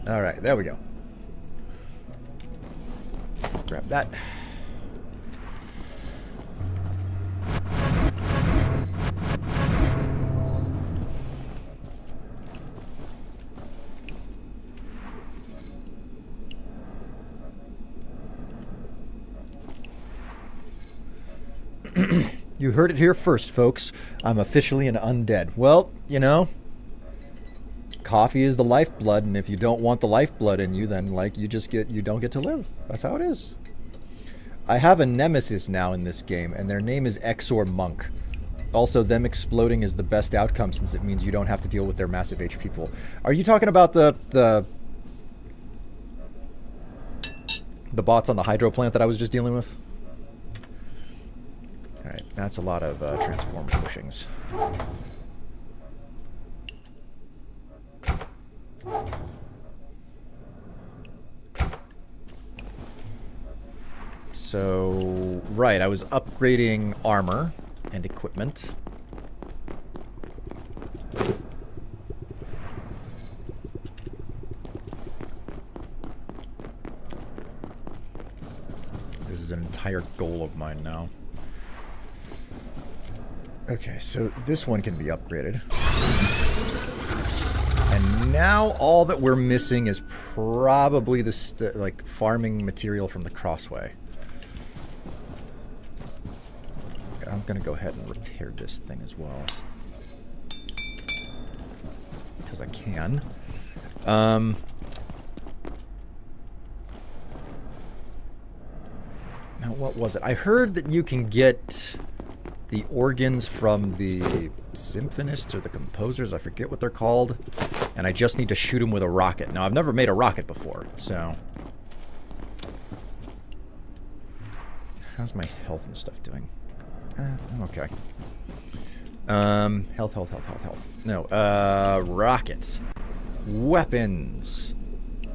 All right, there we go. Grab that. You heard it here first, folks. I'm officially an undead. Well, you know, coffee is the lifeblood, and if you don't want the lifeblood in you, then like you don't get to live. That's how it is. I have a nemesis now in this game, and their name is Exor Monk. Also, them exploding is the best outcome since it means you don't have to deal with their massive HP pool. Are you talking about the bots on the hydro plant that I was just dealing with? Alright, that's a lot of transform pushings. So, right, I was upgrading armor and equipment. This is an entire goal of mine now. Okay, so this one can be upgraded. And now all that we're missing is probably this, like, farming material from the Crossway. I'm gonna go ahead and repair this thing as well. Because I can. Now what was it? I heard that you can get the organs from the symphonists or the composers, I forget what they're called, and I just need to shoot them with a rocket. Now, I've never made a rocket before, so... How's my health and stuff doing? I'm okay. Health. No, rockets. Weapons.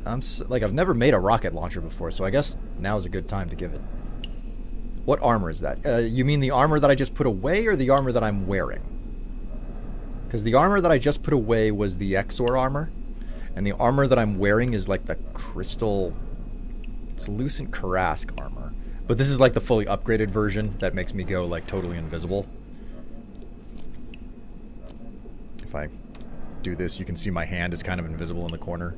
I've never made a rocket launcher before, so I guess now's a good time to give it. What armor is that? You mean the armor that I just put away, or the armor that I'm wearing? Because the armor that I just put away was the Exor armor, and the armor that I'm wearing is like the crystal... It's Lucent Karask armor. But this is like the fully upgraded version that makes me go like totally invisible. If I do this, you can see my hand is kind of invisible in the corner.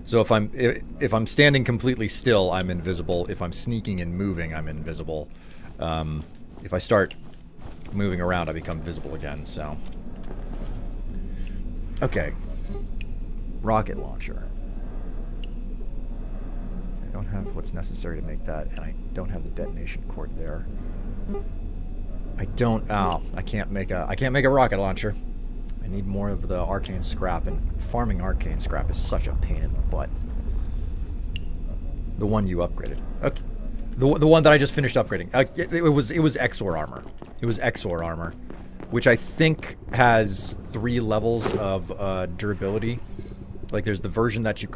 So if I'm standing completely still, I'm invisible. If I'm sneaking and moving, I'm invisible. If I start moving around, I become visible again, so... Okay. Rocket launcher. I don't have what's necessary to make that, and I don't have the detonation cord there. I can't make a rocket launcher. I need more of the arcane scrap, and farming arcane scrap is such a pain in the butt. The one you upgraded. Okay. The one that I just finished upgrading. It was Exor armor. It was Exor armor, which I think has 3 levels of durability. Like there's the version that you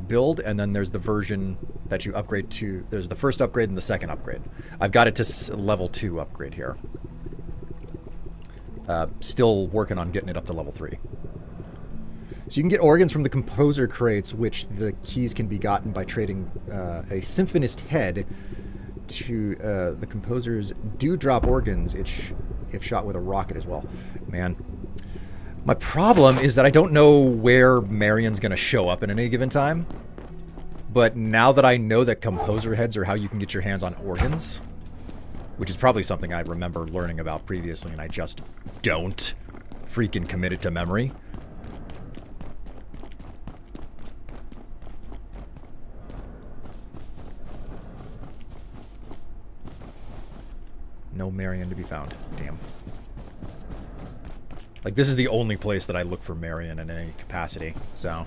build, and then there's the version that you upgrade to. There's the first upgrade and the second upgrade. I've got it to level 2 upgrade here. Still working on getting it up to level 3. So you can get organs from the composer crates, which the keys can be gotten by trading a symphonist head to the composer's do-drop organs if shot with a rocket as well. Man. My problem is that I don't know where Marion's going to show up at any given time. But now that I know that composer heads are how you can get your hands on organs, which is probably something I remember learning about previously and I just don't freaking commit it to memory. No Marion to be found. Damn. Like, this is the only place that I look for Marion in any capacity, so...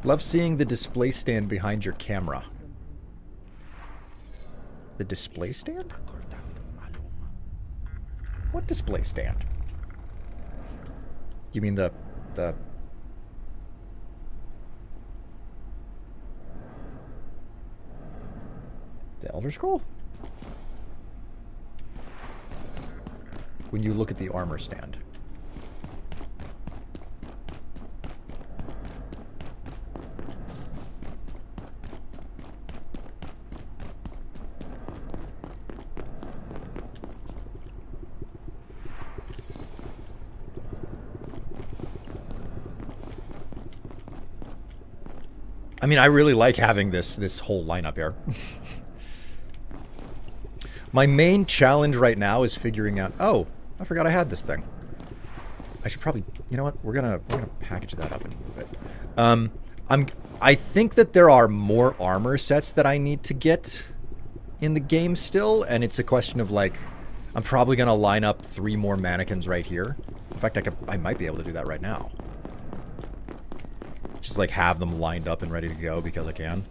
Love seeing the display stand behind your camera. The display stand? What display stand? You mean the Elder Scroll? When you look at the armor stand. I mean, I really like having this whole lineup here. My main challenge right now is figuring out... Oh, I forgot I had this thing. I should probably... You know what? We're gonna package that up and move it. I think that there are more armor sets that I need to get in the game still, and it's a question of, like... I'm probably gonna line up 3 more mannequins right here. In fact, I might be able to do that right now. Just, like, have them lined up and ready to go because I can.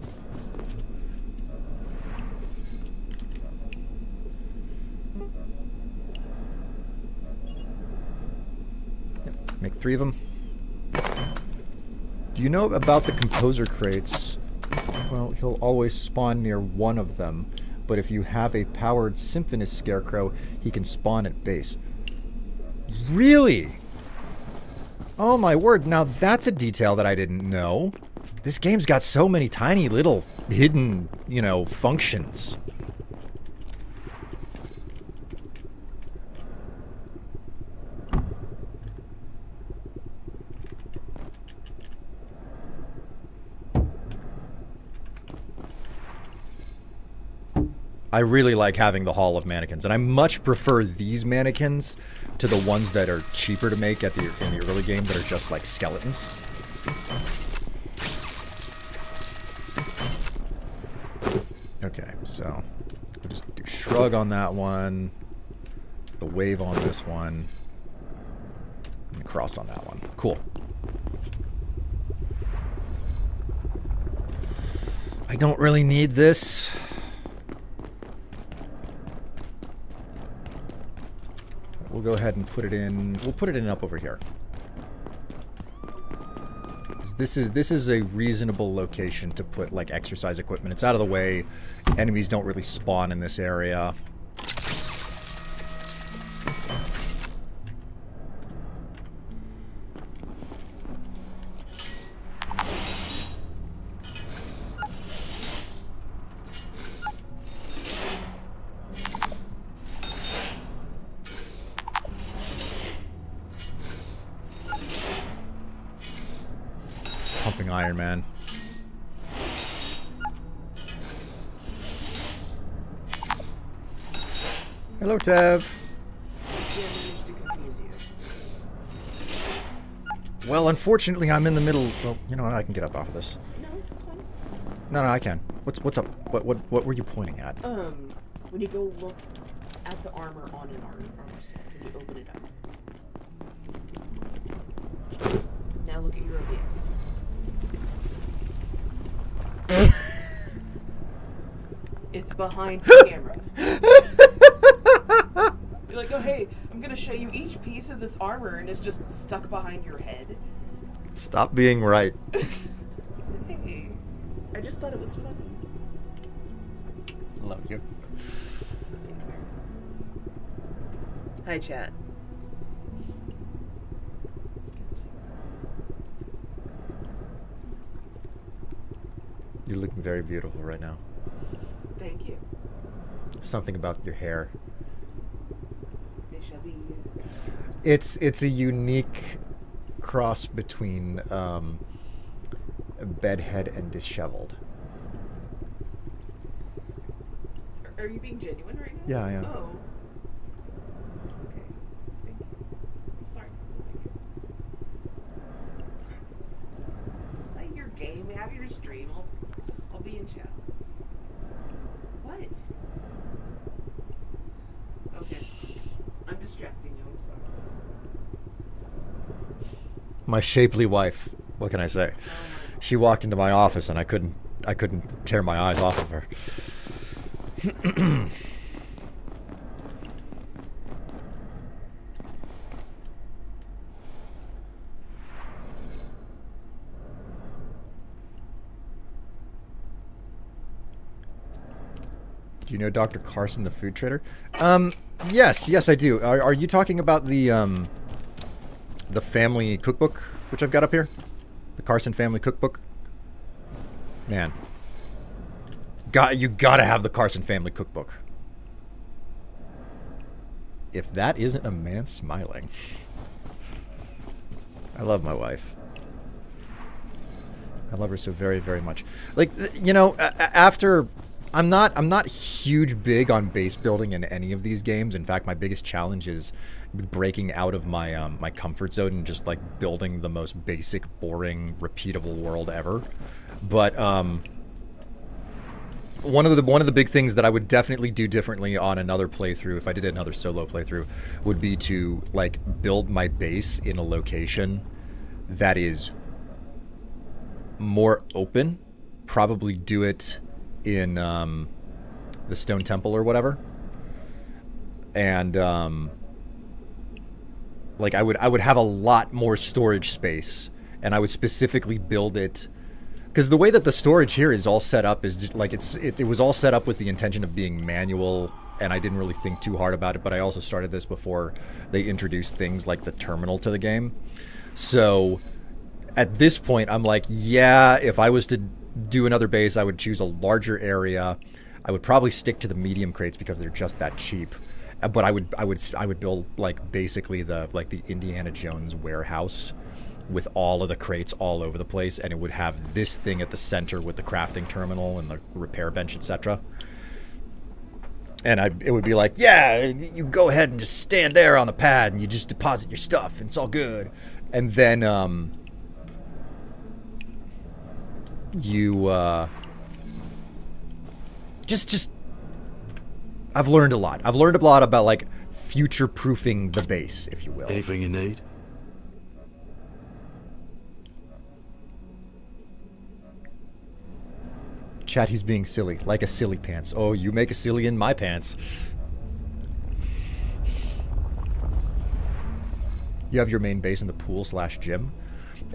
Make 3 of them. Do you know about the composer crates? Well, he'll always spawn near one of them, but if you have a powered symphonist scarecrow, he can spawn at base. Really? Oh my word, now that's a detail that I didn't know. This game's got so many tiny little hidden, you know, functions. I really like having the Hall of Mannequins, and I much prefer these mannequins to the ones that are cheaper to make in the early game that are just like skeletons. Okay, so we'll just do shrug on that one, the wave on this one, and the crossed on that one. Cool. I don't really need this. We'll go ahead and put it in. We'll put it in up over here. This is a reasonable location to put like exercise equipment. It's out of the way. Enemies don't really spawn in this area. Pumping Iron Man. Hello, Tev. Well, unfortunately, I'm in the middle. Well, you know what? I can get up off of this. No, it's fine. No, I can. What's up? What were you pointing at? When you go look at the armor on an armor stand, when you open it up. Now look at your OBS. It's behind the camera. You're like, oh hey, I'm gonna show you each piece of this armor, and it's just stuck behind your head. Stop being right. Hey, I just thought it was funny. Love you. Hi, chat. You're looking very beautiful right now. Thank you. Something about your hair. It shall be you. It's a unique cross between bedhead and disheveled. Are you being genuine right now? Yeah, I am. Oh. Okay. Thank you. I'm sorry. Play your game. Have your stream. I'll be in chat. What? Okay. I'm distracting you. I'm sorry. My shapely wife. What can I say? She walked into my office and I couldn't tear my eyes off of her. Do you know Dr. Carson, the food trader? Yes, I do. Are you talking about the family cookbook, which I've got up here? The Carson family cookbook? Man. You gotta have the Carson family cookbook. If that isn't a man smiling. I love my wife. I love her so very, very much. Like, you know, after... I'm not huge big on base building in any of these games. In fact, my biggest challenge is breaking out of my my comfort zone and just like building the most basic, boring, repeatable world ever. But one of the big things that I would definitely do differently on another playthrough, if I did another solo playthrough, would be to like build my base in a location that is more open. Probably do it in the Stone Temple or whatever, and like I would have a lot more storage space, and I would specifically build it because the way that the storage here is all set up is just, like it was all set up with the intention of being manual, and I didn't really think too hard about it. But I also started this before they introduced things like the terminal to the game, so at this point, I'm like, yeah, if I was to do another base, I would choose a larger area. I would probably stick to the medium crates because they're just that cheap. But I would build like basically the Indiana Jones warehouse with all of the crates all over the place, and it would have this thing at the center with the crafting terminal and the repair bench, etc. And it would be like, yeah, you go ahead and just stand there on the pad and you just deposit your stuff and it's all good. And then you just I've learned a lot. I've learned a lot about like future-proofing the base, if you will. Anything you need? Chat, he's being silly, like a silly pants. Oh, you make a silly in my pants. You have your main base in the pool/gym.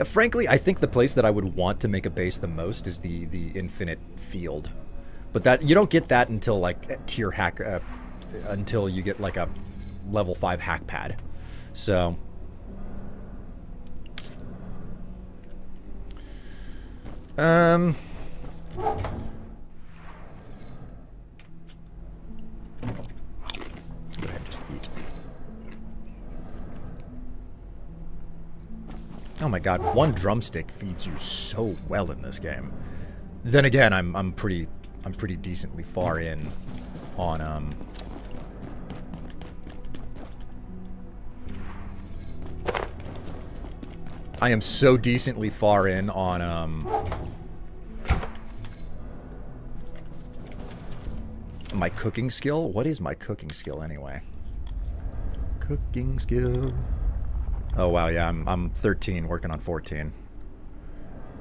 Frankly, I think the place that I would want to make a base the most is the infinite field. But that you don't get that until like tier hack, until you get like a level 5 hack pad. So go ahead and just eat. Oh my god, one drumstick feeds you so well in this game. Then again, I'm pretty decently far in on I am so decently far in on my cooking skill. What is my cooking skill anyway? Cooking skill. Oh wow, yeah, I'm 13, working on 14.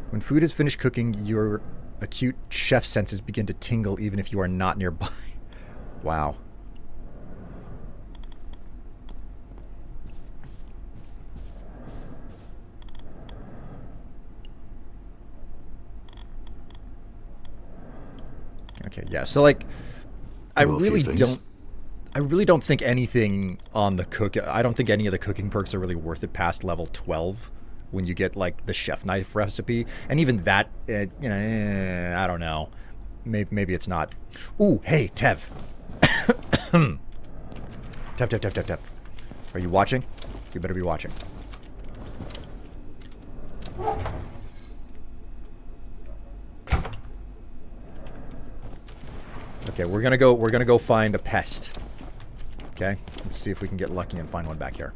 When food is finished cooking, your acute chef senses begin to tingle even if you are not nearby. Wow. Okay, yeah, so like I really don't think anything on the I don't think any of the cooking perks are really worth it past level 12 when you get like the chef knife recipe, and even that, you know, I don't know. Maybe it's not. Ooh, hey, Tev. Tev. Are you watching? You better be watching. Okay, we're gonna go find a pest. Okay, let's see if we can get lucky and find one back here.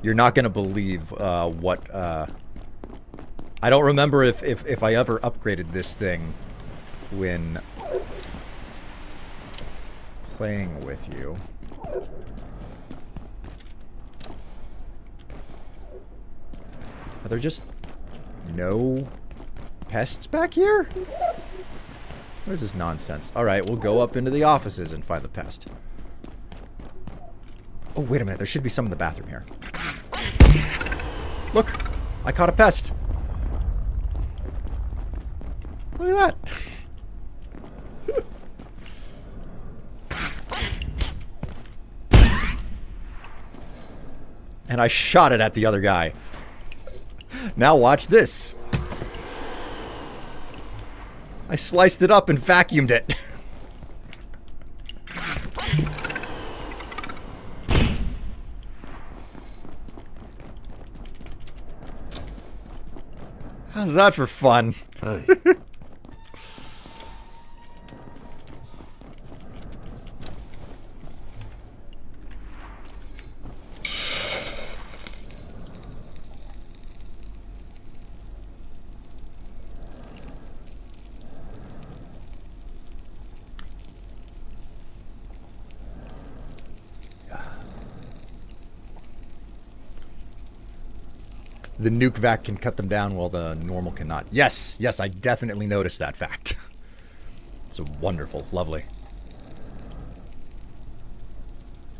You're not gonna believe what I don't remember if I ever upgraded this thing when playing with you. Are there just no pests back here? What is this nonsense? Alright, we'll go up into the offices and find the pest. Oh, wait a minute. There should be some in the bathroom here. Look! I caught a pest! Look at that! And I shot it at the other guy. Now watch this. I sliced it up and vacuumed it. How's that for fun? Hey. The nuke vac can cut them down while the normal cannot. Yes, I definitely noticed that fact. So wonderful, lovely.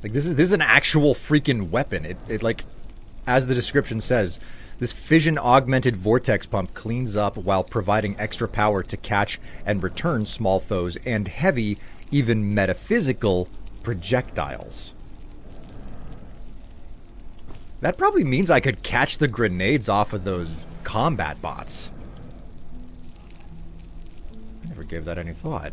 Like this is an actual freaking weapon. It like, as the description says, this fission augmented vortex pump cleans up while providing extra power to catch and return small foes and heavy, even metaphysical projectiles. That probably means I could catch the grenades off of those combat bots. I never gave that any thought.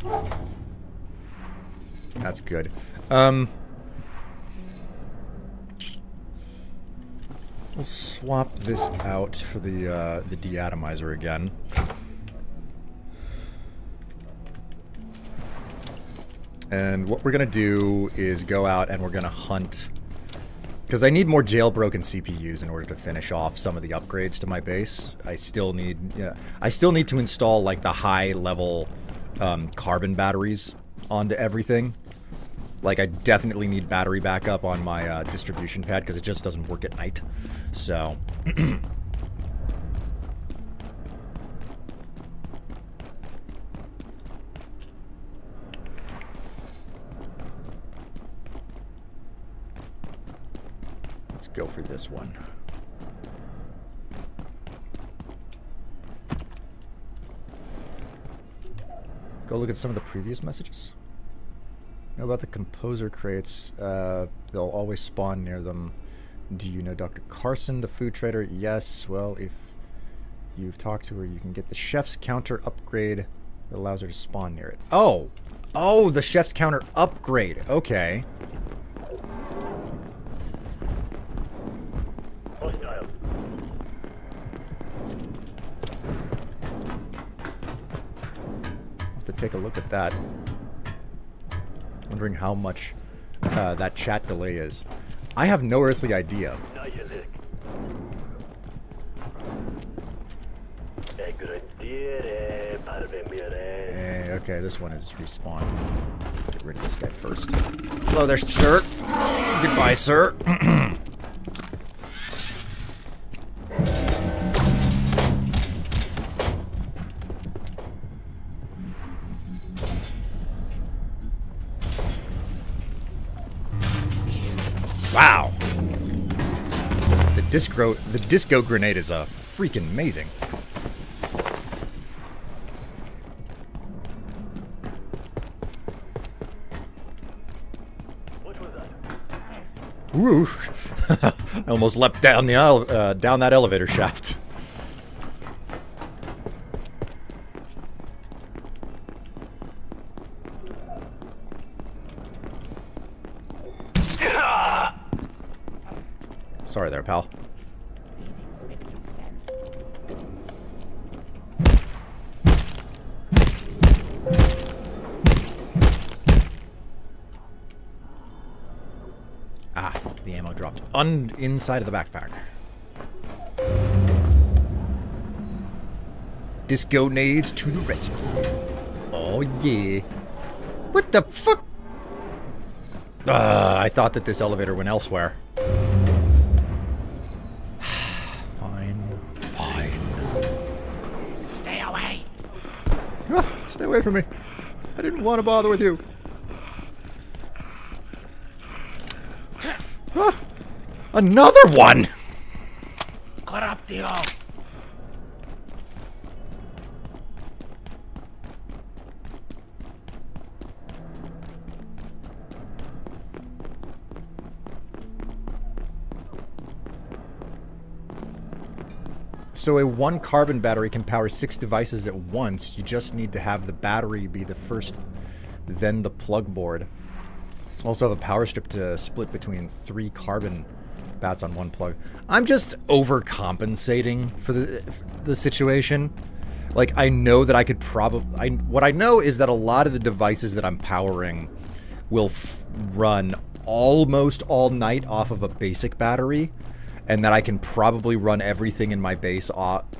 Alright. That's good. We'll swap this out for the deatomizer again. And what we're gonna do is go out and we're gonna hunt, because I need more jailbroken CPUs in order to finish off some of the upgrades to my base. I still need to install like the high level carbon batteries onto everything. Like, I definitely need battery backup on my distribution pad because it just doesn't work at night. So let's go for this one. Go look at some of the previous messages. Know about the composer crates. They'll always spawn near them. Do you know Dr. Carson, the food trader? Yes. Well, if you've talked to her, you can get the chef's counter upgrade that allows her to spawn near it. Oh! Oh, the chef's counter upgrade. Okay. Hostile. I'll have to take a look at that. Wondering how much that chat delay is. I have no earthly idea. Okay, this one is respawn. Get rid of this guy first. Hello there, sir. Goodbye, sir. Wow. The disco grenade is freaking amazing. Woo! I almost leapt down the down that elevator shaft. Sorry there, pal. Ah, the ammo dropped inside of the backpack. Disco nades to the rescue. Oh yeah. What the fuck? I thought that this elevator went elsewhere. Stay away from me. I didn't want to bother with you. Ah, another one! Corruptio. So a 1 carbon battery can power 6 devices at once. You just need to have the battery be the first, then the plug board. Also have a power strip to split between 3 carbon bats on 1 plug. I'm just overcompensating for the situation. Like, I know that I could probably... What I know is that a lot of the devices that I'm powering will run almost all night off of a basic battery. And that I can probably run everything in my base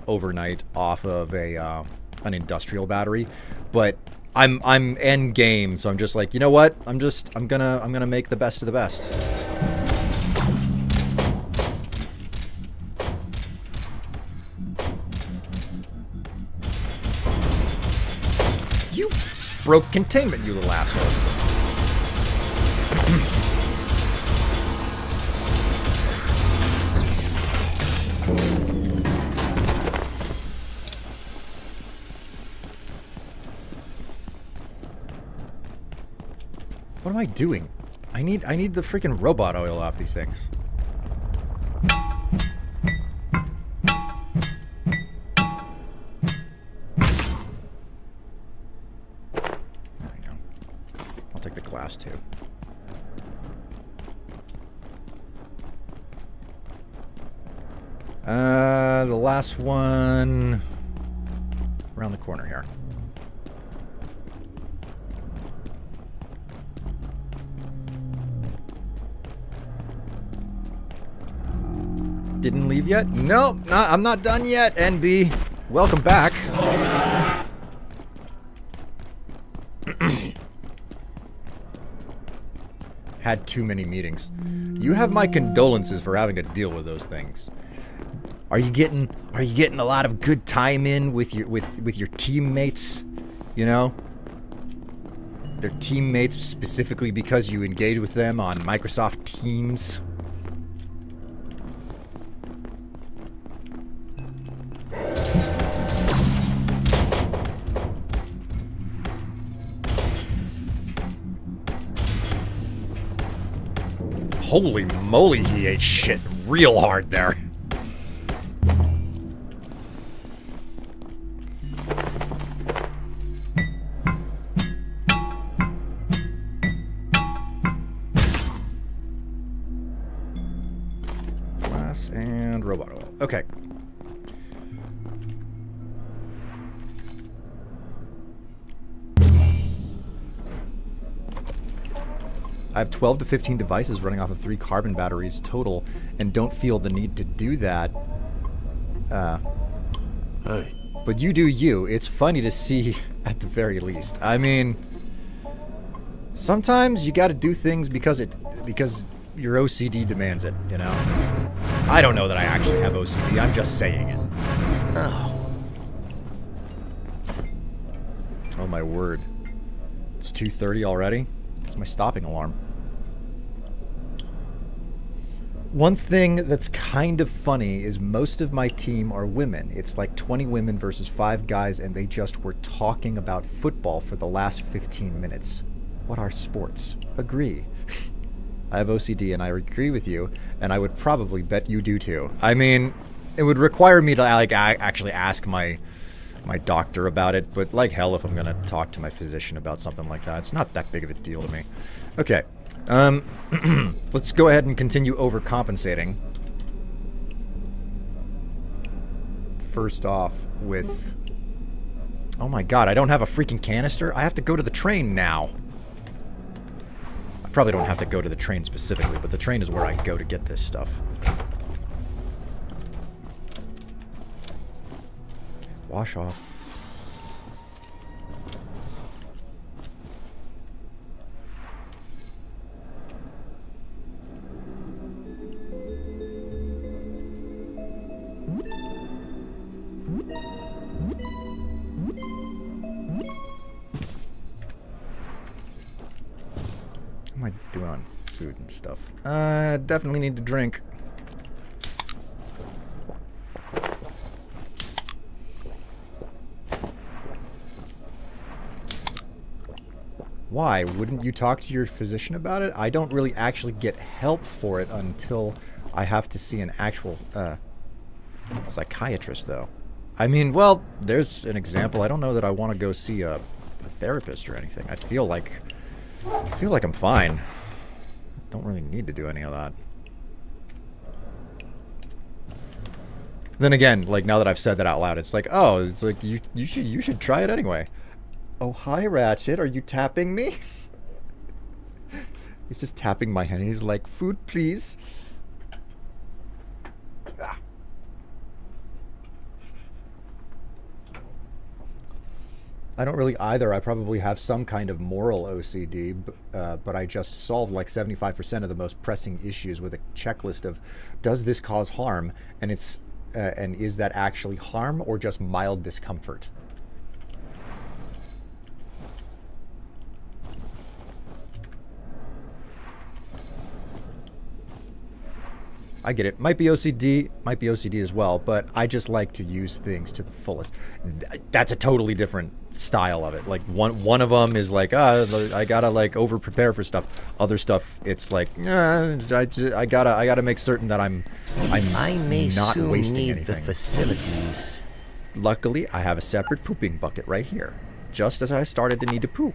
overnight off of an industrial battery, but I'm end game, so I'm just like, you know what? I'm gonna make the best of the best. You broke containment, you little asshole. What am I doing? I need the freaking robot oil off these things. There we go. I'll take the glass too. The last one around the corner here. Didn't leave yet? Nope, I'm not done yet, NB. Welcome back. Had too many meetings. You have my condolences for having to deal with those things. Are you getting a lot of good time in with your teammates? You know? They're teammates specifically because you engage with them on Microsoft Teams. Holy moly, he ate shit real hard there. Glass and robot oil. Okay. I have 12 to 15 devices running off of 3 carbon batteries total and don't feel the need to do that. Hey. But you do you. It's funny to see at the very least. I mean, sometimes you gotta do things because your OCD demands it, you know? I don't know that I actually have OCD, I'm just saying it. Oh. Oh my word. It's 2:30 already? It's my stopping alarm. One thing that's kind of funny is most of my team are women. It's like 20 women versus 5 guys, and they just were talking about football for the last 15 minutes. What are sports? Agree. I have OCD, and I agree with you, and I would probably bet you do too. I mean, it would require me to like actually ask my doctor about it, but like hell if I'm gonna talk to my physician about something like that. It's not that big of a deal to me. Okay. Let's go ahead and continue overcompensating. First off with... Oh my god, I don't have a freaking canister? I have to go to the train now. I probably don't have to go to the train specifically, but the train is where I go to get this stuff. Wash off. What am I doing on food and stuff? Definitely need to drink. Why? Wouldn't you talk to your physician about it? I don't really actually get help for it until I have to see an actual psychiatrist, though. I mean, well, there's an example. I don't know that I want to go see a therapist or anything. I feel like I'm fine. Don't really need to do any of that. Then again, like now that I've said that out loud, it's like, oh, it's like you should try it anyway. Oh, hi, Ratchet. Are you tapping me? He's just tapping my hand. He's like, food, please. Ah. I don't really either. I probably have some kind of moral OCD, but I just solved like 75% of the most pressing issues with a checklist of, does this cause harm? And and is that actually harm or just mild discomfort? I get it. Might be OCD as well, but I just like to use things to the fullest. That's a totally different style of it. Like one of them is like, I gotta like over prepare for stuff. Other stuff, it's like, I gotta make certain that I'm I may not soon wasting need anything. the facilities. Luckily, I have a separate pooping bucket right here, just as I started to need to poop.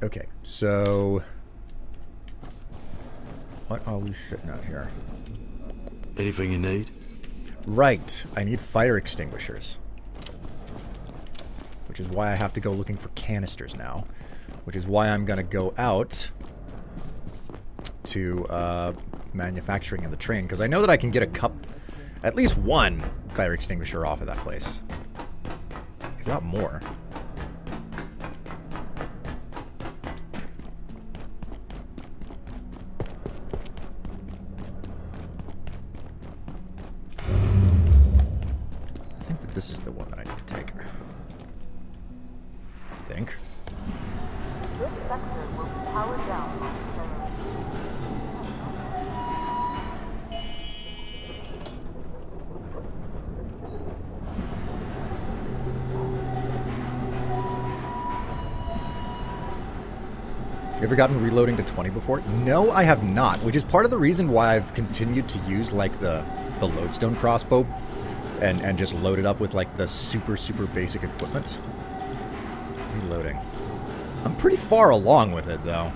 Okay, so what are we sitting at here? Anything you need? Right, I need fire extinguishers. Which is why I have to go looking for canisters now. Which is why I'm going to go out to manufacturing in the train. Because I know that I can get at least one fire extinguisher off of that place. If not more. This is the one that I need to take. I think. This sector will be powered down momentarily. You ever gotten reloading to 20 before? No, I have not, which is part of the reason why I've continued to use like the lodestone crossbow and just load it up with like the super basic equipment. Reloading. I'm pretty far along with it though.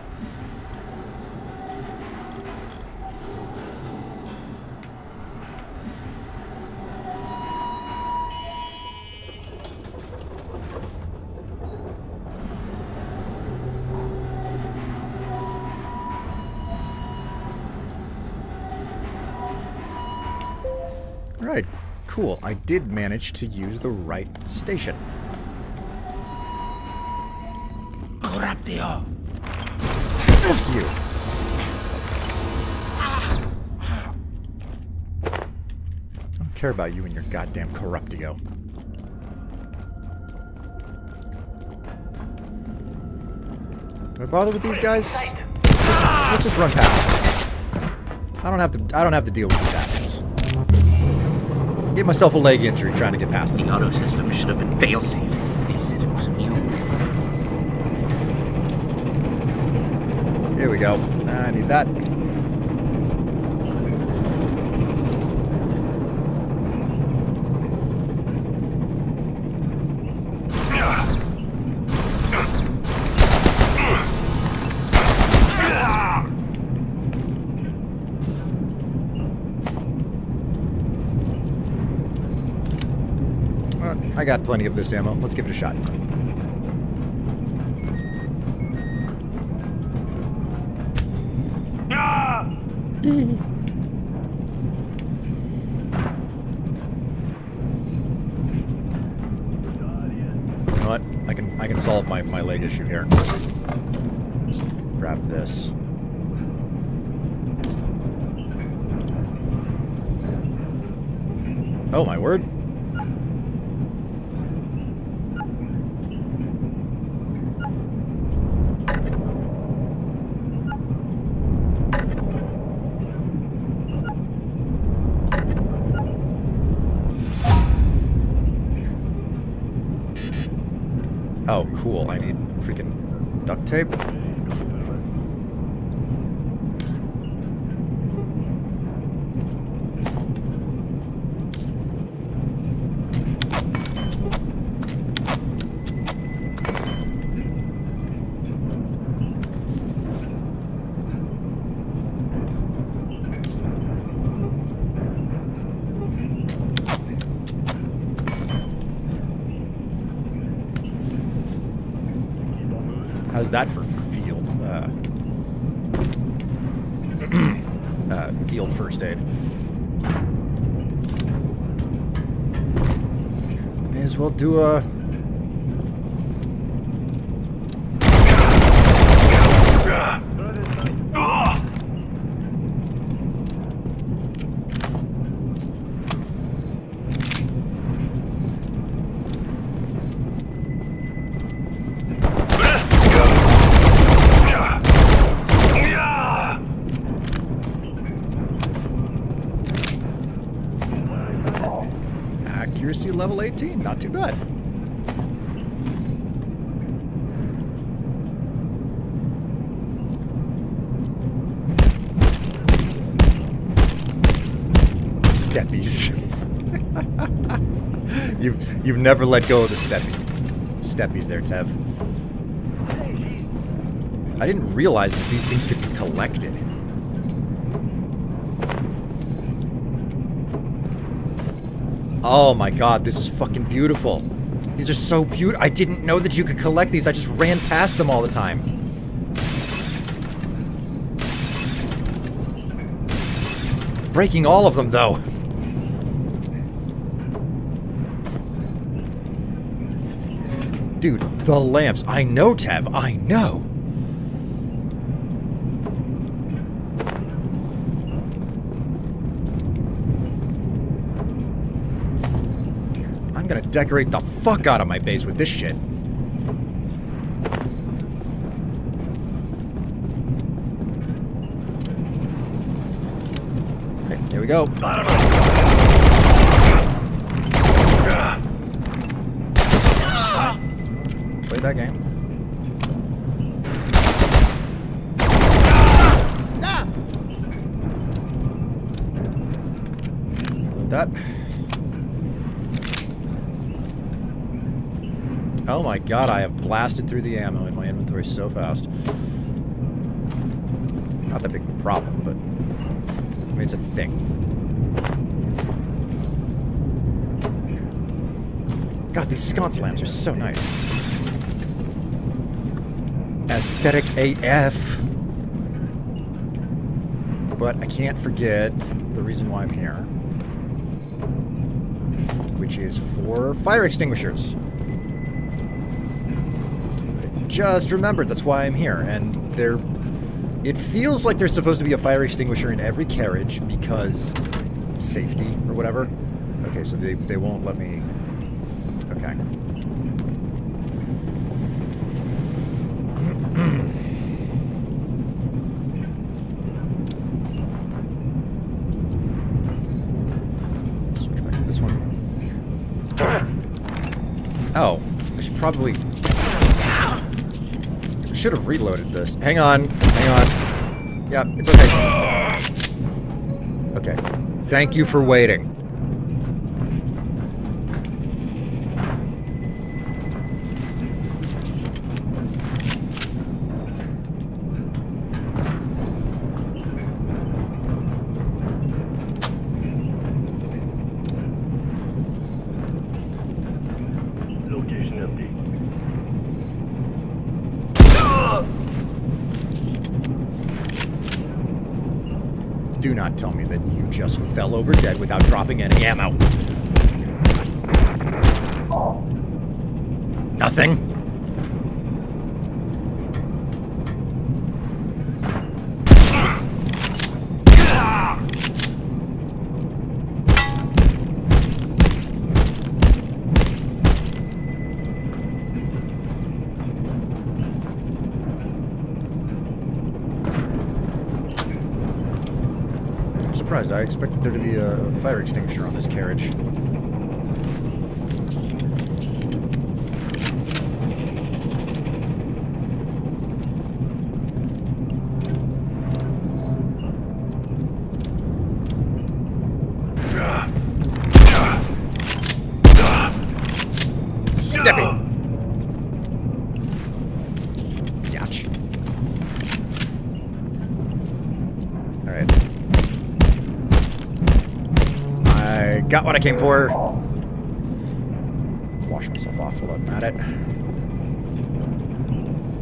Right. Cool. I did manage to use the right station. Corruptio. Fuck you. I don't care about you and your goddamn Corruptio. Do I bother with these guys? Let's just run past. I don't have to deal with these assholes. Gave myself a leg injury trying to get past The them. auto system should have been failsafe. They said it was immune. Here we go. I need that. I got plenty of this ammo. Let's give it a shot. You know what? I can solve my leg issue here. Just grab this. Oh my word. Oh, cool. I need freaking duct tape. How's that for field? Field first aid. May as well do a Accuracy level 18. Not too bad. Steppies. You've never let go of the steppies there, Tev. I didn't realize that these things could be collected. Oh my god, this is fucking beautiful. These are so beautiful. I didn't know that you could collect these. I just ran past them all the time. Breaking all of them, though. Dude, the lamps. I know, Tev. I know. I'm gonna decorate the fuck out of my base with this shit. Okay, here we go. Play that game. Stop! Load that. Oh my god, I have blasted through the ammo in my inventory so fast. Not that big of a problem, but I mean, it's a thing. God, these sconce lamps are so nice. Aesthetic AF. But I can't forget the reason why I'm here. Which is for fire extinguishers. I just remembered that's why I'm here. And it feels like there's supposed to be a fire extinguisher in every carriage because safety or whatever. Okay, so they won't let me... Okay. Switch back to this one. Oh, I should probably... I should have reloaded this. Hang on. Hang on. Yeah, it's okay. Okay. Thank you for waiting. Location empty. Do not tell me that you just fell over dead without dropping any ammo. Nothing? Surprised. I expected there to be a fire extinguisher on this carriage. Steppy! Yatch. Alright. I got what I came for. Wash myself off while I'm at it.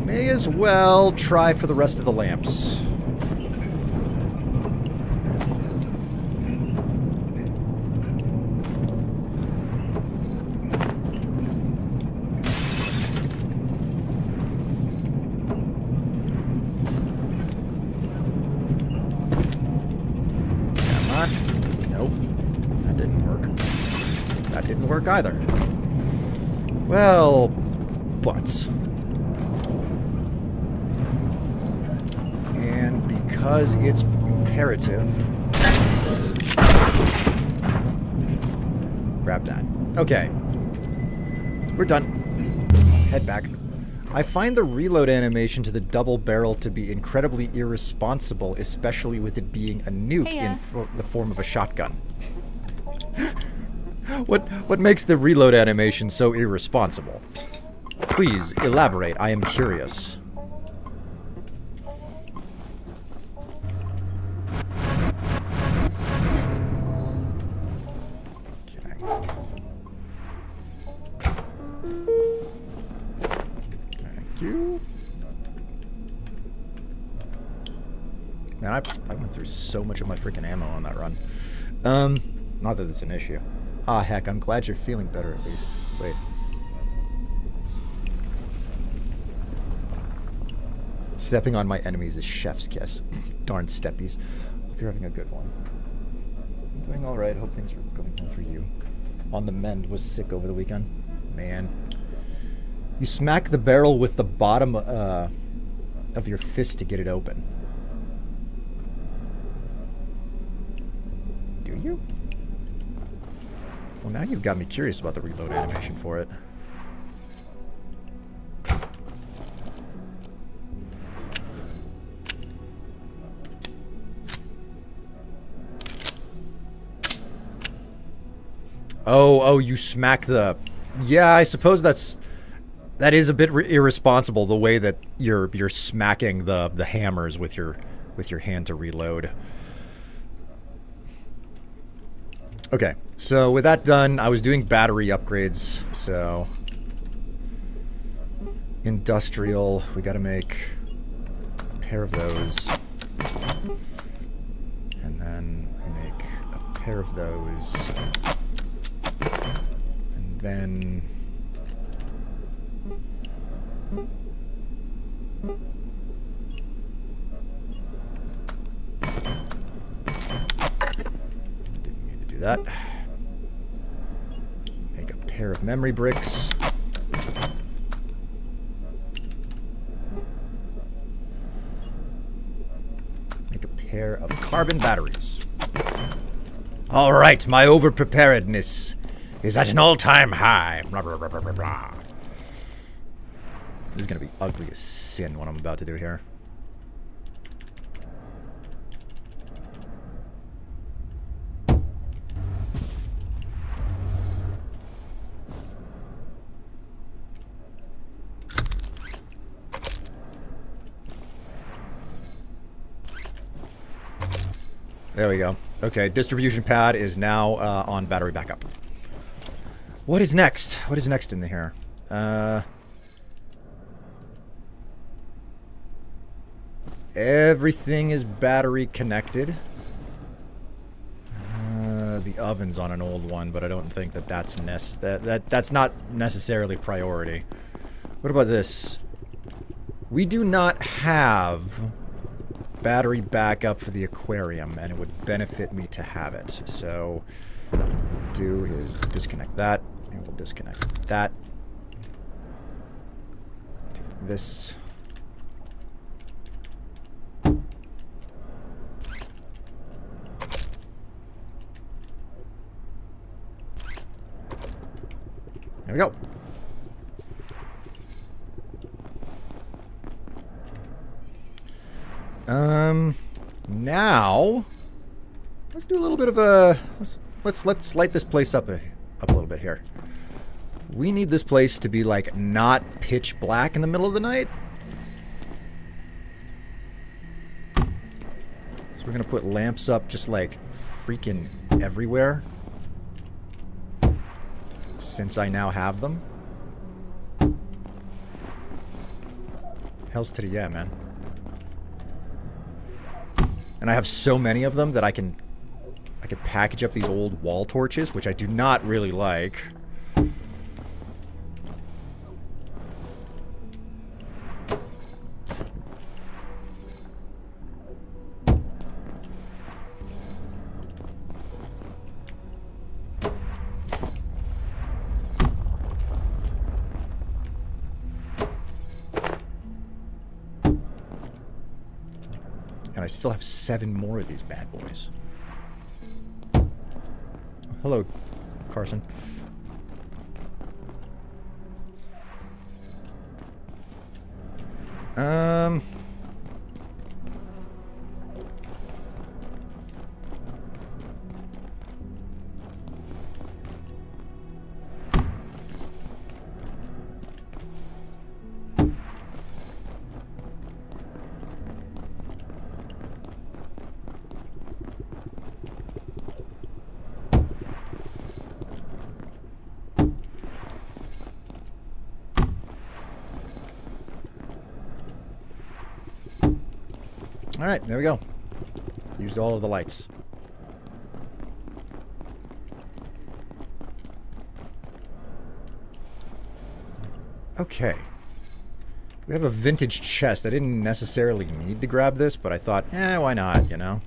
May as well try for the rest of the lamps. Come on. Nope. That didn't work. That didn't work either. Well, butts. And because it's imperative... Grab that. Okay. We're done. Head back. I find the reload animation to the double barrel to be incredibly irresponsible, especially with it being a nuke in the form of a shotgun. What makes the reload animation so irresponsible? Please elaborate. I am curious. You. Man, I went through so much of my freaking ammo on that run. Not that it's an issue. Ah, heck, I'm glad you're feeling better at least. Wait. Stepping on my enemies is chef's kiss. Darn steppies. Hope you're having a good one. I'm doing alright. Hope things are going well for you. On the mend. Was sick over the weekend. Man. You smack the barrel with the bottom of your fist to get it open. Do you? Well, now you've got me curious about the reload animation for it. Oh, you smack the... Yeah, I suppose that is a bit irresponsible, the way that you're smacking the hammers with your hand to reload. Okay, so with that done, I was doing battery upgrades, so industrial, we gotta make a pair of those. And then we make a pair of those. And then didn't mean to do that. Make a pair of memory bricks. Make a pair of carbon batteries. All right, my over-preparedness is at an all-time high. Blah, blah, blah, blah, blah, blah. This is going to be ugly as sin, what I'm about to do here. There we go. Okay, distribution pad is now on battery backup. What is next? What is next in here? Everything is battery connected. The oven's on an old one, but I don't think that's not necessarily priority. What about this? We do not have battery backup for the aquarium, and it would benefit me to have it. So, what we'll do is disconnect that, and we'll disconnect that. Take this. There we go. Now let's do a little bit of a let's light this place up a little bit here. We need this place to be like not pitch black in the middle of the night. So we're gonna put lamps up just like freaking everywhere. Since I now have them. Hell's to the yeah, man. And I have so many of them that I can package up these old wall torches, which I do not really like. And I still have 7 more of these bad boys. Hello, Carson. Um... Alright, there we go. Used all of the lights. Okay. We have a vintage chest. I didn't necessarily need to grab this, but I thought, why not, you know?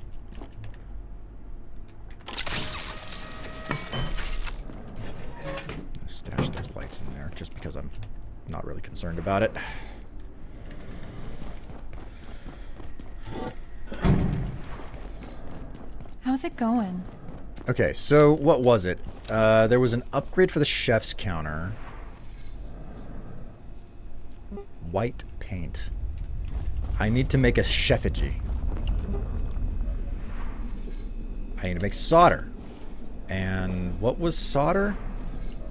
Stash those lights in there just because I'm not really concerned about it. How's it going? Okay, so what was it? There was an upgrade for the chef's counter. White paint. I need to make a cheffigy. I need to make solder. And what was solder?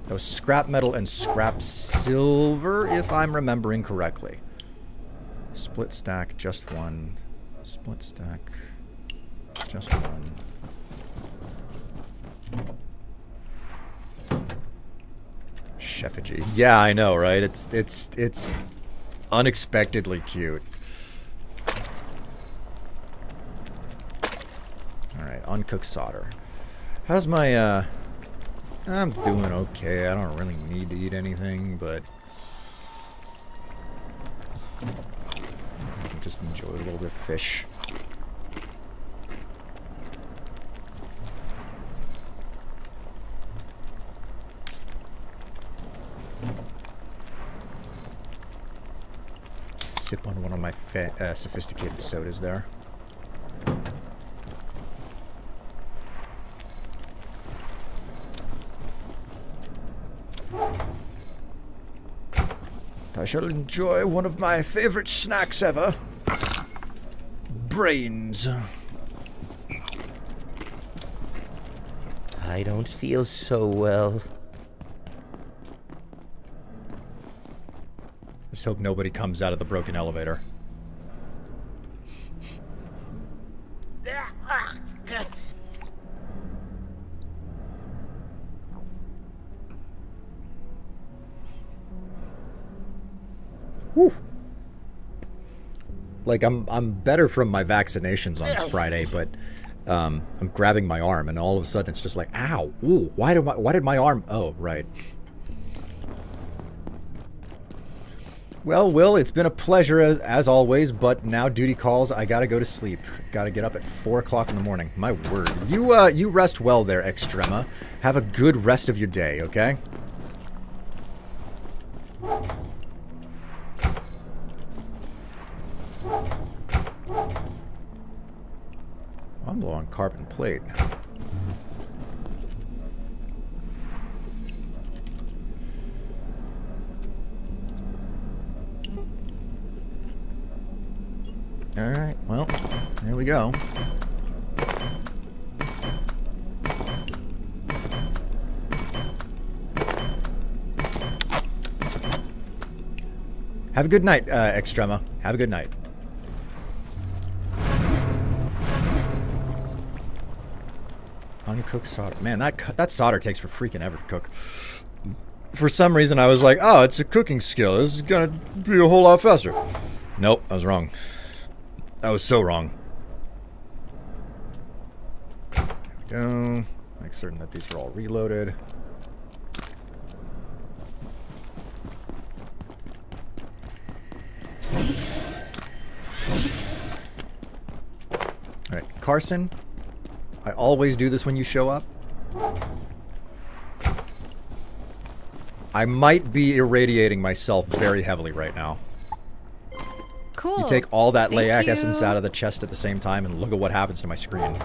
That was scrap metal and scrap silver, if I'm remembering correctly. Split stack, just one. Split stack, just one. Cheffigy. Yeah, I know, right? It's unexpectedly cute. Alright, uncooked solder. How's my, I'm doing okay. I don't really need to eat anything, but I can just enjoy a little bit of fish. Sip on one of my sophisticated sodas there. I shall enjoy one of my favorite snacks ever. Brains. I don't feel so well. Just hope nobody comes out of the broken elevator. Whew. Like I'm better from my vaccinations on Friday, but I'm grabbing my arm and all of a sudden it's just like, ow, ooh, why did my arm, oh, right. Well, Will, it's been a pleasure as always, but now duty calls. I gotta go to sleep. Gotta get up at 4 o'clock in the morning. My word. You rest well there, Extrema. Have a good rest of your day, okay? I'm low on carbon plate. Alright, well, there we go. Have a good night, Extrema. Have a good night. Uncooked solder. Man, that solder takes for freaking ever to cook. For some reason, I was like, oh, it's a cooking skill. This is gonna be a whole lot faster. Nope, I was wrong. I was so wrong. There we go. Make certain that these are all reloaded. Alright, Carson, I always do this when you show up. I might be irradiating myself very heavily right now. Cool. You take all that Thank Laic you. essence out of the chest at the same time and look at what happens to my screen.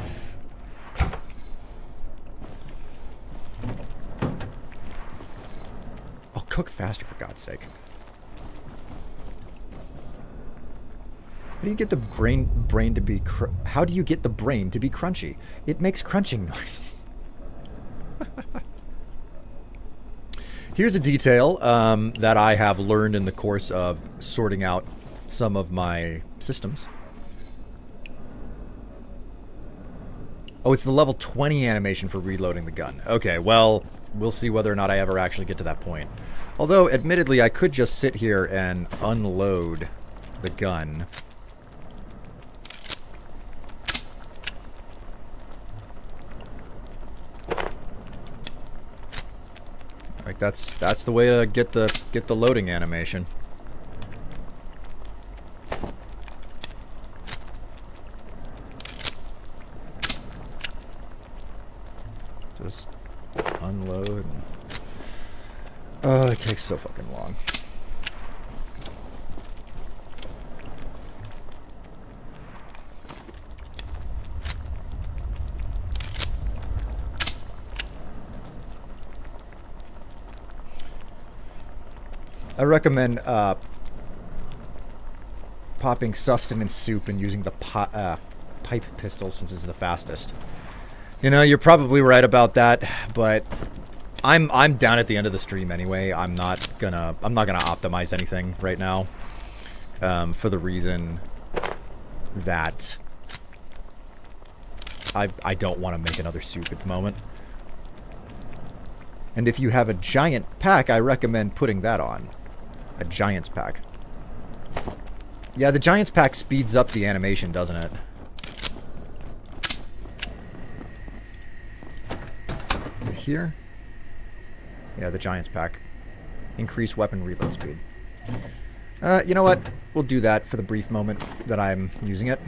Oh, cook faster for God's sake. How do you get the brain to be how do you get the brain to be crunchy? It makes crunching noises. Here's a detail that I have learned in the course of sorting out some of my systems. Oh, it's the level 20 animation for reloading the gun. Okay, well, we'll see whether or not I ever actually get to that point. Although, admittedly, I could just sit here and unload the gun. Like that's the way to get the loading animation. Just unload. Oh, it takes so fucking long. I recommend popping sustenance soup and using the pipe pistol since it's the fastest. You know, you're probably right about that, but I'm down at the end of the stream anyway. I'm not gonna optimize anything right now, for the reason that I don't want to make another soup at the moment. And if you have a giant pack, I recommend putting that on. A Giants pack. Yeah, the Giants pack speeds up the animation, doesn't it? Is it here? Yeah, the Giants pack. Increase weapon reload speed. You know what? We'll do that for the brief moment that I'm using it.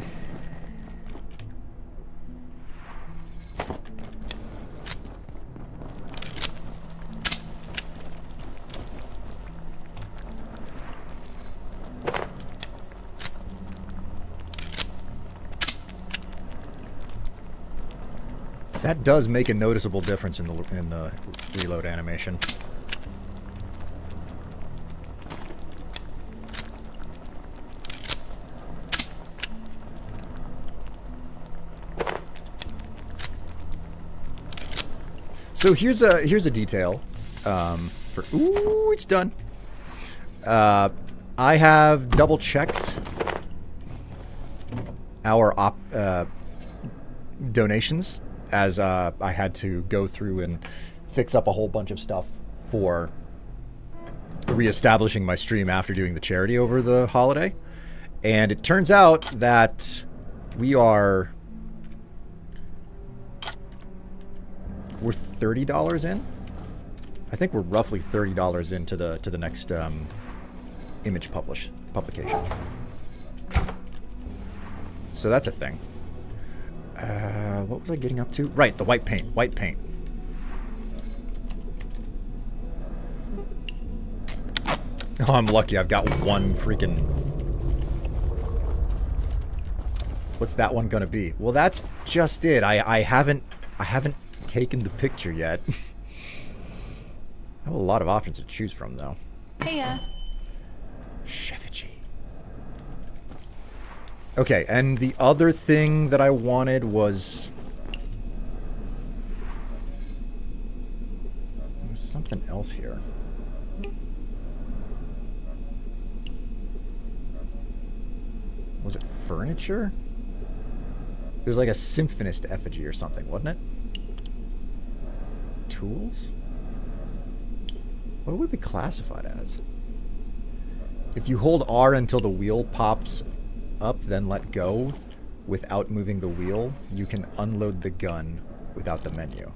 That does make a noticeable difference in the reload animation. So here's a detail. Ooh, it's done. I have double checked our donations, as I had to go through and fix up a whole bunch of stuff for reestablishing my stream after doing the charity over the holiday. And it turns out that we're $30 in. I think we're roughly $30 into the next image publication. So that's a thing. What was I getting up to? Right, the white paint. White paint. Oh, I'm lucky. I've got one freaking... What's that one gonna be? Well, that's just it. I haven't taken the picture yet. I have a lot of options to choose from, though. Heya. Chefigy. Okay, and the other thing that I wanted was... There's something else here. Was it furniture? It was like a symphonist effigy or something, wasn't it? Tools? What would it be classified as? If you hold R until the wheel pops up, then let go without moving the wheel, you can unload the gun without the menu.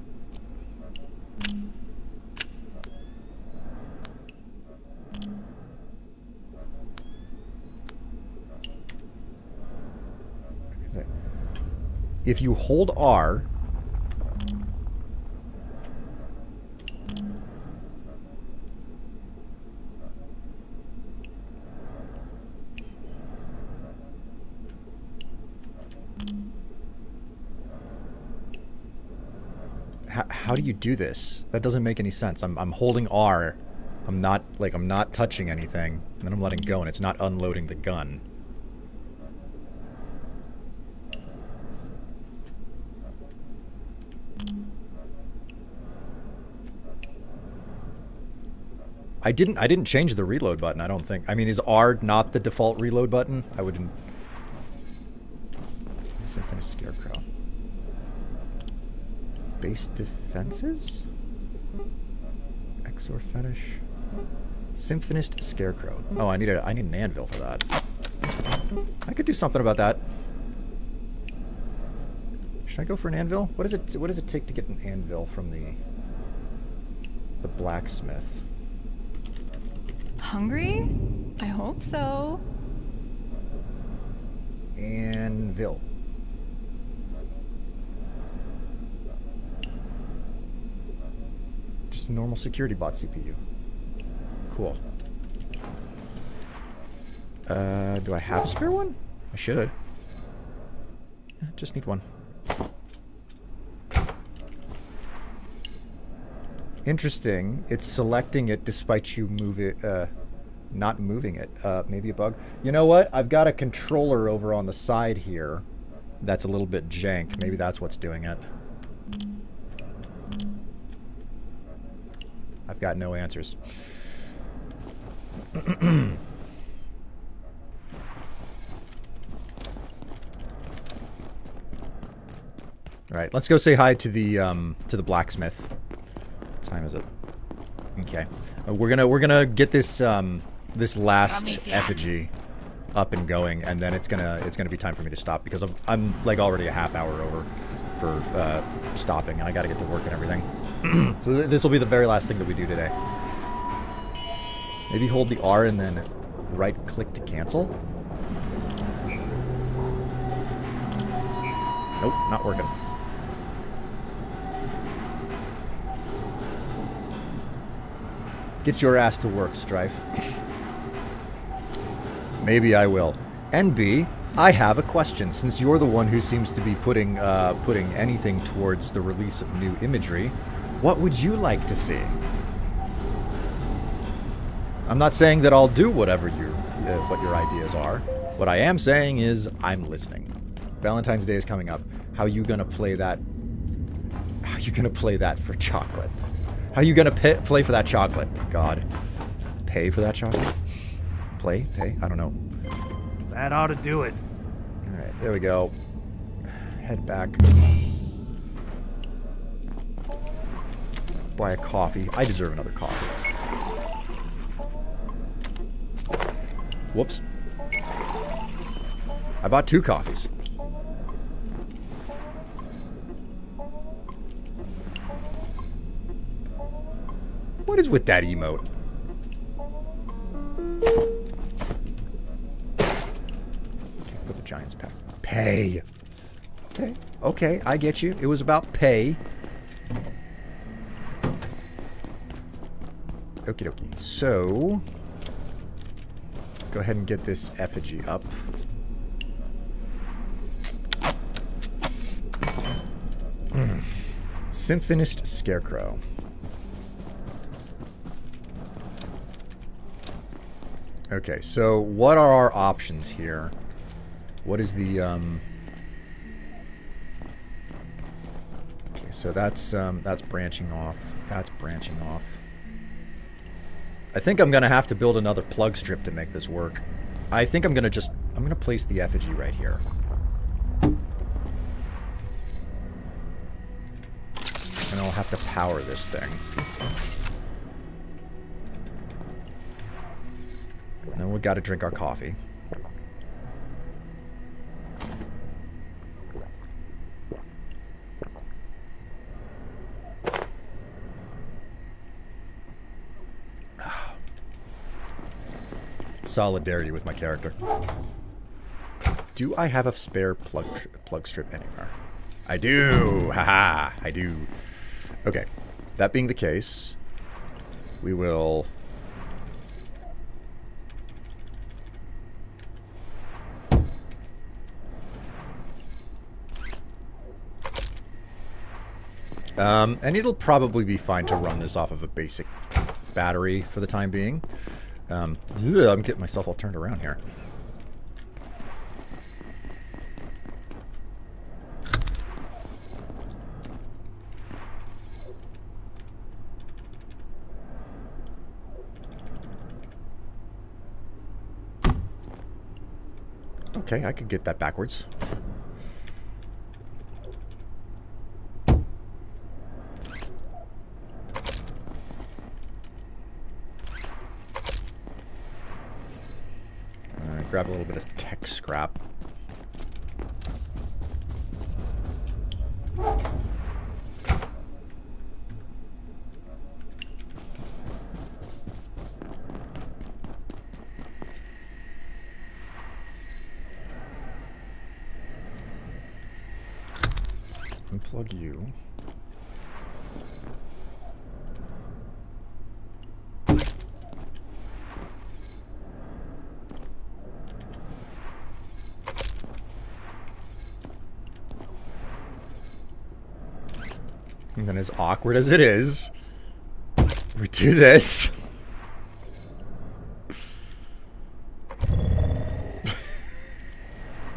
Okay. If you hold R, how do you do this? That doesn't make any sense. I'm holding R. I'm not touching anything, and then I'm letting go, and it's not unloading the gun. I didn't change the reload button, I don't think. I mean, is R not the default reload button? I wouldn't. Symphonist Scarecrow. Base defenses? Exor Fetish. Symphonist Scarecrow. Oh, I need an anvil for that. I could do something about that. Should I go for an anvil? What does it take to get an anvil from the blacksmith? Hungry? I hope so. Anvil. Just a normal security bot CPU. Cool. Do I have a spare one? I should. Yeah, just need one. Interesting. It's selecting it despite you not moving it. Maybe a bug. You know what? I've got a controller over on the side here that's a little bit jank. Maybe that's what's doing it. I've got no answers. All right, let's go say hi to the blacksmith. What time is it? Okay, we're gonna get this this last effigy up and going, and then it's gonna be time for me to stop because I'm like already a half hour over for stopping, and I got to get to work and everything. So this will be the very last thing that we do today. Maybe hold the R and then right click to cancel. Nope, not working. Get your ass to work, Strife. Maybe I will. And B, I have a question. Since you're the one who seems to be putting anything towards the release of new imagery, what would you like to see? I'm not saying that I'll do whatever what your ideas are. What I am saying is I'm listening. Valentine's Day is coming up. How you gonna play that? How you gonna play that for chocolate? How you gonna play for that chocolate? God. Pay for that chocolate? Pay? I don't know. That ought to do it. Alright, there we go. Head back. Buy a coffee. I deserve another coffee. Whoops. I bought 2 coffees. What is with that emote? Okay, put the Giants pack. Pay. Okay, I get you. It was about pay. Okie dokie. So, go ahead and get this effigy up. Symphonist Scarecrow. Okay, so what are our options here? What is the Okay, so that's branching off. That's branching off. I think I'm gonna have to build another plug strip to make this work. I think I'm gonna place the effigy right here. And I'll have to power this thing. And then we gotta drink our coffee. Solidarity with my character. Do I have a spare plug strip anywhere? I do! Haha! I do. Okay. That being the case, we will... and it'll probably be fine to run this off of a basic battery for the time being. I'm getting myself all turned around here. Okay, I could get that backwards. Grab a little bit of tech scrap. Unplug you. And then, as awkward as it is, we do this.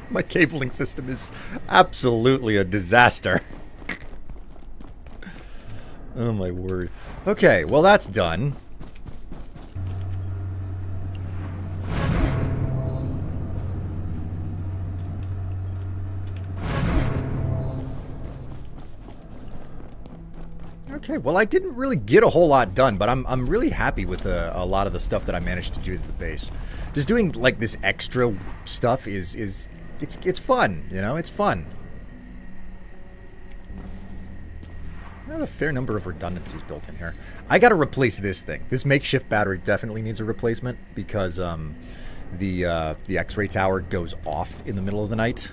My cabling system is absolutely a disaster. Oh my word. Okay, well that's done. Okay, well I didn't really get a whole lot done, but I'm really happy with a lot of the stuff that I managed to do at the base. Just doing like this extra stuff is it's fun, you know, it's fun. I have a fair number of redundancies built in here. I gotta replace this thing. This makeshift battery definitely needs a replacement because the X-ray tower goes off in the middle of the night.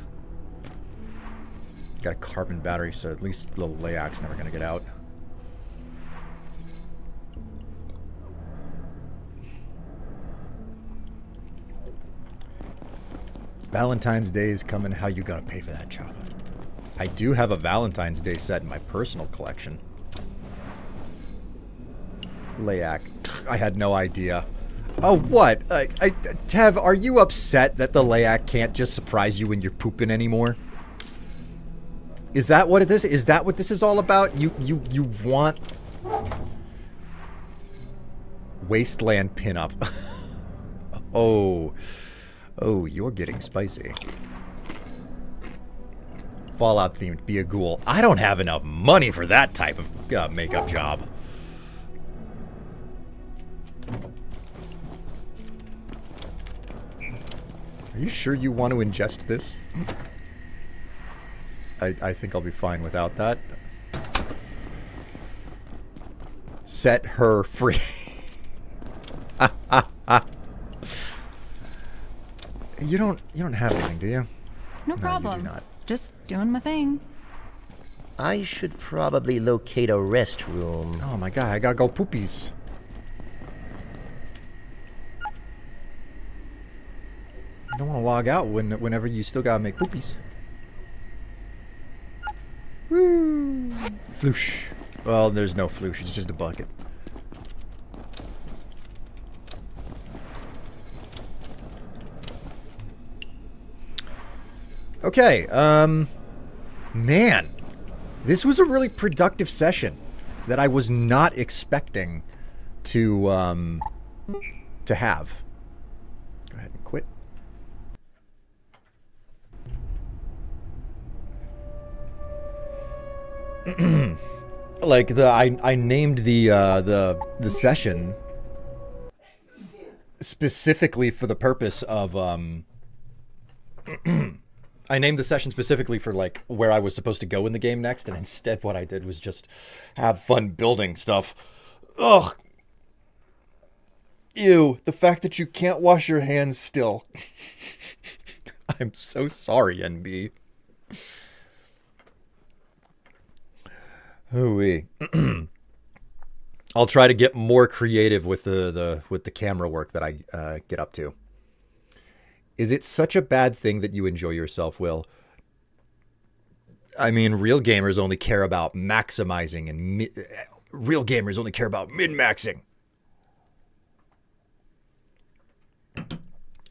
Got a carbon battery, so at least the LAAC's never gonna get out. Valentine's Day is coming. How you gonna pay for that chocolate? I do have a Valentine's Day set in my personal collection. LAAC. I had no idea. Oh, what? Tev, are you upset that the LAAC can't just surprise you when you're pooping anymore? Is that what it is? Is that what this is all about? You want... Wasteland pinup. Oh... Oh, you're getting spicy. Fallout themed, be a ghoul. I don't have enough money for that type of makeup job. Are you sure you want to ingest this? I think I'll be fine without that. Set her free. You don't have anything, do you? No problem. You do not. Just doing my thing. I should probably locate a restroom. Oh my god, I gotta go poopies. You don't want to log out whenever you still gotta make poopies. Woo! Floosh. Well, there's no floosh, it's just a bucket. Okay, man, this was a really productive session that I was not expecting to have. Go ahead and quit. Like I named the session specifically for the purpose of I named the session specifically for, like, where I was supposed to go in the game next, and instead what I did was just have fun building stuff. Ugh. Ew, the fact that you can't wash your hands still. I'm so sorry, NB. Hooey. I'll try to get more creative with the camera work that I get up to. Is it such a bad thing that you enjoy yourself, Will? I mean, real gamers only care about maximizing, and real gamers only care about min-maxing.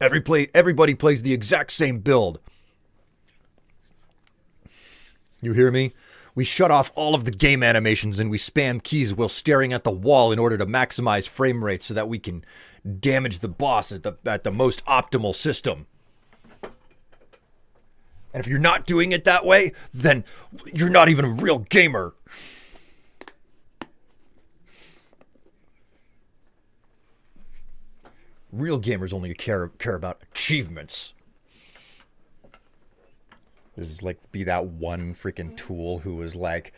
Everybody plays the exact same build. You hear me? We shut off all of the game animations and we spam keys while staring at the wall in order to maximize frame rates so that we can damage the boss at the most optimal system. And if you're not doing it that way, then you're not even a real gamer. Real gamers only care about achievements. This is like be that one freaking tool who was like,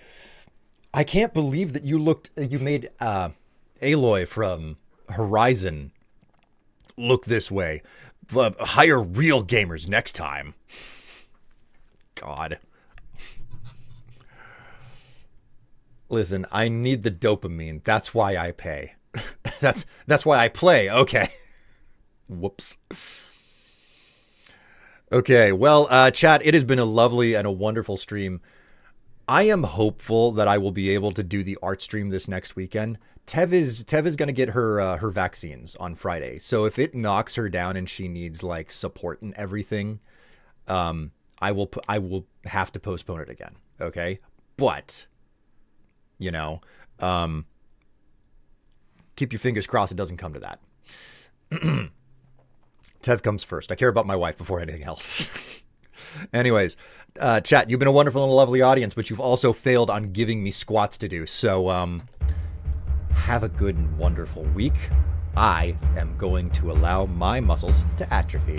I can't believe that you made Aloy from Horizon look this way. Hire real gamers next time. God. Listen, I need the dopamine. That's why I pay. That's why I play. Okay. Whoops. Okay, well, chat, it has been a lovely and a wonderful stream. I am hopeful that I will be able to do the art stream this next weekend. Tev is going to get her vaccines on Friday. So if it knocks her down and she needs like support and everything, I will have to postpone it again. Okay? But you know, keep your fingers crossed it doesn't come to that. Tev comes first. I care about my wife before anything else. Anyways, chat, you've been a wonderful and lovely audience, but you've also failed on giving me squats to do. So, have a good and wonderful week. I am going to allow my muscles to atrophy.